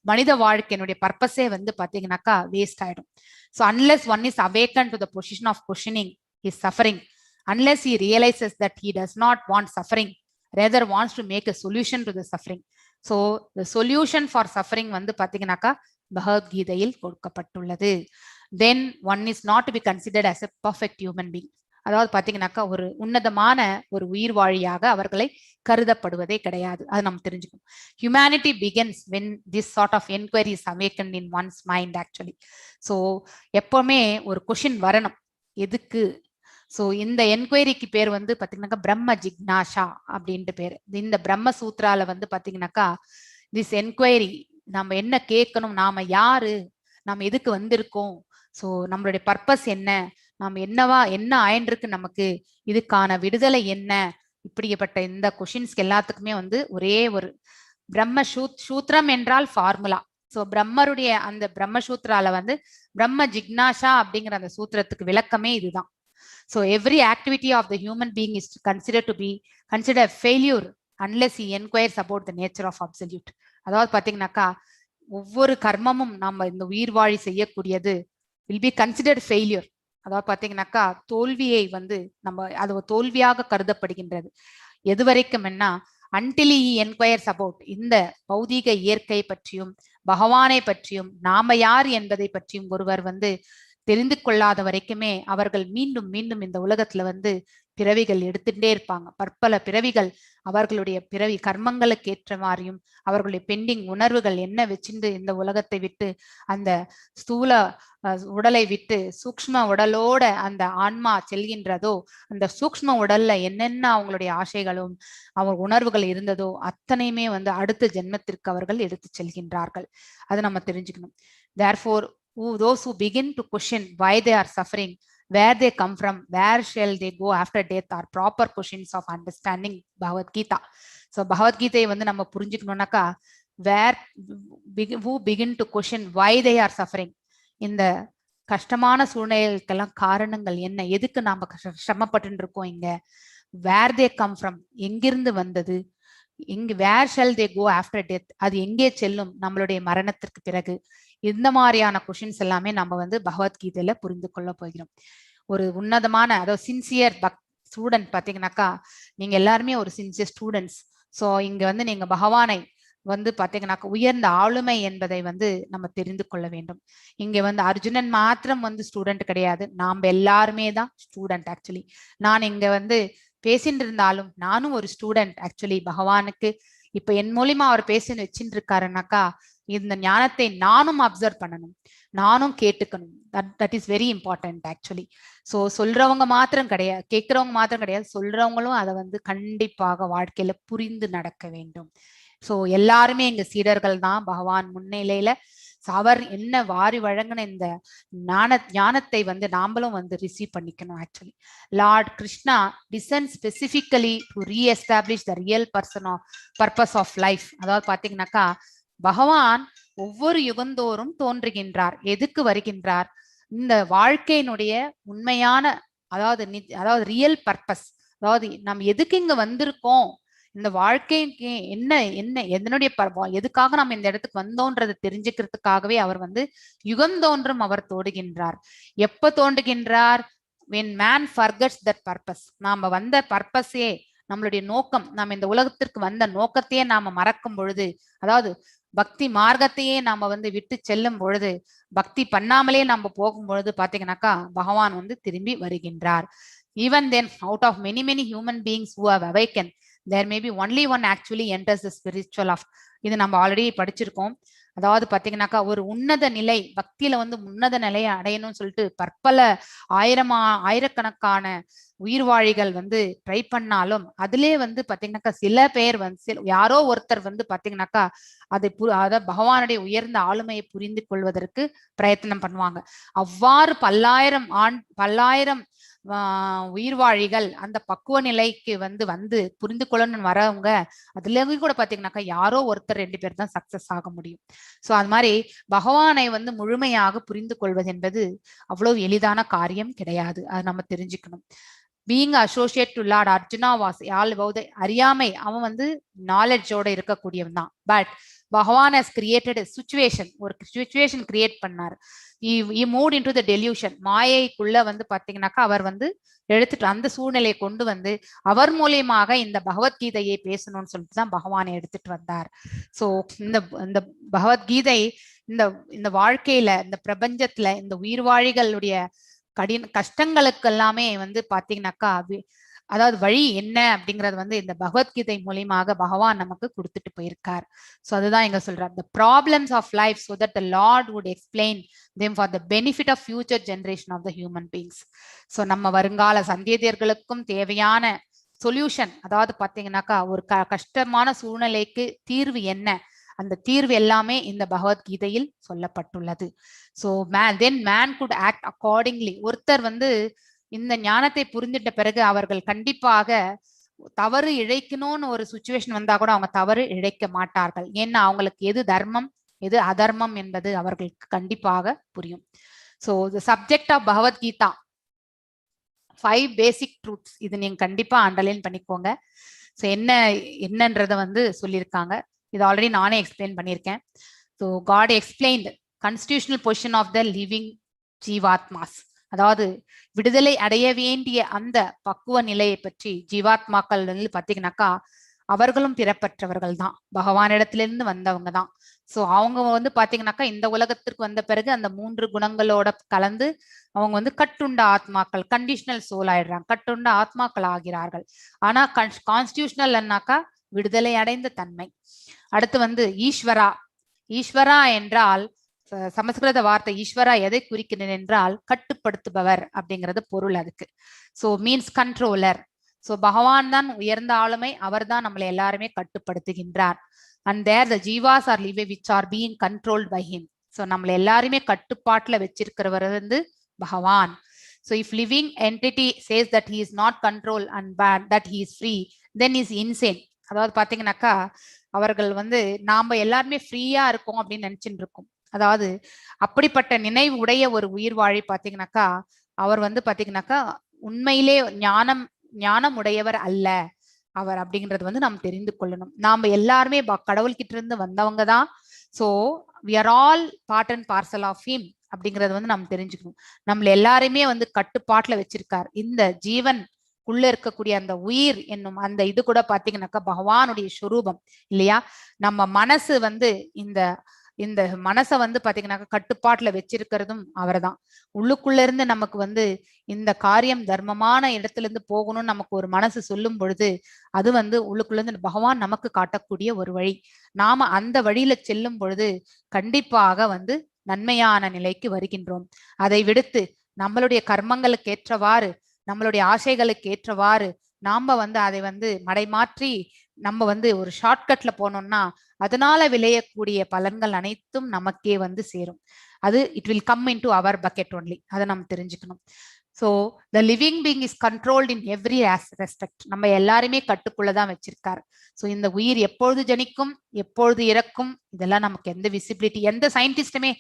மனித வாழ்க்கையினுடைய பர்பஸே வந்து பாத்தீங்கன்னாக்கா வேஸ்ட் ஆயிடும். So unless one is awakened to the position of questioning his suffering, unless he realizes that he does not want suffering, rather wants to make a solution to the suffering. So the solution for suffering வந்து பாத்தீங்கன்னாக்கா பகவத்கீதையில் கொடுக்கப்பட்டுள்ளது. Then one is not to be considered as a perfect human being. அதாவது பாத்தீங்கன்னாக்கா ஒரு உன்னதமான ஒரு உயிர் வாழியாக அவர்களை கருதப்படுவதே கிடையாது. அது நம்ம தெரிஞ்சுக்கணும். Humanity begins when this sort of enquiry is awakened in one's mind actually. So எப்பவுமே ஒரு கொஷின் வரணும், எதுக்கு. ஸோ இந்த என்கொயரிக்கு பேர் வந்து பாத்தீங்கன்னாக்கா பிரம்ம ஜிக்னாஷா அப்படின்ட்டு பேர். இந்த பிரம்ம சூத்ரால வந்து பாத்தீங்கன்னாக்கா திஸ் என்கொயரி, நம்ம என்ன கேட்கணும், நாம யாரு, நாம எதுக்கு வந்திருக்கோம், ஸோ நம்மளுடைய பர்பஸ் என்ன, நாம என்ன ஆயின்றிருக்கு நமக்கு, இதுக்கான விடுதலை என்ன, இப்படிப்பட்ட இந்த கொஷின்ஸ்க்கு எல்லாத்துக்குமே வந்து ஒரே ஒரு பிரம்ம சூத்திரம் என்றால் ஃபார்முலா. ஸோ பிரம்மருடைய அந்த பிரம்மசூத்ரால வந்து பிரம்ம ஜிக்னாஷா அப்படிங்கிற அந்த சூத்திரத்துக்கு விளக்கமே இதுதான். So every activity of the human being is considered failure unless he inquires about the nature of absolute. அதாவது பாத்தீங்கன்னாக்கா ஒவ்வொரு கர்மமும் நம்ம இந்த உயிர் வாழி செய்யக்கூடியது will be considered failure. அதாவது பாத்தீங்கன்னாக்கா தோல்வியை வந்து அது தோல்வியாக கருதப்படுகின்றது. எது வரைக்கும் என்ன, until he inquires about இந்த பௌதீக இயற்கை பற்றியும் பகவானை பற்றியும் நாம யார் என்பதை பற்றியும் ஒருவர் வந்து தெரிந்து கொள்ளாத வரைக்குமே அவர்கள் மீண்டும் மீண்டும் இந்த உலகத்துல வந்து பிறவிகள் எடுத்துட்டே இருப்பாங்க. பற்பல பிறவிகள் அவர்களுடைய பிறவி கர்மங்களுக்கு ஏற்ற மாதிரியும் அவர்களுடைய பெண்டிங் உணர்வுகள் என்ன வச்சுட்டு இந்த உலகத்தை விட்டு அந்த ஸ்தூல உடலை விட்டு சூக்ஷ்ம உடலோட அந்த ஆன்மா செல்கின்றதோ, அந்த சூக்ஷ்ம உடல்ல என்னென்ன அவங்களுடைய ஆசைகளும் அவங்க உணர்வுகள் இருந்ததோ அத்தனையுமே வந்து அடுத்த ஜென்மத்திற்கு அவர்கள் எடுத்து செல்கின்றார்கள். அது நம்ம தெரிஞ்சுக்கணும். Therefore those who begin to question why they are suffering, where they come from, where shall they go after death are proper questions of understanding Bhagavad Gita. So Bhagavad Gita வந்து நம்ம புரிஞ்சுக்கணும்னாக்கா who begin to question why they are suffering, இந்த கஷ்டமான சூழ்நிலைகளுக்கெல்லாம் காரணங்கள் என்ன, எதுக்கு நாம கஷ்டப்பட்டு இருக்கோம், இங்க where they come from, எங்கிருந்து வந்தது, where shall they go after death, அது எங்கே செல்லும் நம்மளுடைய மரணத்திற்கு பிறகு, இந்த மாதிரியான கொஷின்ஸ் எல்லாமே நம்ம வந்து பகவத்கீதையில புரிந்து கொள்ள போகிறோம். ஒரு உன்னதமான அதாவது சின்சியர் ஸ்டூடெண்ட் பாத்தீங்கன்னாக்கா நீங்க எல்லாருமே ஒரு சின்சியர் ஸ்டூடெண்ட்ஸ். ஸோ இங்க வந்து நீங்க பகவானை வந்து பாத்தீங்கன்னாக்கா உயர்ந்த ஆளுமை என்பதை வந்து நம்ம தெரிந்து கொள்ள வேண்டும். இங்க வந்து அர்ஜுனன் மாத்திரம் வந்து ஸ்டூடெண்ட் கிடையாது, நாம எல்லாருமே தான் ஸ்டூடெண்ட். ஆக்சுவலி நான் இங்க வந்து பேசிட்டு இருந்தாலும் நானும் ஒரு ஸ்டூடெண்ட் ஆக்சுவலி பகவானுக்கு. இப்ப என் மூலியமா அவர் பேசின்னு வச்சுட்டு இருக்காருனாக்கா இந்த ஞானத்தை நானும் அப்சர்வ் பண்ணணும், நானும் கேட்டுக்கணும். That is very important actually. So சொல்றவங்க மாத்திரம் கிடையாது, கேட்கிறவங்க மாத்திரம் கிடையாது, சொல்றவங்களும் அதை வந்து கண்டிப்பாக வாழ்க்கையில புரிந்து நடக்க வேண்டும். ஸோ எல்லாருமே எங்க சீடர்கள் தான் பகவான் முன்னிலையில. அவர் என்ன வாரி வழங்கின இந்த ஞானத்தை வந்து நாமளும் வந்து ரிசீவ் பண்ணிக்கணும். Actually Lord Krishna descend specifically to reestablish the real purpose of life. அதாவது பாத்தீங்கன்னாக்கா பகவான் ஒவ்வொரு யுகந்தோறும் தோன்றுகின்றார். எதுக்கு வருகின்றார், இந்த வாழ்க்கையினுடைய உண்மையான அதாவது ரியல் பர்பஸ், அதாவது நம்ம எதுக்கு இங்க வந்திருக்கோம், இந்த வாழ்க்கைக்கு என்னுடைய எதுக்காக நம்ம இந்த இடத்துக்கு வந்தோன்றதை தெரிஞ்சுக்கிறதுக்காகவே அவர் வந்து யுகந்தோன்றும் அவர் தோன்றுகின்றார். எப்ப தோன்றுகின்றார், when man forgets that purpose, நாம வந்த பர்பஸே நம்மளுடைய நோக்கம், நாம இந்த உலகத்திற்கு வந்த நோக்கத்தையே நாம மறக்கும் பொழுது, அதாவது பக்தி மார்க்கத்தையே நாம வந்து விட்டு செல்லும் பொழுது, பக்தி பண்ணாமலே நம்ம போகும் பொழுது பாத்தீங்கன்னாக்கா பகவான் வந்து திரும்பி வருகின்றார். Even then, out of many human beings who have awakened, there may be only one actually enters the spiritual of. இது நம்ம ஆல்ரெடி படிச்சிருக்கோம். அதாவது பாத்தீங்கன்னாக்கா ஒரு உன்னத நிலை, பக்தியில வந்து உன்னத நிலையை அடையணும்னு சொல்லிட்டு பற்பல ஆயிரக்கணக்கான உயிர்வாழிகள் வந்து ட்ரை பண்ணாலும் அதிலே வந்து பாத்தீங்கன்னாக்கா சில பேர் வந்து யாரோ ஒருத்தர் வந்து பாத்தீங்கன்னாக்கா அதை பகவானுடைய உயர்ந்த ஆளுமையை புரிந்து கொள்வதற்கு பிரயத்தனம் பண்ணுவாங்க. அவ்வாறு பல்லாயிரம் உயிர்வாழிகள் அந்த பக்குவ நிலைக்கு வந்து புரிந்து கொள்ளணும்னு வரவங்க அதுலயும் கூட பாத்தீங்கன்னாக்கா யாரோ ஒருத்தர் 2 பேர் தான் சக்சஸ் ஆக முடியும். சோ அது மாதிரி பகவானை வந்து முழுமையாக புரிந்து கொள்வது என்பது அவ்வளவு எளிதான காரியம் கிடையாது. அது நம்ம தெரிஞ்சுக்கணும். Being associate to Lord Arjuna was all about அறியாமை, அவன் வந்து நாலேஜோட இருக்கக்கூடியவன் தான். பட் பகவான் ஹஸ் கிரியேட்டட் சிச்சுவேஷன், ஒரு சிச்சுவேஷன் கிரியேட் பண்ணார். he moved into the delusion, மாயைக்குள்ள வந்து பாத்தீங்கன்னாக்கா அவர் வந்து எடுத்துட்டு அந்த சூழ்நிலையை கொண்டு வந்து அவர் மூலியமாக இந்த பகவத்கீதையை பேசணும்னு சொல்லிட்டு தான் பகவானை எடுத்துட்டு வந்தார். சோ இந்த பகவத்கீதை இந்த வாழ்க்கையில, இந்த பிரபஞ்சத்துல, இந்த உயிர்வாழிகளுடைய கஷ்டங்களுக்கு எல்லாமே வந்து பாத்தீங்கன்னாக்கா அதாவது வழி என்ன அப்படிங்கறது வந்து இந்த பகவத்கீதை மூலியமாக பகவான் நமக்கு கொடுத்துட்டு போயிருக்கார். சோ அதுதான் இங்க சொல்றார், the problems of life so that the Lord would explain them for the benefit of future generation of the human beings. So நம்ம வருங்கால சந்ததியர்களுக்கும் தேவையான சொல்யூஷன், அதாவது பாத்தீங்கன்னாக்கா ஒரு கஷ்டமான சூழ்நிலைக்கு தீர்வு என்ன, அந்த தீர்வு எல்லாமே இந்த பகவத்கீதையில் சொல்லப்பட்டுள்ளது. So man could act accordingly. ஒருத்தர் வந்து இந்த ஞானத்தை புரிந்துட்ட பிறகு அவர்கள் கண்டிப்பாக தவறு இழைக்கணும்னு ஒரு சுச்சுவேஷன் வந்தா கூட அவங்க தவறு இழைக்க மாட்டார்கள். ஏன்னா அவங்களுக்கு எது தர்மம் எது அதர்மம் என்பது அவர்களுக்கு கண்டிப்பாக புரியும். So the subject of Bhagavad Gita 5 basic truths, இது நீங்க கண்டிப்பா அண்டர்லைன் பண்ணிக்கோங்க. சோ என்னன்றத வந்து சொல்லியிருக்காங்க. இது ஆல்ரெடி நானே எக்ஸ்பிளைன் பண்ணியிருக்கேன். So god explained constitutional position of the living jivatmas, அதாவது விடுதலை அடைய வேண்டிய அந்த பக்குவ நிலையை பற்றி ஜீவாத்மாக்கள் வந்து பார்த்தீங்கன்னாக்கா அவர்களும் பிறப்பற்றவர்கள் தான், பகவானிடத்திலிருந்து வந்தவங்க தான். ஸோ அவங்க வந்து பார்த்தீங்கன்னாக்கா இந்த உலகத்திற்கு வந்த பிறகு அந்த 3 குணங்களோட கலந்து அவங்க வந்து கட்டுண்ட ஆத்மாக்கள், கண்டிஷனல் சோல் ஆயிடுறாங்க, கட்டுண்ட ஆத்மாக்கள் ஆகிறார்கள். ஆனா கான்ஸ்டிடியூஷனல்னாக்கா விடுதலை அடைந்த தன்மை. அடுத்து வந்து ஈஸ்வரா என்றால் சமஸ்கிருத வார்த்தை ஈஸ்வரா எதை குறிக்கிறது என்றால் கட்டுப்படுத்துபவர் அப்படிங்கிறது பொருள் அதுக்கு. So means controller. சோ பகவான் தான் உயர்ந்த ஆளுமை, அவர் தான் நம்மளை எல்லாருமே கட்டுப்படுத்துகின்றார். And there the jivas are live which are being controlled by him. So நம்மளை எல்லாருமே கட்டுப்பாட்டுல வச்சிருக்கிறவர் வந்து பகவான். So if living entity says that he is not control and bad, that he is free, then he is insane. அதாவது பாத்தீங்கன்னாக்கா அவர்கள் வந்து நாம எல்லாருமே ஃப்ரீயா இருக்கோம் அப்படின்னு நினைச்சுட்டு இருக்கோம். அதாவது அப்படிப்பட்ட நினைவு உடைய ஒரு உயிர் வாழி பாத்தீங்கன்னாக்கா அவர் வந்து பாத்தீங்கன்னாக்கா உண்மையிலே ஞானம் உடையவர் அல்ல அவர் அப்படிங்கிறது வந்து நாம் தெரிந்து கொள்ளணும். நாம எல்லாருமே கடவுள்கிட்ட இருந்து வந்தவங்க தான். So we are all part and parcel of him அப்படிங்கறது வந்து நம்ம தெரிஞ்சுக்கணும். நம்மள எல்லாருமே வந்து கட்டுப்பாட்டுல வச்சிருக்கார். இந்த ஜீவன் உள்ள இருக்கக்கூடிய அந்த உயிர் என்னும் அந்த இது கூட பாத்தீங்கன்னாக்கா பகவானுடைய ஸ்வரூபம் இல்லையா. நம்ம மனசு வந்து இந்த மனசை வந்து பாத்தீங்கன்னாக்கா கட்டுப்பாட்டுல வச்சிருக்கிறதும் அவர்தான். உள்ளுக்குள்ள இருந்து நமக்கு வந்து இந்த காரியம் தர்மமான இடத்துல இருந்து போகணும்னு நமக்கு ஒரு மனசு சொல்லும் பொழுது அது வந்து உள்ளுக்குள்ள இருந்து பகவான் நமக்கு காட்டக்கூடிய ஒரு வழி. நாம அந்த வழியில செல்லும் பொழுது கண்டிப்பாக வந்து நன்மையான நிலைக்கு வருகின்றோம். அதை விடுத்து நம்மளுடைய கர்மங்களுக்கு ஏற்றவாறு நம்மளுடைய ஆசைகளுக்கு ஏற்றவாறு நாம வந்து அதை வந்து மடைமாற்றி நம்ம வந்து ஒரு ஷார்ட்கட்ல போனோம்னா அதனால விளையக்கூடிய பலன்கள் அனைத்தும் நமக்கே வந்து சேரும். அது it will come in to our bucket only. அதை நம்ம தெரிஞ்சுக்கணும். So the living being is controlled in every respect. நம்ம எல்லாருமே கட்டுக்குள்ளதான் வச்சிருக்காரு. ஸோ இந்த உயிர் எப்பொழுது ஜனிக்கும் எப்பொழுது இறக்கும் இதெல்லாம் நமக்கு எந்த விசிபிலிட்டி எந்த சயின்டிஸ்டுமே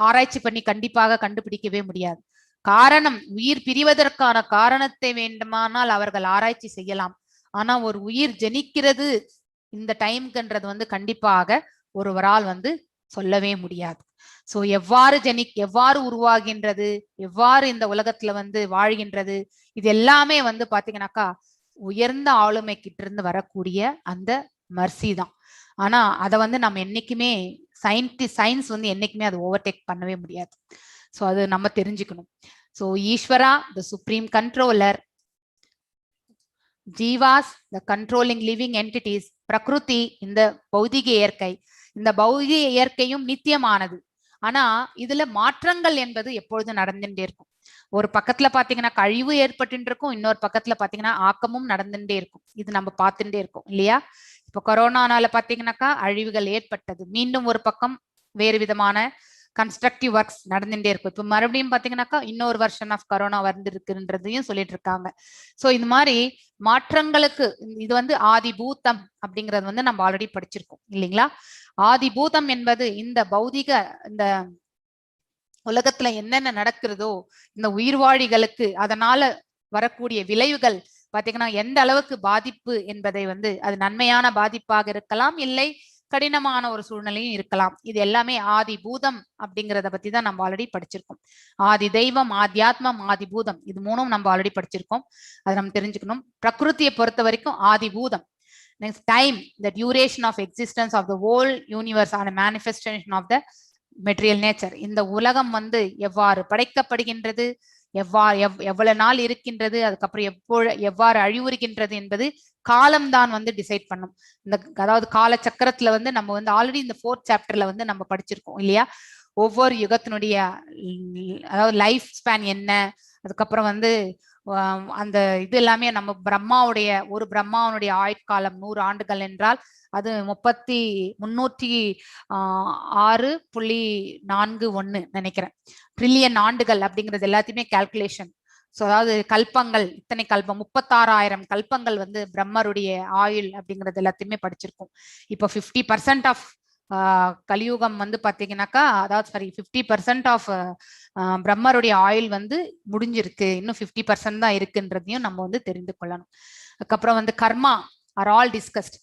ஆராய்ச்சி பண்ணி கண்டிப்பாக கண்டுபிடிக்கவே முடியாது. காரணம் உயிர் பிரிவதற்கான காரணத்தை வேண்டுமானால் அவர்கள் ஆராய்ச்சி செய்யலாம். ஆனா ஒரு உயிர் ஜனிக்கிறது இந்த டைம்க்குன்றது வந்து கண்டிப்பாக ஒருவரால் வந்து சொல்லவே முடியாது. சோ எவ்வாறு உருவாகின்றது, எவ்வாறு இந்த உலகத்துல வந்து வாழ்கின்றது, இது எல்லாமே வந்து பாத்தீங்கன்னாக்கா உயர்ந்த ஆளுமை கிட்ட இருந்து வரக்கூடிய அந்த மர்சி தான். ஆனா அதை வந்து நம்ம என்னைக்குமே சயின்ஸ் வந்து என்னைக்குமே அதை ஓவர்டேக் பண்ணவே முடியாது. ஸோ அது நம்ம தெரிஞ்சுக்கணும். ஸோ ஈஸ்வரா the supreme controller, Jeeva's the controlling living entities, பிரகிருதி இந்த பௌதிக இயற்கை. இந்த பௌதிக இயற்கையும் நித்தியமானது. ஆனா இதுல மாற்றங்கள் என்பது எப்பொழுதும் நடந்துட்டே இருக்கும். ஒரு பக்கத்துல பாத்தீங்கன்னா கழிவு ஏற்பட்டு இருக்கும், இன்னொரு பக்கத்துல பாத்தீங்கன்னா ஆக்கமும் நடந்துட்டே இருக்கும். இது நம்ம பார்த்துட்டே இருக்கோம் இல்லையா. இப்ப கொரோனானால பாத்தீங்கன்னாக்கா அழிவுகள் ஏற்பட்டது, மீண்டும் ஒரு பக்கம் வேறு விதமான கன்ஸ்ட்ரக்டிவ் ஒர்க்ஸ் நடந்துட்டே இருக்கும். இப்போ மறுபடியும் பாத்தீங்கன்னாக்கா இன்னொரு வெர்ஷன் ஆஃப் கரோனா வந்திருக்குன்றதையும் சொல்லிட்டு இருக்காங்க. ஸோ இந்த மாதிரி மாற்றங்களுக்கு இது வந்து ஆதி பூதம் அப்படிங்கறது வந்து நம்ம ஆல்ரெடி படிச்சிருக்கோம் இல்லைங்களா? ஆதி பூதம் என்பது இந்த பௌதிக இந்த உலகத்துல என்னென்ன நடக்கிறதோ இந்த உயிர்வாழிகளுக்கு அதனால வரக்கூடிய விளைவுகள் பாத்தீங்கன்னா எந்த அளவுக்கு பாதிப்பு என்பதை வந்து அது நன்மையான பாதிப்பாக இருக்கலாம், இல்லை கடினமான ஒரு சூழ்நிலையும் இருக்கலாம். இது எல்லாமே ஆதி பூதம் அப்படிங்கிறத பத்தி தான் நம்ம ஆல்ரெடி படிச்சிருக்கோம். ஆதி தெய்வம், ஆத்தியாத்மம், ஆதி பூதம், இது மூணும் நம்ம ஆல்ரெடி படிச்சிருக்கோம். அதை நம்ம தெரிஞ்சுக்கணும். பிரகிருதியை பொறுத்த வரைக்கும் ஆதி பூதம். Next time, the duration of existence of the whole universe on a manifestation of the material nature. இந்த உலகம் வந்து எவ்வாறு படைக்கப்படுகின்றது, எவ்வளவு நாள் இருக்கின்றது, அதுக்கப்புறம் எவ்வாறு அழிவுறுகின்றது என்பது காலம்தான் வந்து டிசைட் பண்ணும். இந்த அதாவது கால சக்கரத்துல வந்து நம்ம வந்து ஆல்ரெடி இந்த 4th சாப்டர்ல வந்து நம்ம படிச்சிருக்கோம் இல்லையா? ஒவ்வொரு யுகத்தினுடைய அதாவது லைஃப் ஸ்பேன் என்ன, அதுக்கப்புறம் வந்து அந்த இது எல்லாமே நம்ம ஒரு பிரம்மாவுடைய ஆயுட்காலம் 100 ஆண்டுகள் என்றால் அது 306.41 நினைக்கிறேன் ட்ரில்லியன் ஆண்டுகள் அப்படிங்கிறது எல்லாத்தையுமே கால்குலேஷன். ஸோ அதாவது கல்பங்கள், இத்தனை கல்பம் 36,000 கல்பங்கள் வந்து பிரம்மருடைய ஆயுள் அப்படிங்கிறது எல்லாத்தையுமே படிச்சிருக்கோம். இப்போ 50% ஆஃப் கலியுகம் வந்து பாத்தீங்கன்னாக்கா அதாவது 50% ஆஃப் பிரம்மருடைய ஆயுள் வந்து முடிஞ்சிருக்கு, இன்னும் 50% தான் இருக்குன்றதையும் நம்ம வந்து தெரிந்து கொள்ளணும். அதுக்கப்புறம் வந்து karma are all discussed.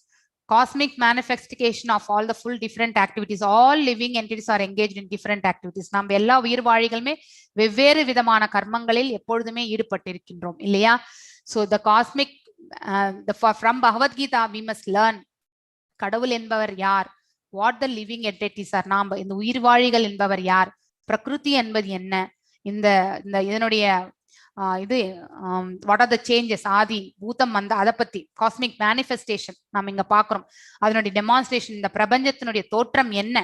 Cosmic manifestation of all the full different activities. All living entities are engaged in different activities. நம்ம எல்லா உயிர்வாழிகளுமே வெவ்வேறு விதமான கர்மங்களில் எப்பொழுதுமே ஈடுபட்டிருக்கின்றோம் இல்லையா? So the cosmic from Bhagavad Gita we must learn கடவுள் என்பவர் யார், what the living entities are, நாம் இந்த உயிர்வாழிகள் என்பவர் யார், பிரகிருதி என்பது என்ன, இந்த இதனுடைய இது வாட் ஆர் த சேஞ்சஸ், ஆதி பூதம் வந்து அதை பத்தி காஸ்மிக் மேனிஃபெஸ்டேஷன் நம்ம இங்க பாக்குறோம். அதனுடைய டெமான்ஸ்ட்ரேஷன், இந்த பிரபஞ்சத்தினுடைய தோற்றம் என்ன,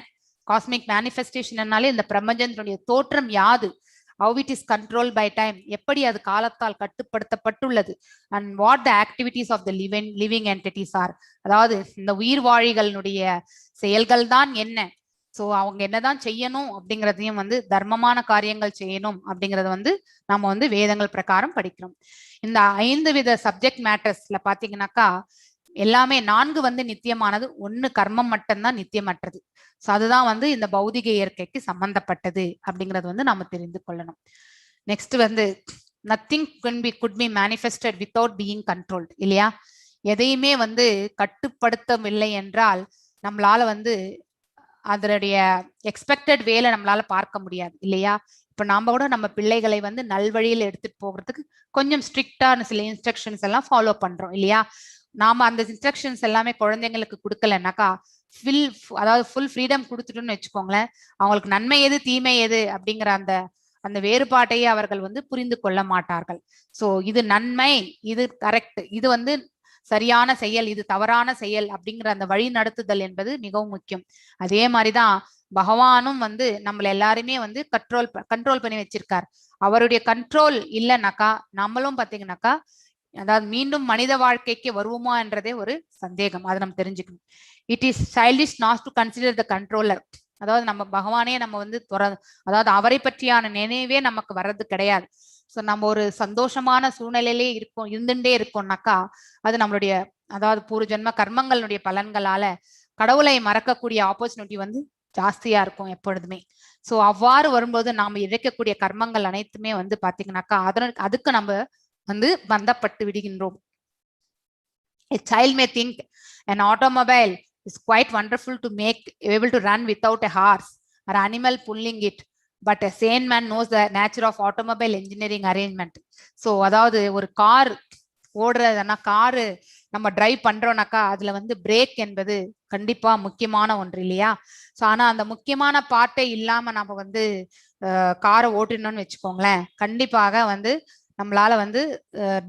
காஸ்மிக் மேனிஃபெஸ்டேஷன்னாலே இந்த பிரபஞ்சத்தினுடைய தோற்றம் யாது, how it is controlled by time, எப்படி அது காலத்தால் கட்டுப்படுத்தப்பட்டுள்ளது, and what the activities of the living entities are, அதாவது இந்த உயிர்வாழிகளுடைய செயல்கள் தான் என்ன, ஸோ அவங்க என்னதான் செய்யணும் அப்படிங்கிறதையும் வந்து தர்மமான காரியங்கள் செய்யணும் அப்படிங்கறத வந்து நம்ம வந்து வேதங்கள் பிரகாரம் படிக்கிறோம். இந்த 5 வித சப்ஜெக்ட் மேட்டர்ஸ்ல பாத்தீங்கன்னாக்கா எல்லாமே 4 வந்து நித்தியமானது, 1 கர்மம் மட்டும்தான் நித்தியமற்றது. ஸோ அதுதான் வந்து இந்த பௌதிக இயற்கைக்கு சம்பந்தப்பட்டது அப்படிங்கறது வந்து நாம தெரிந்து கொள்ளணும். நெக்ஸ்ட் வந்து nothing could be manifested without being controlled இல்லையா? எதையுமே வந்து கட்டுப்படுத்தவில்லை என்றால் நம்மளால வந்து அதனுடைய எக்ஸ்பெக்டட் வேல நம்மளால பார்க்க முடியாது இல்லையா? இப்ப நாம கூட நம்ம பிள்ளைகளை வந்து நல்வழியில எடுத்துட்டு போகிறதுக்கு கொஞ்சம் ஸ்ட்ரிக்டான சில இன்ஸ்ட்ரக்ஷன்ஸ் எல்லாம் ஃபாலோ பண்றோம் இல்லையா? நாம அந்த இன்ஸ்ட்ரக்ஷன்ஸ் எல்லாமே குழந்தைங்களுக்கு கொடுக்கலன்னாக்கா அதாவது ஃபுல் ஃப்ரீடம் கொடுத்துட்டோம்னு வச்சுக்கோங்களேன், அவங்களுக்கு நன்மை எது தீமை எது அப்படிங்கிற அந்த வேறுபாட்டையே அவர்கள் வந்து புரிந்து கொள்ள மாட்டார்கள். ஸோ இது நன்மை, இது கரெக்ட், இது வந்து சரியான செயல், இது தவறான செயல் அப்படிங்கிற அந்த வழி நடத்துதல் என்பது மிகவும் முக்கியம். அதே மாதிரிதான் பகவானும் வந்து நம்மள எல்லாருமே வந்து கண்ட்ரோல் பண்ணி வச்சிருக்கார். அவருடைய கண்ட்ரோல் இல்லைனாக்கா நம்மளும் பாத்தீங்கன்னாக்கா அதாவது மீண்டும் மனித வாழ்க்கைக்கு வருவோமா என்றதே ஒரு சந்தேகம். அதை நம்ம தெரிஞ்சுக்கணும். It is childish not to consider the controller. அதாவது நம்ம பகவானே நம்ம வந்து அதாவது அவரை பற்றியான நினைவே நமக்கு வர்றது கிடையாது. ஸோ நம்ம ஒரு சந்தோஷமான சூழ்நிலையிலே இருந்துட்டே இருக்கோம்னாக்கா அது நம்மளுடைய அதாவது பூர்வ ஜென்ம கர்மங்களுடைய பலன்களால கடவுளை மறக்கக்கூடிய ஆப்பர்ச்சுனிட்டி வந்து ஜாஸ்தியா இருக்கும் எப்பொழுதுமே. ஸோ அவ்வாறு வரும்போது நாம இழைக்கக்கூடிய கர்மங்கள் அனைத்துமே வந்து பாத்தீங்கன்னாக்கா அதுக்கு நம்ம வந்து பந்தப்பட்டு விடுகின்றோம். A child may think an automobile is quite wonderful to make able to run without a horse or animal pulling it. But a sane man knows the nature of automobile engineering arrangement. So அதாவது ஒரு கார் ஓடுறதுன்னா காரு நம்ம டிரைவ் பண்றோம்னாக்கா அதுல வந்து பிரேக் என்பது கண்டிப்பா முக்கியமான ஒன்று இல்லையா? ஸோ ஆனா அந்த முக்கியமான பார்ட்டே இல்லாம நம்ம வந்து காரை ஓட்டினோம்னு வச்சுக்கோங்களேன், கண்டிப்பாக வந்து நம்மளால வந்து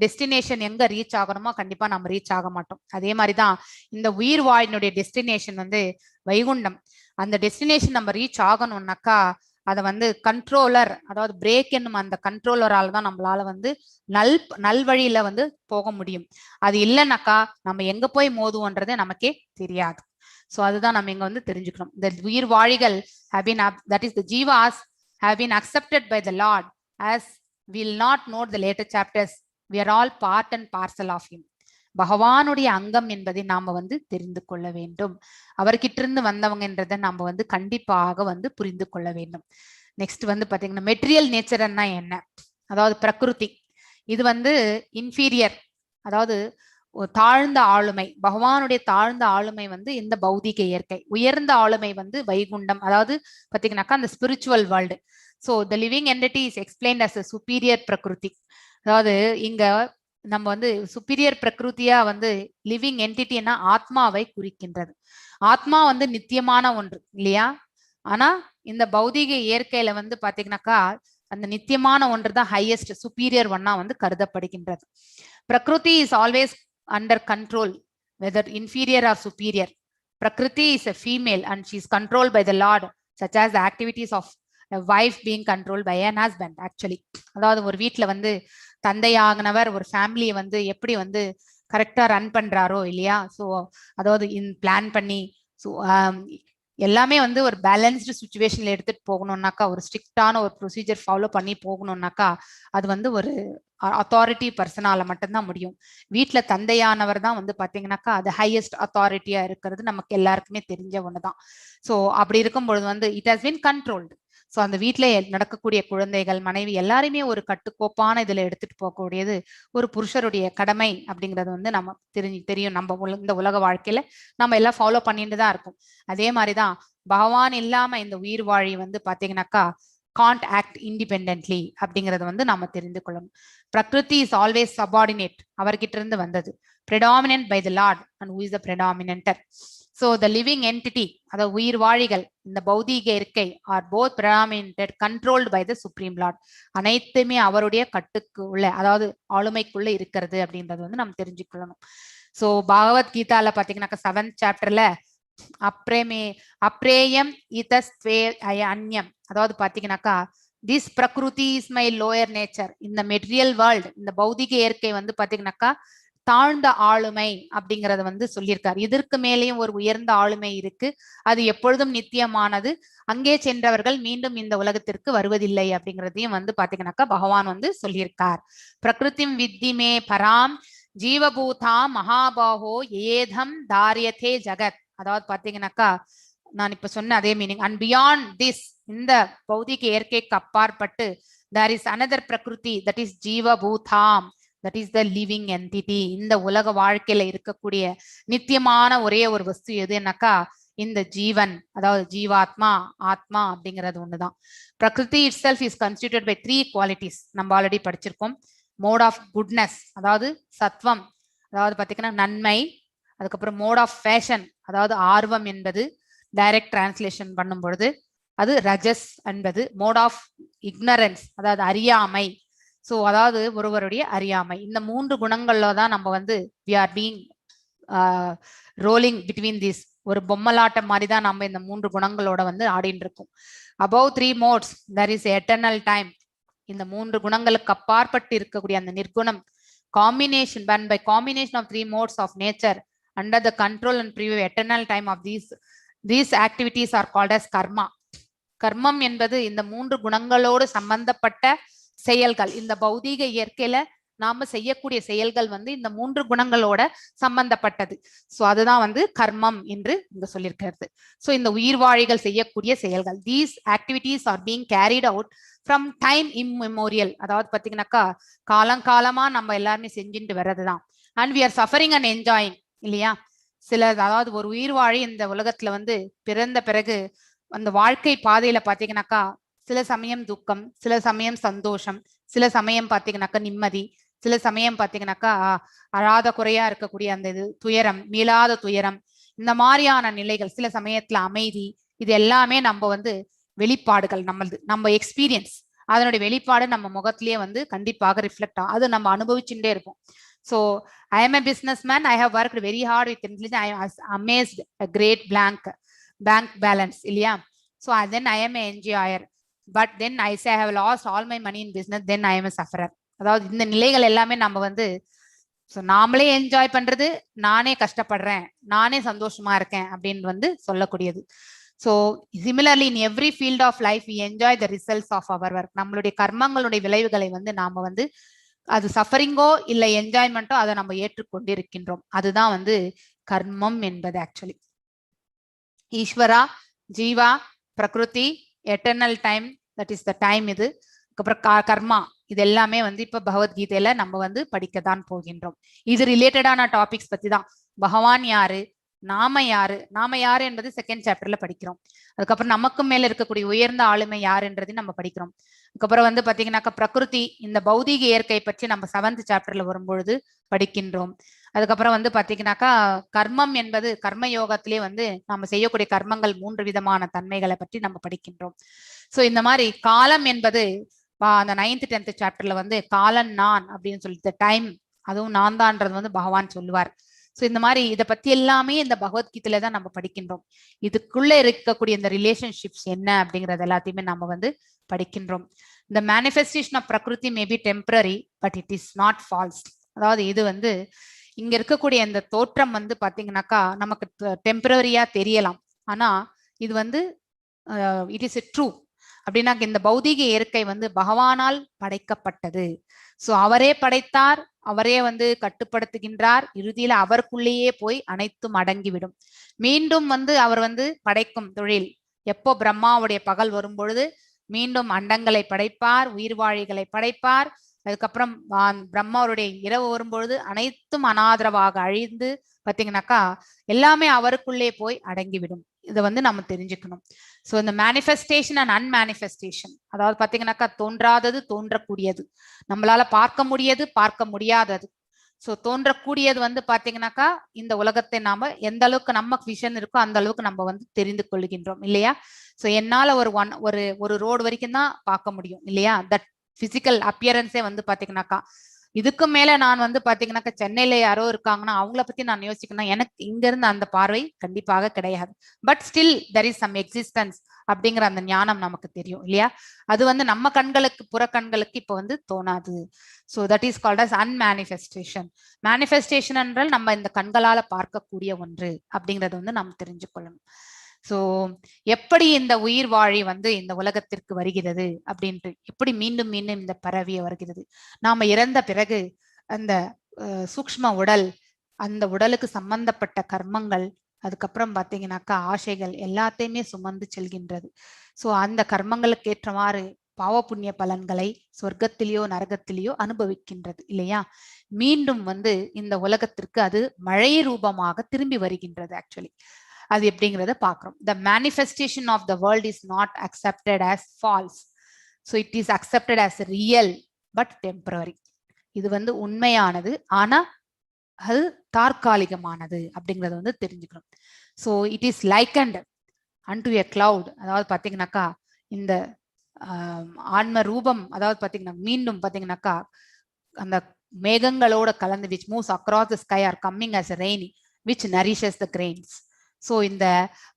டெஸ்டினேஷன் எங்க ரீச் ஆகணுமோ கண்டிப்பா நம்ம ரீச் ஆக மாட்டோம். அதே மாதிரிதான் இந்த உயிர் வாழ்னுடைய டெஸ்டினேஷன் வந்து வைகுண்டம். அந்த டெஸ்டினேஷன் நம்ம ரீச் ஆகணும்னாக்கா அதை வந்து கண்ட்ரோலர், அதாவது பிரேக் என்னும் அந்த கண்ட்ரோலரால தான் நம்மளால வந்து நல்வழியில வந்து போக முடியும். அது இல்லைனாக்கா நம்ம எங்க போய் மோதுவோன்றதே நமக்கே தெரியாது. ஸோ அதுதான் நம்ம இங்க வந்து தெரிஞ்சுக்கணும். இந்த உயிர் வாழிகள் have been that is the jivas have been accepted by the Lord as will not know the later chapters. We are all part and parcel of him. பகவானுடைய அங்கம் என்பதை நாம வந்து தெரிந்து கொள்ள வேண்டும். அவர்கிட்ட இருந்து வந்தவங்கன்றதை நாம வந்து கண்டிப்பாக வந்து புரிந்து கொள்ள வேண்டும். நெக்ஸ்ட் வந்து பாத்தீங்கன்னா மெட்டீரியல் நேச்சர்னா என்ன, அதாவது பிரகிருதி. இது வந்து இன்ஃபீரியர், அதாவது தாழ்ந்த ஆளுமை. பகவானுடைய தாழ்ந்த ஆளுமை வந்து இந்த பௌதிக இயற்கை. உயர்ந்த ஆளுமை வந்து வைகுண்டம், அதாவது பாத்தீங்கன்னாக்கா அந்த spiritual world. So the living entity is explained as a superior prakriti. அதாவது இங்க நம்ம வந்து சுப்பீரியர் பிரகிருதியா வந்து லிவிங் என்டிட்டின்னா ஆத்மாவை குறிக்கின்றது. ஆத்மா வந்து நித்தியமான ஒன்று இல்லையா? ஆனா இந்த பௌதிக இயற்கையில வந்து பாத்தீங்கன்னாக்கா அந்த நித்தியமான ஒன்று தான் ஹையஸ்ட் சுப்பீரியர் ஒன்னா வந்து கருதப்படுகின்றது. Prakriti is always under control, whether inferior or superior. Prakriti is a female and she is controlled by the Lord, such as the activities of a wife being controlled by an husband. Actually, அதாவது ஒரு வீட்டுல வந்து தந்தையாகினவர் ஒரு ஃபேமிலியை வந்து எப்படி வந்து கரெக்டா ரன் பண்றாரோ இல்லையா? ஸோ அதாவது பிளான் பண்ணி ஸோ எல்லாமே வந்து ஒரு பேலன்ஸ்டு சுச்சுவேஷன்ல எடுத்துட்டு போகணும்னாக்கா, ஒரு ஸ்ட்ரிக்டான ஒரு ப்ரொசீஜர் ஃபாலோ பண்ணி போகணும்னாக்கா அது வந்து ஒரு அத்தாரிட்டி பர்சனால மட்டும்தான் முடியும். வீட்டுல தந்தையானவர் தான் வந்து பாத்தீங்கன்னாக்கா அது ஹையஸ்ட் அத்தாரிட்டியா இருக்கிறது நமக்கு எல்லாருக்குமே தெரிஞ்ச ஒண்ணுதான். ஸோ அப்படி இருக்கும் பொழுது வந்து it has been controlled. So அந்த வீட்டுல நடக்கக்கூடிய குழந்தைகள், மனைவி எல்லாருமே ஒரு கட்டுக்கோப்பான இதுல எடுத்துட்டு போகக்கூடியது ஒரு புருஷருடைய கடமை அப்படிங்கிறது வந்து நம்ம தெரியும். நம்ம இந்த உலக வாழ்க்கையில நம்ம எல்லாம் ஃபாலோ பண்ணிட்டு தான் இருக்கும். அதே மாதிரிதான் பகவான் இல்லாம இந்த உயிர் வாழி வந்து பாத்தீங்கன்னாக்கா can't act independently அப்படிங்கறது வந்து நாம தெரிந்து கொள்ளணும். பிரகிருதி இஸ் ஆல்வேஸ் சபார்டினேட், அவர்கிட்ட இருந்து வந்தது. predominant by the Lord and who is the predominator. So the living entity, அதாவது உயிர் வாழிகள், இந்த பௌதீக இருக்கை are both predominated, controlled by the Supreme Lord. அனைத்துமே அவருடைய கட்டுக்கு உள்ள, அதாவது ஆளுமைக்குள்ள இருக்கிறது அப்படின்றது வந்து நம்ம தெரிஞ்சுக்கொள்ளணும். ஸோ பகவத்கீதால பாத்தீங்கன்னாக்கா 7th சாப்டர்ல அப்ரேயம் இதஸ்வே அன்யம், அதாவது பாத்தீங்கன்னாக்கா திஸ் பிரகிருதி இஸ் மை லோயர் நேச்சர். இந்த மெட்டீரியல் வேர்ல்டு, இந்த பௌதிக இயற்கை வந்து பாத்தீங்கன்னாக்கா தாழ்ந்த ஆளுமை அப்படிங்கறத வந்து சொல்லியிருக்காரு. இதற்கு மேலேயும் ஒரு உயர்ந்த ஆளுமை இருக்கு, அது எப்பொழுதும் நித்தியமானது, அங்கே சென்றவர்கள் மீண்டும் இந்த உலகத்திற்கு வருவதில்லை அப்படிங்கிறதையும் வந்து பாத்தீங்கன்னாக்கா பகவான் வந்து சொல்லியிருக்கார். பிரகிருதிம் வித்திமே பராம் ஜீவபூதா மகாபாகோ ஏதம் தாரியதே ஜகத். அதாவது பாத்தீங்கன்னாக்கா நான் இப்ப சொன்ன அதே மீனிங். அண்ட் பியாண்ட் திஸ், இந்த பௌதிக இயற்கைக்கு அப்பாற்பட்டு there is another prakriti, that is ஜீவபூதாம், that is the living entity. இந்த உலக வாழ்க்கையில இருக்கக்கூடிய நித்தியமான ஒரே ஒரு வஸ்து எதுனாக்கா இந்த ஜீவன், அதாவது ஜீவாத்மா, ஆத்மா அப்படிங்கிறது ஒண்ணுதான். Prakriti it self is constituted by 3 qualities. நம்ம ஆல்ரெடி படிச்சிருக்கோம். மோட் ஆஃப் குட்னஸ், அதாவது சத்வம், அதாவது பாத்தீங்கன்னா நன்மை. அதுக்கப்புறம் மோட் ஆஃப் ஃபேஷன், அதாவது ஆர்வம் என்பது டைரக்ட் டிரான்ஸ்லேஷன் பண்ணும் பொழுது அது ரஜஸ் என்பது. மோட் ஆஃப் இக்னரன்ஸ், அதாவது அறியாமை. ஸோ அதாவது ஒருவருடைய அறியாமை. இந்த 3 குணங்கள்ல தான் நம்ம வந்து we are being rolling between this. ஒரு பொம்மலாட்டம் மாதிரி தான் நம்ம இந்த 3 குணங்களோட வந்து ஆடின்னு இருக்கோம். above 3 modes there is eternal time. இந்த 3 குணங்களுக்கு அப்பாற்பட்டு இருக்கக்கூடிய அந்த நிர்குணம் combination, by combination of 3 modes of nature under the control and preview eternal time of these activities are called as karma. கர்மம் என்பது இந்த 3 குணங்களோடு சம்பந்தப்பட்ட செயல்கள். இந்த பௌதீக இயற்கையில நாம செய்யக்கூடிய செயல்கள் வந்து இந்த 3 குணங்களோட சம்பந்தப்பட்டது. ஸோ அதுதான் வந்து கர்மம் என்று இங்க சொல்லியிருக்கிறது. ஸோ இந்த உயிர் வாழிகள் செய்யக்கூடிய செயல்கள், these activities are being carried out from time immemorial. அதாவது பாத்தீங்கன்னாக்கா காலங்காலமா நம்ம எல்லாருமே செஞ்சுட்டு வர்றதுதான். And we are suffering and enjoying இல்லையா? சில, அதாவது ஒரு உயிர் வாழி இந்த உலகத்துல வந்து பிறந்த பிறகு அந்த வாழ்க்கை பாதையில பாத்தீங்கன்னாக்கா சில சமயம் துக்கம், சில சமயம் சந்தோஷம், சில சமயம் பாத்தீங்கன்னாக்கா நிம்மதி, சில சமயம் பாத்தீங்கன்னாக்கா அழாத குறையா இருக்கக்கூடிய அந்த இது துயரம், மீளாத துயரம், இந்த மாதிரியான நிலைகள், சில சமயத்துல அமைதி. இது எல்லாமே நம்ம வந்து வெளிப்பாடுகள், நம்ம எக்ஸ்பீரியன்ஸ், அதனுடைய வெளிப்பாடு நம்ம முகத்திலேயே வந்து கண்டிப்பாக ரிஃப்ளெக்ட் ஆகும். அது நம்ம அனுபவிச்சுட்டே இருப்போம். So I am a businessman, I have worked very hard with intelligence, I am amazed a great bank balance இல்லையா? So then I am an enjoyer, but then I say I have lost all my money in business, then I am a sufferer. அதாவது இந்த நிலைகள் எல்லாமே நம்ம வந்து ஸோ நாமளே என்ஜாய் பண்றது, நானே கஷ்டப்படுறேன், நானே சந்தோஷமா இருக்கேன் அப்படின்னு வந்து சொல்லக்கூடியது. So similarly in every field of life we enjoy the results of our work. நம்மளுடைய கர்மங்களுடைய விளைவுகளை வந்து நாம வந்து அது சஃபரிங்கோ இல்லை என்ஜாய்மெண்ட்டோ அதை நம்ம ஏற்றுக்கொண்டிருக்கின்றோம். அதுதான் வந்து கர்மம் என்பது. ஆக்சுவலி ஈஸ்வரா, ஜீவா, பிரகிருதி, eternal time, that is the time. இது அப்புறம் கர்மா, இது எல்லாமே வந்து இப்ப பகவத்கீதையில நம்ம வந்து படிக்கத்தான் போகின்றோம். இது ரிலேட்டடான டாபிக்ஸ் பத்தி தான். பகவான் யாரு, நாம யாரு, நாம யாரு என்பது செகண்ட் சாப்டர்ல படிக்கிறோம். அதுக்கப்புறம் நமக்கு மேல இருக்கக்கூடிய உயர்ந்த ஆளுமை யாருன்றதையும் நம்ம படிக்கிறோம். அதுக்கப்புறம் வந்து பாத்தீங்கன்னாக்கா பிரகிருதி, இந்த பௌதீக இயற்கை பற்றி நம்ம 7th சாப்டர்ல வரும்பொழுது படிக்கின்றோம். அதுக்கப்புறம் வந்து பாத்தீங்கன்னாக்கா கர்மம் என்பது கர்ம யோகத்திலே வந்து நம்ம செய்யக்கூடிய கர்மங்கள் 3 விதமான தன்மைகளை பற்றி நம்ம படிக்கின்றோம். ஸோ இந்த மாதிரி காலம் என்பது அந்த 9th 10th சாப்டர்ல வந்து காலன் நான் அப்படின்னு சொல்லிட்டு டைம், அதுவும் நான் தான்ன்றது வந்து பகவான் சொல்லுவார். ஸோ இந்த மாதிரி இதை பத்தி எல்லாமே இந்த பகவத்கீதையில தான் நம்ம படிக்கின்றோம். இதுக்குள்ள இருக்கக்கூடிய இந்த ரிலேஷன்ஷிப்ஸ் என்ன அப்படிங்கறது எல்லாத்தையுமே நம்ம வந்து படிக்கின்றோம். இந்த manifestation of prakriti may be temporary but it is not false. அதாவது இது வந்து இங்க இருக்கக்கூடிய இந்த தோற்றம் வந்து பாத்தீங்கன்னாக்கா நமக்கு டெம்பரரியா தெரியலாம், ஆனா இது வந்து இட் இஸ் எ ட்ரூ. அப்படின்னா இந்த பௌதீக இயற்கை வந்து பகவானால் படைக்கப்பட்டது. சோ அவரே படைத்தார், அவரே வந்து கட்டுப்படுத்துகின்றார், இறுதியில அவருக்குள்ளேயே போய் அனைத்தும் அடங்கிவிடும். மீண்டும் வந்து அவர் வந்து படைக்கும் தொழில் எப்போ பிரம்மாவுடைய பகல் வரும்பொழுது மீண்டும் அண்டங்களை படைப்பார், உயிர்வாழிகளை படைப்பார். அதுக்கப்புறம் பிரம்மாவுடைய இரவு வரும்பொழுது அனைத்தும் அனாதரவாக அழிந்து பாத்தீங்கன்னாக்கா எல்லாமே அவருக்குள்ளே போய் அடங்கிவிடும். இதை வந்து நம்ம தெரிஞ்சுக்கணும். ஸோ இந்த மேனிஃபெஸ்டேஷன் அண்ட் அன்மேனிஃபெஸ்டேஷன், அதாவது பாத்தீங்கன்னாக்கா தோன்றாதது தோன்றக்கூடியது, நம்மளால பார்க்க முடியாது பார்க்க முடியாதது. ஸோ தோன்றக்கூடியது வந்து பாத்தீங்கன்னாக்கா இந்த உலகத்தை நாம எந்த அளவுக்கு நம்ம விஷன் இருக்கோ அந்த அளவுக்கு நம்ம வந்து தெரிந்து கொள்கின்றோம் இல்லையா. ஸோ என்னால ஒரு ரோடு வரைக்கும் தான் பார்க்க முடியும் இல்லையா. தட் பிசிக்கல் அப்பியரன்ஸே வந்து பாத்தீங்கன்னாக்கா இதுக்கு மேல நான் வந்து பாத்தீங்கன்னாக்கா சென்னையில யாரோ இருக்காங்கன்னா அவங்கள பத்தி நான் யோசிக்கணும், எனக்கு இங்க இருந்து அந்த பார்வை கண்டிப்பாக கிடையாது. But still there is some existence அப்படிங்கிற அந்த ஞானம் நமக்கு தெரியும் இல்லையா. அது வந்து நம்ம கண்களுக்கு புற கண்களுக்கு இப்ப வந்து தோணாது. So that is called as unmanifestation. Manifestation என்றால் நம்ம இந்த கண்களால பார்க்கக்கூடிய ஒன்று அப்படிங்கறது வந்து நம்ம தெரிஞ்சுக்கொள்ளணும். ஸோ எப்படி இந்த உயிர் வாழி வந்து இந்த உலகத்திற்கு வருகிறது அப்படின்ட்டு, எப்படி மீண்டும் மீண்டும் இந்த பரவிய வருகிறது. நாம இறந்த பிறகு அந்த சூக்ஷ்ம உடல், அந்த உடலுக்கு சம்பந்தப்பட்ட கர்மங்கள், அதுக்கப்புறம் பாத்தீங்கன்னாக்கா ஆசைகள் எல்லாத்தையுமே சுமந்து செல்கின்றது. ஸோ அந்த கர்மங்களுக்கு ஏற்றவாறு பாவ புண்ணிய பலன்களை சொர்க்கத்திலேயோ நரகத்திலேயோ அனுபவிக்கின்றது இல்லையா. மீண்டும் வந்து இந்த உலகத்திற்கு அது மழை ரூபமாக திரும்பி வருகின்றது. ஆக்சுவலி அது எப்படிங்கிறத பாக்குறோம். The manifestation of the world is not accepted as false. So it is accepted as real but temporary. இது வந்து உண்மையானது, ஆனா அது தற்காலிகமானது அப்படிங்கறத வந்து தெரிஞ்சுக்கணும். So it is likened unto a cloud. அதாவது பாத்தீங்கன்னாக்கா இந்த ஆன்ம ரூபம், அதாவது பாத்தீங்கன்னா மீண்டும் பாத்தீங்கன்னாக்கா அந்த மேகங்களோட கலந்து which moves across the sky are coming as a rain which nourishes the grains. So இந்த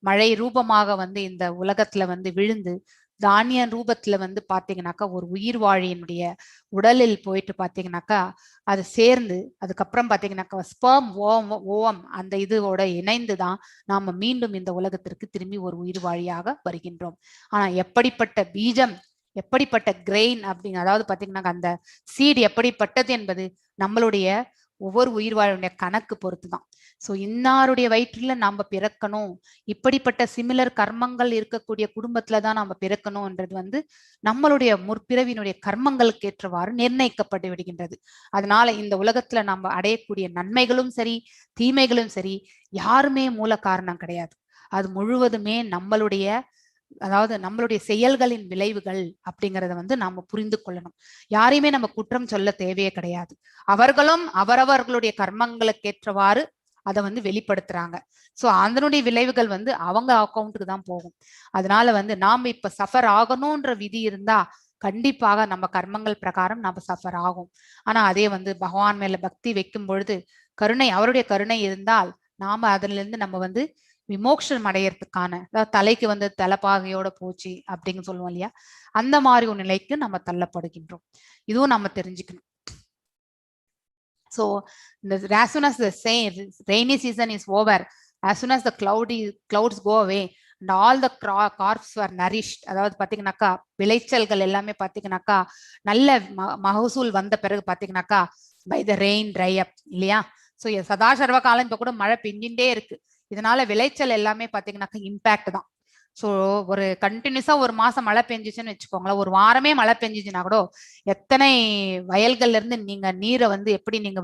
மழை ரூபமாக வந்து இந்த உலகத்துல வந்து விழுந்து தானிய ரூபத்துல வந்து பாத்தீங்கன்னாக்கா ஒரு உயிர் வாழியினுடைய உடலில் போயிட்டு பாத்தீங்கன்னாக்கா அது சேர்ந்து அதுக்கப்புறம் பாத்தீங்கன்னாக்கா ஸ்பெர்ம் ஓவம் அந்த இதோட இணைந்துதான் நாம மீண்டும் இந்த உலகத்திற்கு திரும்பி ஒரு உயிர் வாழியாக வருகின்றோம். ஆனா எப்படிப்பட்ட பீஜம், எப்படிப்பட்ட கிரெயின் அப்படிங்க, அதாவது பாத்தீங்கன்னா அந்த சீட் எப்படிப்பட்டது என்பது நம்மளுடைய ஒவ்வொரு உயிர் வாழுடைய கணக்கு பொறுத்து தான். ஸோ இன்னாருடைய வயிற்றுல நாம பிறக்கணும், இப்படிப்பட்ட சிமிலர் கர்மங்கள் இருக்கக்கூடிய குடும்பத்துல தான் நாம பிறக்கணும்ன்றது வந்து நம்மளுடைய முற்பிறவினுடைய கர்மங்களுக்கு ஏற்றவாறு நிர்ணயிக்கப்பட்டு விடுகின்றது. அதனால இந்த உலகத்துல நம்ம அடையக்கூடிய நன்மைகளும் சரி தீமைகளும் சரி யாருமே மூல காரணம் கிடையாது. அது முழுவதுமே நம்மளுடைய, அதாவது நம்மளுடைய செயல்களின் விளைவுகள் அப்படிங்கறத வந்து நாம புரிந்து கொள்ளணும். யாரையுமே நம்ம குற்றம் சொல்ல தேவையே கிடையாது. அவர்களும் அவரவர்களுடைய கர்மங்களுக்கு ஏற்றவாறு அதை வந்து வெளிப்படுத்துறாங்க. சோ அதனுடைய விளைவுகள் வந்து அவங்க அக்கௌண்ட்டுக்கு தான் போகும். அதனால வந்து நாம இப்ப சஃபர் ஆகணும்ன்ற விதி இருந்தா கண்டிப்பாக நம்ம கர்மங்கள் பிரகாரம் நம்ம சஃபர் ஆகும். ஆனா அதே வந்து பகவான் மேல பக்தி வைக்கும் பொழுது கருணை, அவருடைய கருணை இருந்தால் நாம அதுல இருந்து நம்ம வந்து விமோக்ஷம் அடையறதுக்கான, அதாவது தலைக்கு வந்து தலைப்பாகையோட போச்சு அப்படின்னு சொல்லுவோம் இல்லையா, அந்த மாதிரி ஒரு நிலைக்கு நம்ம தள்ளப்படுகின்றோம். இதுவும் நம்ம தெரிஞ்சுக்கணும். So as soon as the rainy season is over, as soon as the clouds go away and all the crops were nourished, அதாவது பாத்தீங்கன்னாக்கா விளைச்சல்கள் எல்லாமே பாத்தீங்கன்னாக்கா நல்ல மகசூல் வந்த பிறகு பாத்தீங்கன்னாக்கா by the rain dry up இல்லையா. ஸோ சதா சர்வ காலம் இப்ப கூட மழை பெஞ்சுட்டே இருக்கு. இதனால விளைச்சல் எல்லாமே பாத்தீங்கன்னாக்கா இம்பாக்ட் தான். ஸோ ஒரு கண்டினியூஸா ஒரு மாசம் மழை பெஞ்சிச்சுன்னு வச்சுக்கோங்களேன், ஒரு வாரமே மழை பெஞ்சிச்சுன்னா கூட எத்தனை வயல்கள்ல இருந்து நீங்க நீரை வந்து எப்படி நீங்க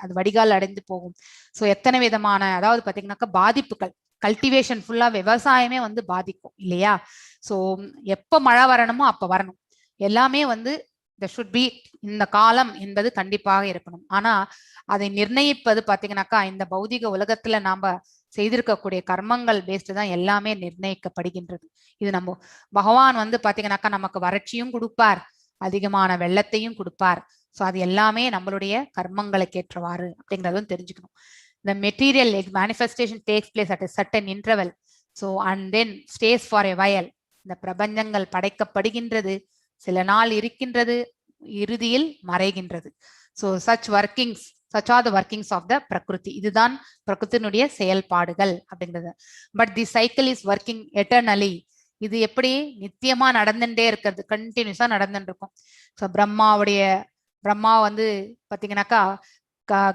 அது வடிகால் அடைந்து போகும். ஸோ எத்தனை விதமான அதாவது பாத்தீங்கன்னாக்கா பாதிப்புகள், கல்டிவேஷன் ஃபுல்லா விவசாயமே வந்து பாதிக்கும் இல்லையா. ஸோ எப்ப மழை வரணுமோ அப்ப வரணும். எல்லாமே வந்து should be இந்த காலம் என்பது கண்டிப்பாக இருக்கணும். ஆனா அதை நிர்ணயிப்பது பாத்தீங்கன்னாக்கா இந்த பௌதிக உலகத்துல நாம செய்திருக்கக்கூடிய கர்மங்கள் பேஸ்டு தான் எல்லாமே நிர்ணயிக்கப்படுகின்றது. இது நம்ம பகவான் வந்து பாத்தீங்கன்னாக்கா நமக்கு வறட்சியும் கொடுப்பார், அதிகமான வெள்ளத்தையும் கொடுப்பார். ஸோ அது எல்லாமே நம்மளுடைய கர்மங்களுக்கு ஏற்றவாறு அப்படிங்கறதும் தெரிஞ்சுக்கணும். The material manifestation takes place at a certain interval. So and then stays for a while. இந்த பிரபஞ்சங்கள் படைக்கப்படுகின்றது, சில நாள் இருக்கின்றது, இறுதியில் மறைகின்றது. So such are the workings of the Prakriti. இதுதான் பிரகிருத்தினுடைய செயல்பாடுகள் அப்படிங்கிறது. But the cycle is working eternally. இது எப்படி நித்தியமா நடந்துட்டே இருக்கிறது, கண்டினியூஸா நடந்துட்டு இருக்கும். ஸோ பிரம்மா வந்து பாத்தீங்கன்னாக்கா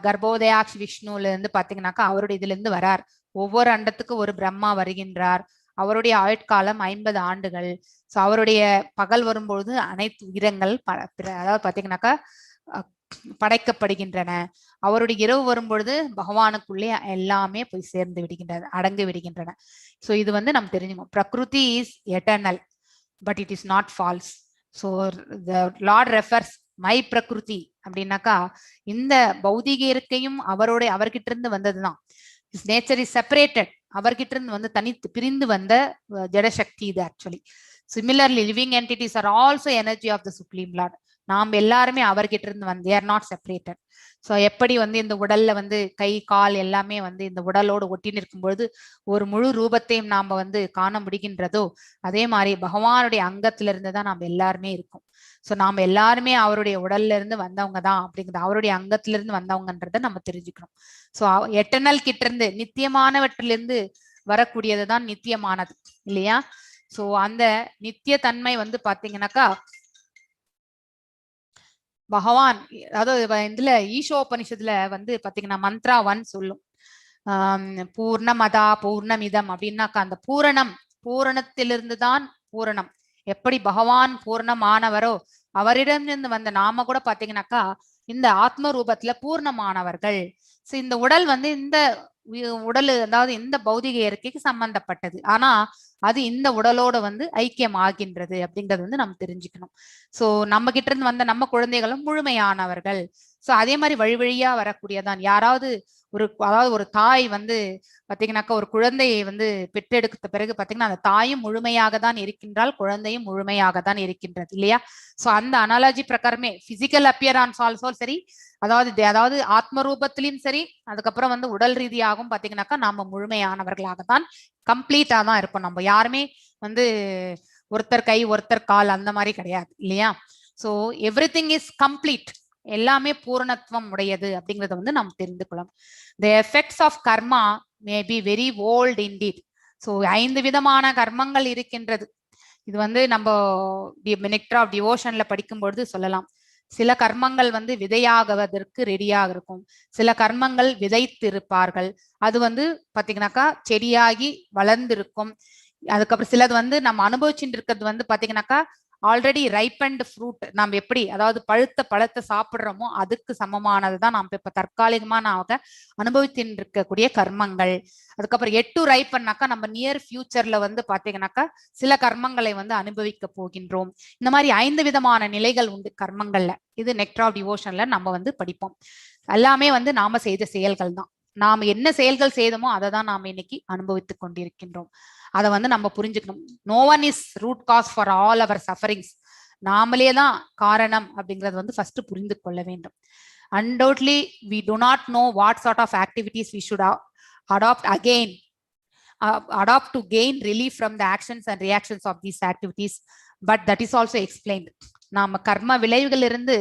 கர்ப்போதயாக்ஷ் விஷ்ணுல இருந்து பாத்தீங்கன்னாக்கா அவருடைய இதுல இருந்து வரார். ஒவ்வொரு அண்டத்துக்கு ஒரு பிரம்மா வருகின்றார். அவருடைய ஆயுட்காலம் 50 ஆண்டுகள். ஸோ அவருடைய பகல் வரும்பொழுது அனைத்து உயிரங்கள் அதாவது பாத்தீங்கன்னாக்கா படைக்கப்படுகின்றன. அவருடைய இரவு வரும்பொழுது பகவானுக்குள்ளே எல்லாமே போய் சேர்ந்து விடுகின்றன, அடங்கு விடுகின்றன. ஸோ இது வந்து நம்ம தெரிஞ்சுக்கணும். Prakriti is eternal but it is not false. So the Lord refers my prakriti அப்படின்னாக்கா இந்த பௌதிக இருக்கையும் அவர்கிட்ட இருந்து வந்ததுதான். His nature is separated. அவர்கிட்ட இருந்து வந்து தனித்து பிரிந்து வந்த ஜடசக்தி இது actually. Similarly, living entities are also energy of the Supreme Lord. நாம் எல்லாருமே அவர்கிட்ட இருந்து வந்து they are not separated. So எப்படி வந்து இந்த உடல்ல வந்து கை கால் எல்லாமே வந்து இந்த உடலோடு ஒட்டி நிற்கும் பொழுது ஒரு முழு ரூபத்தையும் நாம வந்து காண முடிகின்றதோ, அதே மாதிரி பகவானுடைய அங்கத்துல இருந்து தான் நாம் எல்லாருமே இருக்கோம். ஸோ நாம எல்லாருமே அவருடைய உடல்ல இருந்து வந்தவங்க தான் அப்படிங்கிறது, அவருடைய அங்கத்துல இருந்து வந்தவங்கன்றத நம்ம தெரிஞ்சுக்கணும். ஸோ எட்டர்னல் கிட்ட இருந்து நித்தியமானவற்றிலிருந்து வரக்கூடியதுதான் நித்தியமானது இல்லையா. ஸோ அந்த நித்திய தன்மை வந்து பாத்தீங்கன்னாக்கா பகவான் அதாவது இதுல ஈஷோபனிஷத்துல வந்து பாத்தீங்கன்னா மந்த்ரா 1 சொல்லும், பூர்ணமதா பூர்ணமிதம் அப்படின்னாக்கா அந்த பூரணத்திலிருந்து தான் பூரணம். எப்படி பகவான் பூர்ணமானவரோ அவரிடமிருந்து வந்த நாம கூட பாத்தீங்கன்னாக்கா இந்த ஆத்ம ரூபத்துல பூர்ணமானவர்கள். சோ இந்த உடல் வந்து இந்த உடல் அதாவது இந்த பௌதிக இயற்கைக்கு சம்பந்தப்பட்டது, ஆனா அது இந்த உடலோட வந்து ஐக்கியம் ஆகின்றது அப்படிங்கிறது வந்து நம்ம தெரிஞ்சுக்கணும். சோ நம்ம கிட்ட இருந்து வந்த நம்ம குழந்தைகளும் முழுமையானவர்கள். சோ அதே மாதிரி வழி வழியா வரக்கூடியதான் யாராவது அதாவது ஒரு தாய் வந்து பாத்தீங்கன்னாக்கா ஒரு குழந்தையை வந்து பெற்றெடுத்த பிறகு பாத்தீங்கன்னா அந்த தாயும் முழுமையாக தான் இருக்கின்றால், குழந்தையும் முழுமையாக தான் இருக்கின்றது இல்லையா. சோ அந்த அனாலஜி பிரகாரமே பிசிக்கல் அப்பியரன்ஸ் ஆல்சோ சரி, அதாவது ஆத்ம ரூபத்திலும் சரி, அதுக்கப்புறம் வந்து உடல் ரீதியாகவும் பாத்தீங்கன்னாக்கா நாம முழுமையானவர்களாக தான் கம்ப்ளீட்டா தான் இருப்போம். நம்ம யாருமே வந்து ஒருத்தர் கை ஒருத்தர் கால் அந்த மாதிரி கிடையாது இல்லையா. சோ எவ்ரிதிங் இஸ் கம்ப்ளீட், எல்லாமே பூரணத்துவம் உடையது அப்படிங்கறத வந்து நாம் தெரிந்து கொள்ளலாம். The effects of karma may be very old indeed. So 5 விதமான கர்மங்கள் இருக்கின்றது. இது வந்து நம்ம நெக்டர் ஆஃப் டிவோஷன்ல படிக்கும்பொழுது சொல்லலாம். சில கர்மங்கள் வந்து விதையாகுவதற்கு ரெடியாக இருக்கும், சில கர்மங்கள் விதைத்து இருப்பார்கள், அது வந்து பாத்தீங்கன்னாக்கா செடியாகி வளர்ந்திருக்கும். அதுக்கப்புறம் சிலது வந்து நம்ம அனுபவிச்சுட்டு இருக்கிறது வந்து பாத்தீங்கன்னாக்கா ஆல்ரெடி ரைப்பண்ட் ஃப்ரூட், நம்ம எப்படி அதாவது பழுத்த பழத்தை சாப்பிடுறோமோ அதுக்கு சமமானதுதான் நாம் இப்ப தற்காலிகமா நாம அனுபவித்து இருக்கக்கூடிய கர்மங்கள். அதுக்கப்புறம் 8 ரைப்பன்னாக்கா நம்ம நியர் ஃபியூச்சர்ல வந்து பாத்தீங்கன்னாக்கா சில கர்மங்களை வந்து அனுபவிக்க போகின்றோம். இந்த மாதிரி 5 விதமான நிலைகள் உண்டு கர்மங்கள்ல. இது நெக்டர் ஆஃப் டிவோஷன்ல நம்ம வந்து படிப்போம். எல்லாமே வந்து நாம செய்த செயல்கள் தான். நாம என்ன செயல்கள் செய்தோமோ அதை தான் நாம இன்னைக்கு அனுபவித்துக் கொண்டிருக்கின்றோம். அதை வந்து நம்ம புரிஞ்சுக்கணும். No one is root cause for all our sufferings. நாமளே தான் காரணம் அப்படிங்கறது வந்து ஃபர்ஸ்ட் புரிந்து கொள்ள வேண்டும். Undoubtedly we do not know what sort of activities we should adopt to gain relief from the actions and reactions of these activities, but that is also explained. நாம கர்ம விளைவுகளிலிருந்து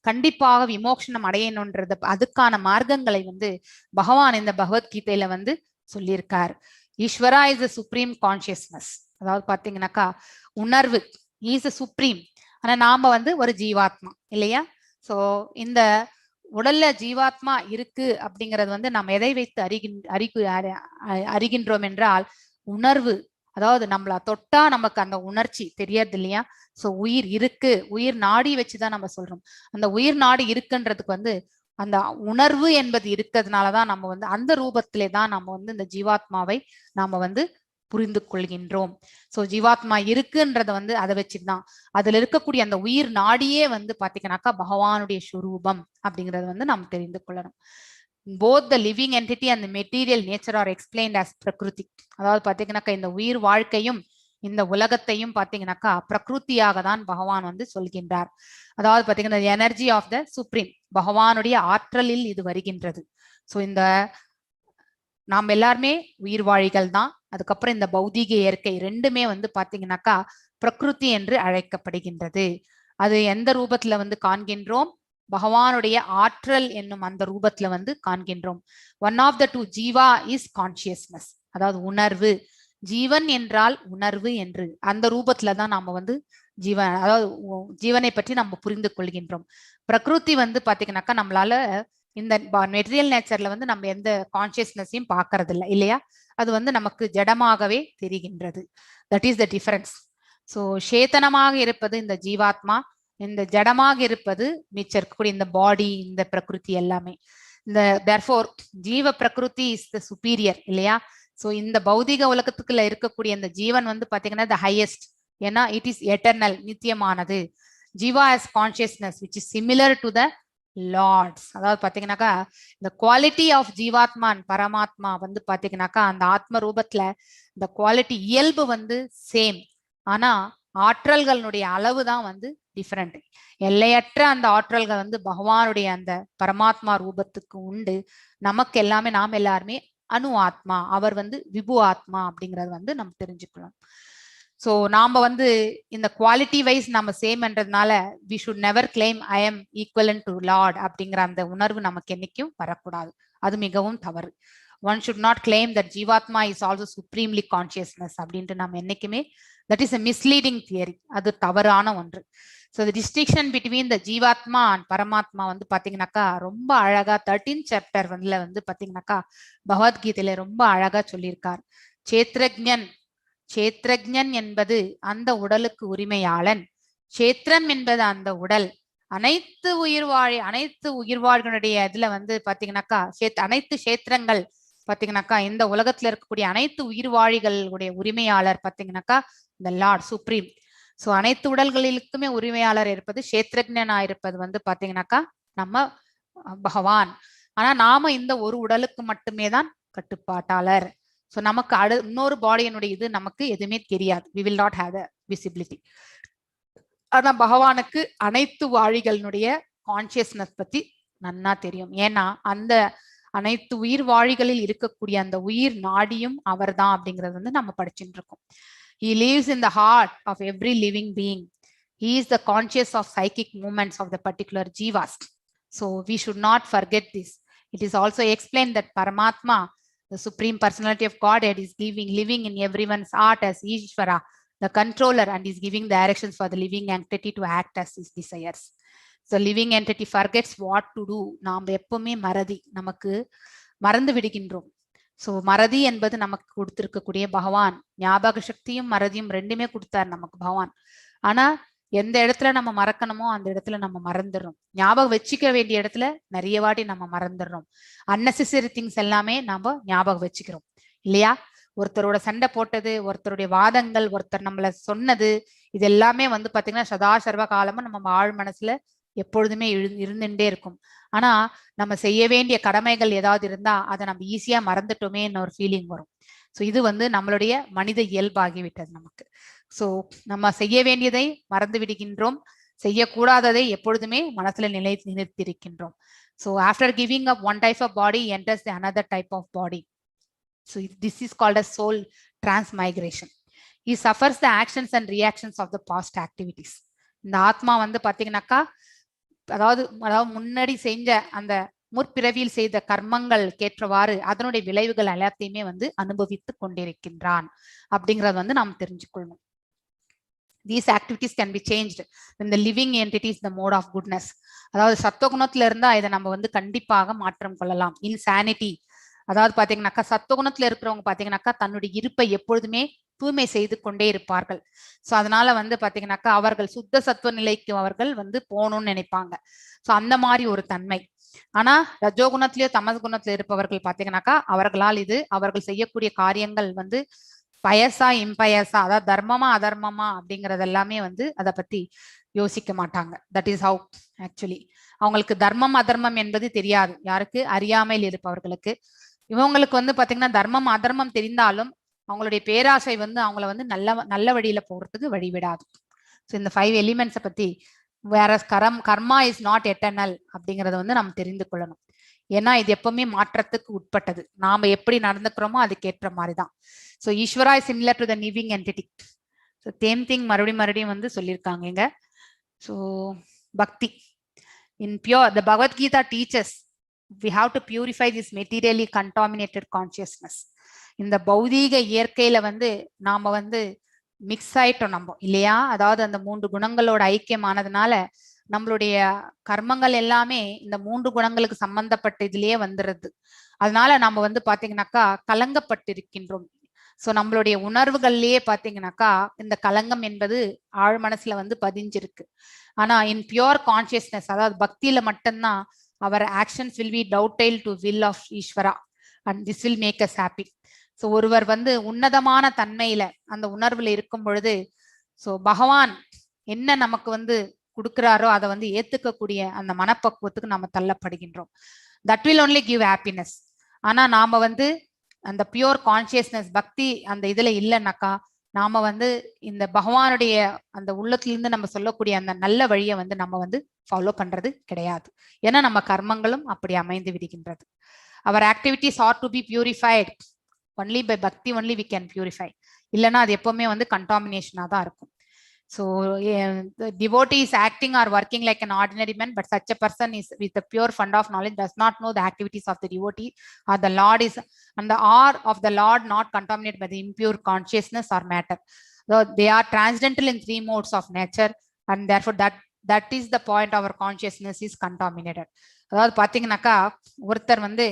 கண்டிப்பாக விமோசனம் அடையணும்ன்றது அதுக்கான மார்க்கங்களை வந்து பகவான் இந்த பகவத்கீதையில வந்து சொல்லியிருக்கார். ஈஸ்வரா இஸ் a சுப்ரீம் கான்சியஸ்னஸ். அதாவது பாத்தீங்கன்னாக்கா உணர்வு இஸ் a சுப்ரீம். ஆனா நாம வந்து ஒரு ஜீவாத்மா இல்லையா? சோ இந்த உடல்ல ஜீவாத்மா இருக்கு அப்படிங்கிறது வந்து நம்ம எதை வைத்து அறிகின்றோம் என்றால் உணர்வு. அதாவது நம்மள தொட்டா நமக்கு அந்த உணர்ச்சி தெரியாது இல்லையா? சோ உயிர் இருக்கு, உயிர் நாடி வச்சுதான் நம்ம சொல்றோம். அந்த உயிர் நாடி இருக்குன்றதுக்கு வந்து அந்த உணர்வு என்பது இருக்கிறதுனாலதான் நம்ம வந்து அந்த ரூபத்திலே தான் நம்ம வந்து இந்த ஜீவாத்மாவை நாம வந்து புரிந்து கொள்கின்றோம். சோ ஜீவாத்மா இருக்குன்றத வந்து அதை வச்சுதான் அதுல இருக்கக்கூடிய அந்த உயிர் நாடியே வந்து பாத்தீங்கன்னாக்கா பகவானுடைய ஸ்வரூபம் அப்படிங்கறது வந்து நாம் தெரிந்து கொள்ளணும். both the living entity and the material nature are explained as பிரகிருதி. அதாவது பாத்தீங்கன்னாக்கா இந்த உயிர் வாழ்க்கையும் இந்த உலகத்தையும் பாத்தீங்கன்னாக்கா பிரகிருத்தியாக தான் பகவான் வந்து சொல்கின்றார். அதாவது பாத்தீங்கன்னா எனர்ஜி ஆஃப் த சுப்ரீம், பகவானுடைய ஆற்றலில் இது வருகின்றது. சோ இந்த நாம் எல்லாருமே உயிர் வாழிகள் தான். அதுக்கப்புறம் இந்த பௌதீக இயற்கை ரெண்டுமே வந்து பாத்தீங்கன்னாக்கா பிரகிருதி என்று அழைக்கப்படுகின்றது. அது எந்த ரூபத்துல வந்து காண்கின்றோம்? பகவானுடைய ஆற்றல் என்னும் அந்த ரூபத்துல வந்து காண்கின்றோம். One of the two jiva is consciousness. அதாவது உணர்வு. ஜீவன் என்றால் உணர்வு என்று அந்த ரூபத்துலதான் நாம வந்து ஜீவன், அதாவது ஜீவனை பற்றி நம்ம புரிந்து கொள்கின்றோம். பிரகிருதி வந்து பாத்தீங்கன்னாக்கா நம்மளால இந்த மெட்டீரியல் நேச்சர்ல வந்து நம்ம எந்த கான்சியஸ்னஸையும் பாக்குறது இல்லை இல்லையா? அது வந்து நமக்கு ஜடமாகவே தெரிகின்றது. That is the difference. So சேத்தனமாக இருப்பது இந்த ஜீவாத்மா, இந்த ஜடமாக இருப்பது மிச்சம் இருக்கக்கூடிய இந்த பாடி, இந்த பிரகிருதி எல்லாமே. இந்த therefore ஜீவ பிரகிருதி இஸ் த சுப்பீரியர் இல்லையா? சோ இந்த பௌதிக உலகத்துக்குள்ள இருக்கக்கூடிய இந்த ஜீவன் வந்து பாத்தீங்கன்னா த ஹையஸ்ட். ஏன்னா இட் இஸ் எட்டர்னல், நித்தியமானது. Jiva as consciousness which is similar to the lord's. அதாவது பாத்தீங்கன்னாக்கா இந்த குவாலிட்டி ஆஃப் ஜீவாத்மா பரமாத்மா வந்து பாத்தீங்கன்னாக்கா அந்த ஆத்ம ரூபத்துல இந்த குவாலிட்டி இயல்பு வந்து சேம். ஆனா ஆற்றல்களுடைய அளவு தான் வந்து டிஃபரெண்ட். எல்லையற்ற அந்த ஆற்றல்கள் வந்து பகவானுடைய அந்த பரமாத்மா ரூபத்துக்கு உண்டு. நமக்கு எல்லாமே நாம் எல்லாருமே அணு ஆத்மா, அவர் வந்து விபு ஆத்மா அப்படிங்கறது வந்து நம்ம தெரிஞ்சுக்கலாம். சோ நாம வந்து இந்த குவாலிட்டி வைஸ் நம்ம சேம்ன்றதுனால we should never claim I am equivalent to Lord அப்படிங்கிற அந்த உணர்வு நமக்கு என்னைக்கும் வரக்கூடாது. அது மிகவும் தவறு. One should not claim that ஜீவாத்மா is also supremely consciousness அப்படின்ட்டு நம்ம என்னைக்குமே, that is a misleading theory. அது தவறான ஒன்று. So the distinction between the ஜீவாத்மா and பரமாத்மா வந்து பாத்தீங்கன்னாக்கா ரொம்ப அழகா 13th chapter வந்து பாத்தீங்கன்னாக்கா பகவத்கீதையில ரொம்ப அழகா சொல்லியிருக்கார். சேத்ரஜ்ஞன், சேத்ரஜ்ஞன் என்பது அந்த உடலுக்கு உரிமையாளன். சேத்திரம் என்பது அந்த உடல். அனைத்து உயிர்வாழ்களுடைய இதுல வந்து பாத்தீங்கன்னாக்கா அனைத்து சேத்திரங்கள் பாத்தீங்கன்னாக்கா இந்த உலகத்துல இருக்கக்கூடிய அனைத்து உயிர்வாழிகளுடைய உரிமையாளர் பாத்தீங்கன்னாக்கா இந்த லார்ட் சுப்ரீம். சோ அனைத்து உடல்களுக்குமே உரிமையாளர் இருப்பது, சேத்ரஜ்ஞனா இருப்பது வந்து பாத்தீங்கன்னாக்கா நம்ம பகவான். ஆனா நாம இந்த ஒரு உடலுக்கு மட்டுமே தான் கட்டுப்பாட்டாளர். சோ நமக்கு இன்னொரு பாடியினுடைய இது நமக்கு எதுவுமே தெரியாது. we will not have the visibility. ஆனா பகவானுக்கு அனைத்து வாழிகளினுடைய கான்சியஸ்னஸ் பத்தி நன்னா தெரியும். ஏன்னா அந்த அனைத்து உயிர் வாழிகளில் இருக்கக்கூடிய அந்த உயிர் நாடியும் அவர் தான் அப்படிங்கிறது வந்து நம்ம படிச்சுட்டு இருக்கோம். He lives in the heart of every living being. He is the conscious of psychic movements of the particular jivas. So we should not forget this. It is also explained that Paramatma, the Supreme Personality of Godhead, is living in everyone's heart as Ishvara, the controller, and is giving directions for the living entity to act as his desires. So living entity forgets what to do. நாம் எப்பவுமே நமக்கு மறந்து விடுகின்றோம். சோ மறதி என்பது நமக்கு கொடுத்திருக்கக்கூடிய பகவான். ஞாபக சக்தியும் மறதியும் ரெண்டுமே கொடுத்தார் நமக்கு பகவான். ஆனா எந்த இடத்துல நம்ம மறக்கணுமோ அந்த இடத்துல நம்ம மறந்துடுறோம். ஞாபகம் வச்சுக்க வேண்டிய இடத்துல நிறைய வாட்டி நம்ம மறந்துடுறோம். அன்னெசரி திங்ஸ் எல்லாமே நாம ஞாபகம் வச்சுக்கிறோம் இல்லையா? ஒருத்தரோட சண்டை போட்டது, ஒருத்தருடைய வாதங்கள், ஒருத்தர் நம்மள சொன்னது, இது எல்லாமே வந்து பாத்தீங்கன்னா சதா சர்வ காலமும் நம்ம ஆழ் மனசுல எப்பொழுதுமே இருந்துட்டே இருக்கும். ஆனா நம்ம செய்ய வேண்டிய கடமைகள் ஏதாவது இருந்தா அதை நம்ம ஈஸியா மறந்துட்டோமேன்னு ஒரு ஃபீலிங் வரும். சோ இது வந்து நம்மளுடைய மனித இயல்பாகிவிட்டது நமக்கு. சோ நம்ம செய்ய வேண்டியதை மறந்து விடுகின்றோம், செய்யக்கூடாததை எப்பொழுதுமே மனசுல நிலைத்திருக்கின்றோம். So after giving up one type of body, enters the another type of body. So this is called as soul transmigration. He suffers the actions and reactions of the past activities. இந்த ஆத்மா வந்து பாத்தீங்கன்னாக்கா அதாவது முன்னாடி செஞ்ச அந்த முற்பிறவியில் செய்த கர்மங்கள் கேற்றவாறு அதனுடைய விளைவுகள் எல்லாத்தையுமே வந்து அனுபவித்து கொண்டிருக்கின்றான் அப்படிங்கறது வந்து நாம் தெரிஞ்சுக்கொள்ளணும். These activities can be changed when the living entity is the mode of goodness. அதாவது சத்துவகுணத்துல இருந்தா இதை நம்ம வந்து கண்டிப்பாக மாற்றம் கொள்ளலாம். இன்சானிட்டி அதாவது பாத்தீங்கன்னாக்கா சத்துவகுணத்துல இருக்கிறவங்க பாத்தீங்கன்னாக்கா தன்னுடைய இருப்பை எப்பொழுதுமே தூய்மை செய்து கொண்டே இருப்பார்கள். சோ அதனால வந்து பாத்தீங்கன்னாக்கா அவர்கள் சுத்த சத்துவ நிலைக்கு அவர்கள் வந்து போகணும்னு நினைப்பாங்க. சோ அந்த மாதிரி ஒரு தன்மை. ஆனா ரஜோகுணத்திலயோ தமஸ் குணத்துல இருப்பவர்கள் பாத்தீங்கன்னாக்கா அவர்களால் இது அவர்கள் செய்யக்கூடிய காரியங்கள் வந்து பயசா இம்பயசா அதாவது தர்மமா அதர்மமா அப்படிங்கறது எல்லாமே வந்து அதை பத்தி யோசிக்க மாட்டாங்க. தட் இஸ் ஹவு ஆக்சுவலி அவங்களுக்கு தர்மம் அதர்மம் என்பது தெரியாது. யாருக்கு? அறியாமையில் இருப்பவர்களுக்கு. இவங்களுக்கு வந்து பாத்தீங்கன்னா தர்மம் அதர்மம் தெரிந்தாலும் அவங்களுடைய பேராசை வந்து அவங்கள வந்து நல்ல வழியில போறதுக்கு வழிவிடாது. ஸோ இந்த 5 எலிமெண்ட்ஸை பத்தி வேற கர்மா இஸ் நாட் எட்டர்னல் அப்படிங்கறத வந்து நம்ம தெரிந்து கொள்ளணும். ஏன்னா இது எப்பவுமே மாற்றத்துக்கு உட்பட்டது. நாம எப்படி நடந்துக்கிறோமோ அதுக்கேற்ற மாதிரிதான். So Ishvara is similar to the living entity. So same thing மறுபடியும் வந்து சொல்லியிருக்காங்க இங்க. So bhakti in pure the Bhagavad Gita teachers we have to purify this materially contaminated consciousness. இந்த பௌதீக இயற்கையில வந்து நாம வந்து மிக்ஸ் ஆயிட்டோம் நம்ம இல்லையா? அதாவது அந்த 3 குணங்களோட ஐக்கியமானதுனால நம்மளுடைய கர்மங்கள் எல்லாமே இந்த 3 குணங்களுக்கு சம்பந்தப்பட்ட இதுலயே வந்துடுது. அதனால நம்ம வந்து பாத்தீங்கன்னாக்கா கலங்கப்பட்டிருக்கின்றோம். சோ நம்மளுடைய உணர்வுகள்லயே பாத்தீங்கன்னாக்கா இந்த கலங்கம் என்பது ஆழ் மனசுல வந்து பதிஞ்சிருக்கு. ஆனா இன் பியோர் கான்சியஸ்னஸ் அதாவது பக்தியில மட்டும்தான் our actions will be dovetailed to will of Ishvara and this will make us happy. So ஒருவர் வந்து உன்னதமான தன்மையில அந்த உணர்வுல இருக்கும் பொழுது சோ பகவான் என்ன நமக்கு வந்து கொடுக்கிறாரோ அதை வந்து ஏத்துக்கக்கூடிய அந்த மனப்பக்குவத்துக்கு நாம தள்ளப்படுகின்றோம். that will only give happiness. ஆனா நாம வந்து அந்த பியூர் கான்சியஸ்னஸ் பக்தி அந்த இதுல இல்லைன்னாக்கா நாம வந்து இந்த பகவானுடைய அந்த உள்ளத்திலிருந்து நம்ம சொல்லக்கூடிய அந்த நல்ல வழியை வந்து நம்ம வந்து ஃபாலோ பண்றது கிடையாது. ஏன்னா நம்ம கர்மங்களும் அப்படி அமைந்து விடுகின்றது. அவர் activities are to be purified only by bhakti only we can purify. இல்லைன்னா அது எப்பவுமே வந்து கண்டாமினேஷனா தான் இருக்கும். So the devotee is acting or working like an ordinary man, but such a person is with a pure fund of knowledge does not know the activities of the devotee or the Lord is and the art of the Lord not contaminated by the impure consciousness or matter. So they are transcendental in 3 modes of nature and therefore that is the point our consciousness is contaminated. அதாவது பாத்தீங்கன்னாக்கா ஒருத்தர் வந்து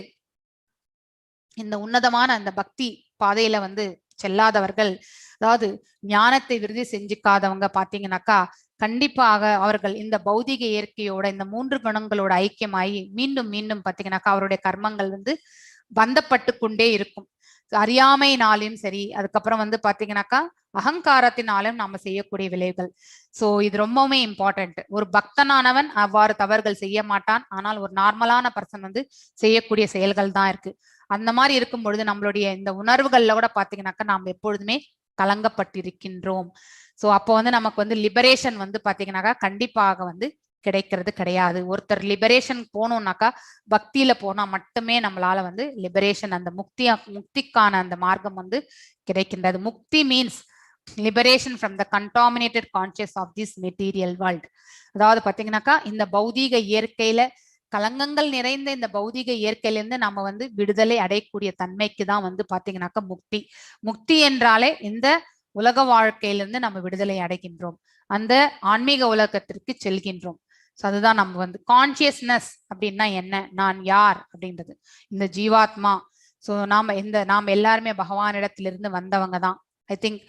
இந்த உன்னதமான அந்த பக்தி பாதையில வந்து செல்லாதவர்கள் அதாவது ஞானத்தை விருதி செஞ்சுக்காதவங்க பாத்தீங்கன்னாக்கா கண்டிப்பாக அவர்கள் இந்த பௌதிக இயற்கையோட இந்த 3 குணங்களோட ஐக்கியமாயி மீண்டும் பாத்தீங்கன்னாக்கா அவருடைய கர்மங்கள் வந்து பந்தப்பட்டு கொண்டே இருக்கும். அறியாமையினாலும் சரி அதுக்கப்புறம் வந்து பாத்தீங்கன்னாக்கா அகங்காரத்தினாலும் நாம செய்யக்கூடிய விளைவுகள். சோ இது ரொம்பவுமே இம்பார்ட்டன்ட். ஒரு பக்தனானவன் அவ்வாறு தவறுகள் செய்ய மாட்டான். ஆனால் ஒரு நார்மலான பர்சன் வந்து செய்யக்கூடிய செயல்கள் தான் இருக்கு. அந்த மாதிரி இருக்கும் பொழுது நம்மளுடைய இந்த உணர்வுகள்ல கூட பாத்தீங்கன்னாக்கா நாம் எப்பொழுதுமே கலங்கப்பட்டிருக்கின்றோம். சோ அப்போ வந்து நமக்கு வந்து லிபரேஷன் வந்து பாத்தீங்கன்னாக்கா கண்டிப்பாக வந்து கிடைக்கிறது கிடையாது. ஒருத்தர் லிபரேஷன் போகணும்னாக்கா பக்தியில போனா மட்டுமே நம்மளால வந்து லிபரேஷன் அந்த முக்திக்கான அந்த மார்க்கம் வந்து கிடைக்கின்றது. Mukti means liberation from the contaminated conscious of this material world. அதாவது பாத்தீங்கன்னாக்கா இந்த பௌதீக இயற்கையில கலங்கங்கள் நிறைந்த இந்த பௌதிக இயற்கையிலிருந்து நம்ம வந்து விடுதலை அடையக்கூடிய தன்மைக்கு தான் வந்து பாத்தீங்கன்னாக்கா முக்தி. முக்தி என்றாலே இந்த உலக வாழ்க்கையிலிருந்து நம்ம விடுதலை அடைகின்றோம், அந்த ஆன்மீக உலகத்திற்கு செல்கின்றோம். ஸோ அதுதான் நம்ம வந்து கான்சியஸ்னஸ் அப்படின்னா என்ன, நான் யார் அப்படின்றது, இந்த ஜீவாத்மா. ஸோ நாம எல்லாருமே பகவானிடத்திலிருந்து வந்தவங்க தான். ஐ திங்க்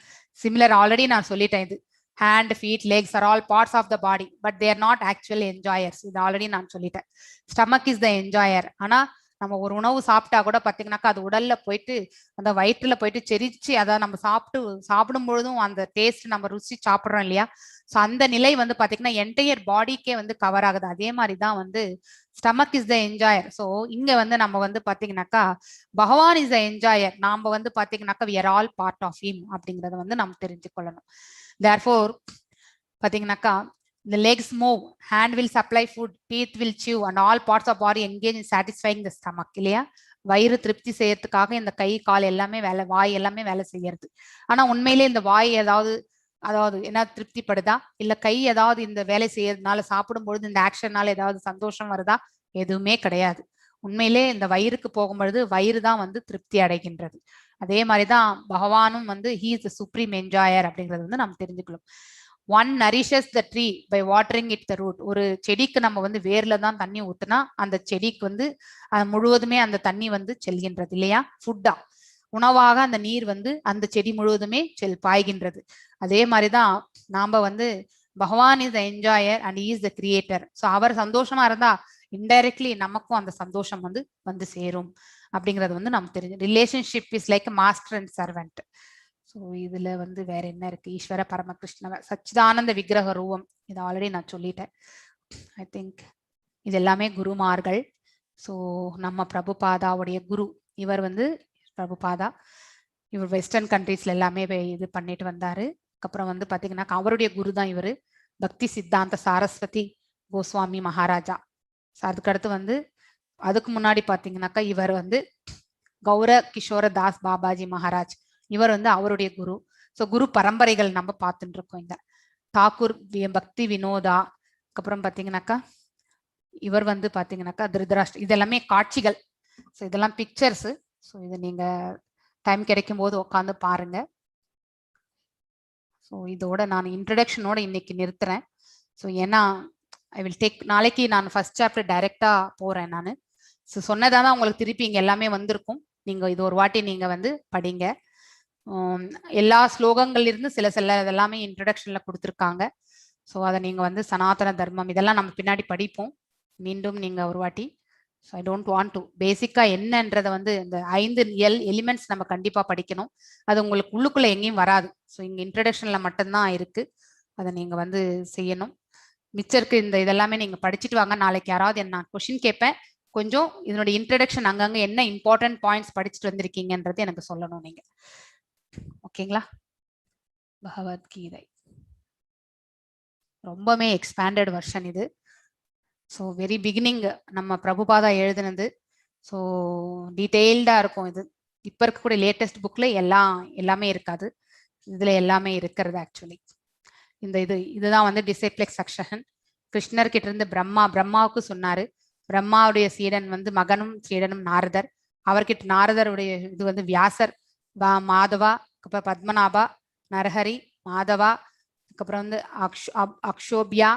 சிமிலர் ஆல்ரெடி நான் சொல்லிட்டேன். இது hand, feet, legs are all parts of the body, but they are not actually enjoyers. இது ஆல்ரெடி நான் சொல்லிட்டேன். Stomach is the என்ஜாயர். ஆனா நம்ம ஒரு உணவு சாப்பிட்டா கூட பாத்தீங்கன்னாக்கா அது உடல்ல போயிட்டு அந்த வயிற்றுல போயிட்டு செரிச்சு அதை நம்ம சாப்பிடும் பொழுதும் அந்த டேஸ்ட் நம்ம ருசி சாப்பிட்றோம் இல்லையா? ஸோ அந்த நிலை வந்து பாத்தீங்கன்னா என்டையர் பாடிக்கே வந்து கவர் ஆகுது. அதே மாதிரிதான் வந்து ஸ்டமக் இஸ் த என்ஜாயர். ஸோ இங்க வந்து நம்ம வந்து பாத்தீங்கன்னாக்கா பகவான் இஸ் த என்ஜாயர். நாம வந்து பாத்தீங்கன்னாக்கா we are all part of him அப்படிங்கறத வந்து நம்ம தெரிஞ்சு கொள்ளணும். Therefore பாத்தீங்கன்னாக்கா the legs move, hand will supply food, teeth will chew and all parts of body engage in satisfying the stomach. இல்லையா? வயிறு திருப்தி செய்யறதுக்காக இந்த கை கால் எல்லாமே வாய் எல்லாமே வேலை செய்யறது. ஆனா உண்மையிலே இந்த வாய் ஏதாவது அதாவது என்ன திருப்திப்படுதா, இல்ல கை ஏதாவது இந்த வேலை செய்யறதுனால சாப்பிடும் பொழுது இந்த ஆக்ஷன்னால ஏதாவது சந்தோஷம் வருதா? எதுவுமே கிடையாது. உண்மையிலே இந்த வயிறுக்கு போகும்பொழுது வயிறு தான் வந்து திருப்தி அடைகின்றது. அதே மாதிரிதான் பகவானும் வந்து he is the supreme enjoyer அப்படிங்கிறது வந்து நம்ம தெரிஞ்சுக்கலாம். One nourishes the tree by watering it the root. ஒரு செடிக்கு நம்ம வந்து வேர்ல தான் தண்ணி ஊத்துனா அந்த செடிக்கு வந்து முழுவதுமே அந்த தண்ணி வந்து செல்கின்றது இல்லையா? ஃபுட்டா உணவாக அந்த நீர் வந்து அந்த செடி முழுவதுமே பாய்கின்றது. அதே மாதிரிதான் நாம வந்து பகவான் is the enjoyer and is the creator. So அவர் சந்தோஷமா இருந்தா இன்டைரக்ட்லி நமக்கும் அந்த சந்தோஷம் வந்து வந்து சேரும் அப்படிங்கிறது வந்து நமக்கு தெரிஞ்சு. Relationship is like master and servant. So இதுல வந்து வேற என்ன இருக்கு? ஈஸ்வர பரமகிருஷ்ண சச்சிதானந்த விக்கிரக ரூபம், இது ஆல்ரெடி நான் சொல்லிட்டேன். ஐ திங்க் இது எல்லாமே குருமார்கள். ஸோ நம்ம பிரபுபாதாவுடைய குரு இவர் வந்து பிரபுபாதா. இவர் வெஸ்டர்ன் கண்ட்ரீஸ்ல எல்லாமே இது பண்ணிட்டு வந்தாரு. அதுக்கப்புறம் வந்து பாத்தீங்கன்னா அவருடைய குரு தான் இவரு பக்தி சித்தாந்த சாரஸ்வதி கோஸ்வாமி மகாராஜா. அதுக்கடுத்து வந்து அதுக்கு முன்னாடி பாத்தீங்கன்னாக்கா இவர் வந்து கௌர கிஷோர தாஸ் பாபாஜி மகாராஜ், இவர் வந்து அவருடைய குரு. ஸோ குரு பரம்பரைகள் நம்ம பார்த்துட்டு இருக்கோம். இந்த தாக்கூர் பக்தி வினோதா, அதுக்கப்புறம் பாத்தீங்கன்னாக்கா இவர் வந்து பாத்தீங்கன்னாக்கா திருதராஷ்டிர. இதெல்லாமே காட்சிகள். ஸோ இதெல்லாம் பிக்சர்ஸ். ஸோ இது நீங்க டைம் கிடைக்கும் போது உட்காந்து பாருங்க. ஸோ இதோட நான் இன்ட்ரடக்ஷனோட இன்னைக்கு நிறுத்துறேன். ஸோ ஏன்னா ஐ வில் டேக் நாளைக்கு நான் ஃபர்ஸ்ட் சாப்டர் டைரக்டா போறேன் நான். ஸோ சொன்னதான் உங்களுக்கு திருப்பி இங்க எல்லாமே வந்திருக்கும். நீங்க இது ஒரு வாட்டி நீங்க வந்து படிங்க. எல்லா ஸ்லோகங்கள்ல இருந்து சில இதெல்லாமே இன்ட்ரடக்ஷன்ல கொடுத்துருக்காங்க. ஸோ அதை நீங்க வந்து சனாதன தர்மம் இதெல்லாம் நம்ம பின்னாடி படிப்போம். மீண்டும் நீங்க ஒரு வாட்டி. So I don't want to பேசிக்கா என்னன்றதை வந்து இந்த 5 எலிமெண்ட்ஸ் நம்ம கண்டிப்பா படிக்கணும். அது உங்களுக்கு உள்ளுக்குள்ள எங்கேயும் வராது. ஸோ இங்க இன்ட்ரடக்ஷன்ல மட்டும்தான் இருக்கு. அதை நீங்க வந்து செய்யணும். மிச்சம் இருக்கு இந்த இதெல்லாமே நீங்க படிச்சுட்டு வாங்க. நாளைக்கு யாராவது என்ன கொஸ்டின் கேட்பேன். கொஞ்சம் இதனுடைய இன்ட்ரடக்ஷன் அங்கங்க என்ன இம்பார்ட்டன்ட் பாயிண்ட்ஸ் படிச்சுட்டு வந்திருக்கீங்கன்றது எனக்கு சொல்லணும் நீங்க. ஓகேங்களா? பகவத்கீதை ரொம்பவே எக்ஸ்பேண்டட் வெர்ஷன் இது. ஸோ வெரி பிகினிங் நம்ம பிரபுபாதா எழுதுனது. ஸோ டீட்டெயில்டா இருக்கும் இது. இப்ப இருக்கக்கூடிய லேட்டஸ்ட் புக்ல எல்லாமே இருக்காது. இதுல எல்லாமே இருக்கிறது ஆக்சுவலி. இதுதான் வந்து டிசைப்ளெக்ஸ் சக்ஷன். கிருஷ்ணர் கிட்ட இருந்து பிரம்மாவுக்கு சொன்னாரு. பிரம்மாவுடைய சீடன் வந்து மகனும் சீடனும் நாரதர். அவர்கிட்ட நாரதருடைய இது வந்து வியாசர், மாதவா, அப்புறம் பத்மநாபா, நரஹரி, மாதவா, அதுக்கப்புறம் வந்து அக்ஷோபியா,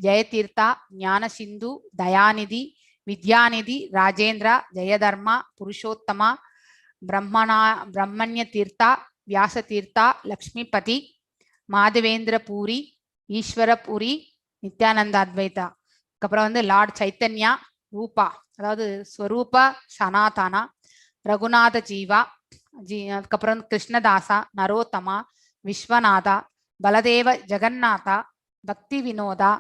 ஜெயதீர்த்தா, ஞான சிந்து, தயாநிதி, வித்யாநிதி, ராஜேந்திரா, ஜெயதர்மா, புருஷோத்தமா, பிரம்மண்ய தீர்த்தா, வியாச தீர்த்தா, லக்ஷ்மிபதி, மாதவேந்திர பூரி, ஈஸ்வர பூரி, நித்யானந்த அத்வைதா. அதுக்கப்புறம் வந்து லார்ட் சைத்தன்யா, ரூபா அதாவது ஸ்வரூபா சனாதனா, ரகுநாத ஜீவா, அதுக்கப்புறம் கிருஷ்ணதாசா, நரோத்தமா, விஸ்வநாதா, பலதேவ ஜெகநாதா, பக்தி வினோதா,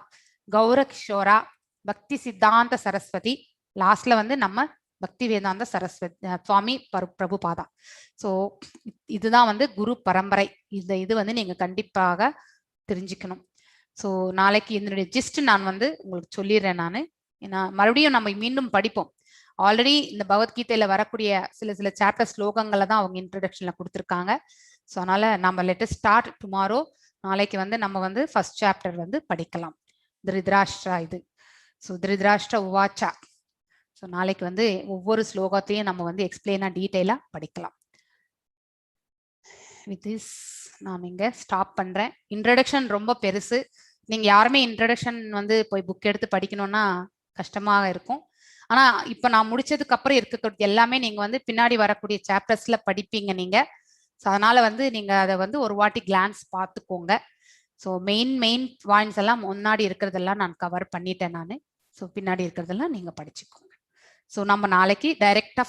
கௌர கிஷோரா, பக்தி சித்தாந்த சரஸ்வதி, லாஸ்ட்ல வந்து நம்ம பக்தி வேதாந்த சரஸ்வதி சுவாமி பிரபுபாதா. ஸோ இதுதான் வந்து குரு பரம்பரை. இது வந்து நீங்க கண்டிப்பாக தெரிஞ்சுக்கணும். ஸோ நாளைக்கு இதனுடைய ஜிஸ்ட் நான் வந்து உங்களுக்கு சொல்லிடுறேன். நான் ஏன்னா மறுபடியும் நம்ம மீண்டும் படிப்போம். ஆல்ரெடி இந்த பகவத்கீதையில வரக்கூடிய சில சாப்டர் ஸ்லோகங்களை தான் அவங்க இன்ட்ரடக்ஷன்ல கொடுத்துருக்காங்க. ஸோ அதனால நம்ம லெட் ஸ்டார்ட் டுமாரோ. நாளைக்கு வந்து நம்ம வந்து ஃபர்ஸ்ட் சாப்டர் வந்து படிக்கலாம். திருதராஷ்டிரா இது. ஸோ திருதராஷ்டிர உவாச்சா. ஸோ நாளைக்கு வந்து ஒவ்வொரு ஸ்லோகத்தையும் நம்ம வந்து எக்ஸ்பிளைனா டீட்டெயிலா படிக்கலாம். வித் திஸ் நான் இங்க ஸ்டாப் பண்றேன். இன்ட்ரடக்ஷன் ரொம்ப பெருசு. நீங்க யாருமே இன்ட்ரடக்ஷன் வந்து போய் புக் எடுத்து படிக்கணும்னா கஷ்டமாக இருக்கும். ஆனா இப்ப நான் முடிச்சதுக்கு அப்புறம் இருக்கக்கூடிய எல்லாமே நீங்க வந்து பின்னாடி வரக்கூடிய சாப்டர்ஸ்ல படிப்பீங்க நீங்க. ஸோ அதனால வந்து நீங்க அதை வந்து ஒரு வாட்டி கிளான்ஸ் பார்த்துக்கோங்க. ஸோ மெயின் பாயிண்ட்ஸ் எல்லாம் முன்னாடி இருக்கிறதெல்லாம் நான் கவர் பண்ணிட்டேன் நான். ஸோ பின்னாடி இருக்கிறதெல்லாம் நீங்க படிச்சுக்கோங்க. ஸோ நம்ம நாளைக்கு டைரக்டா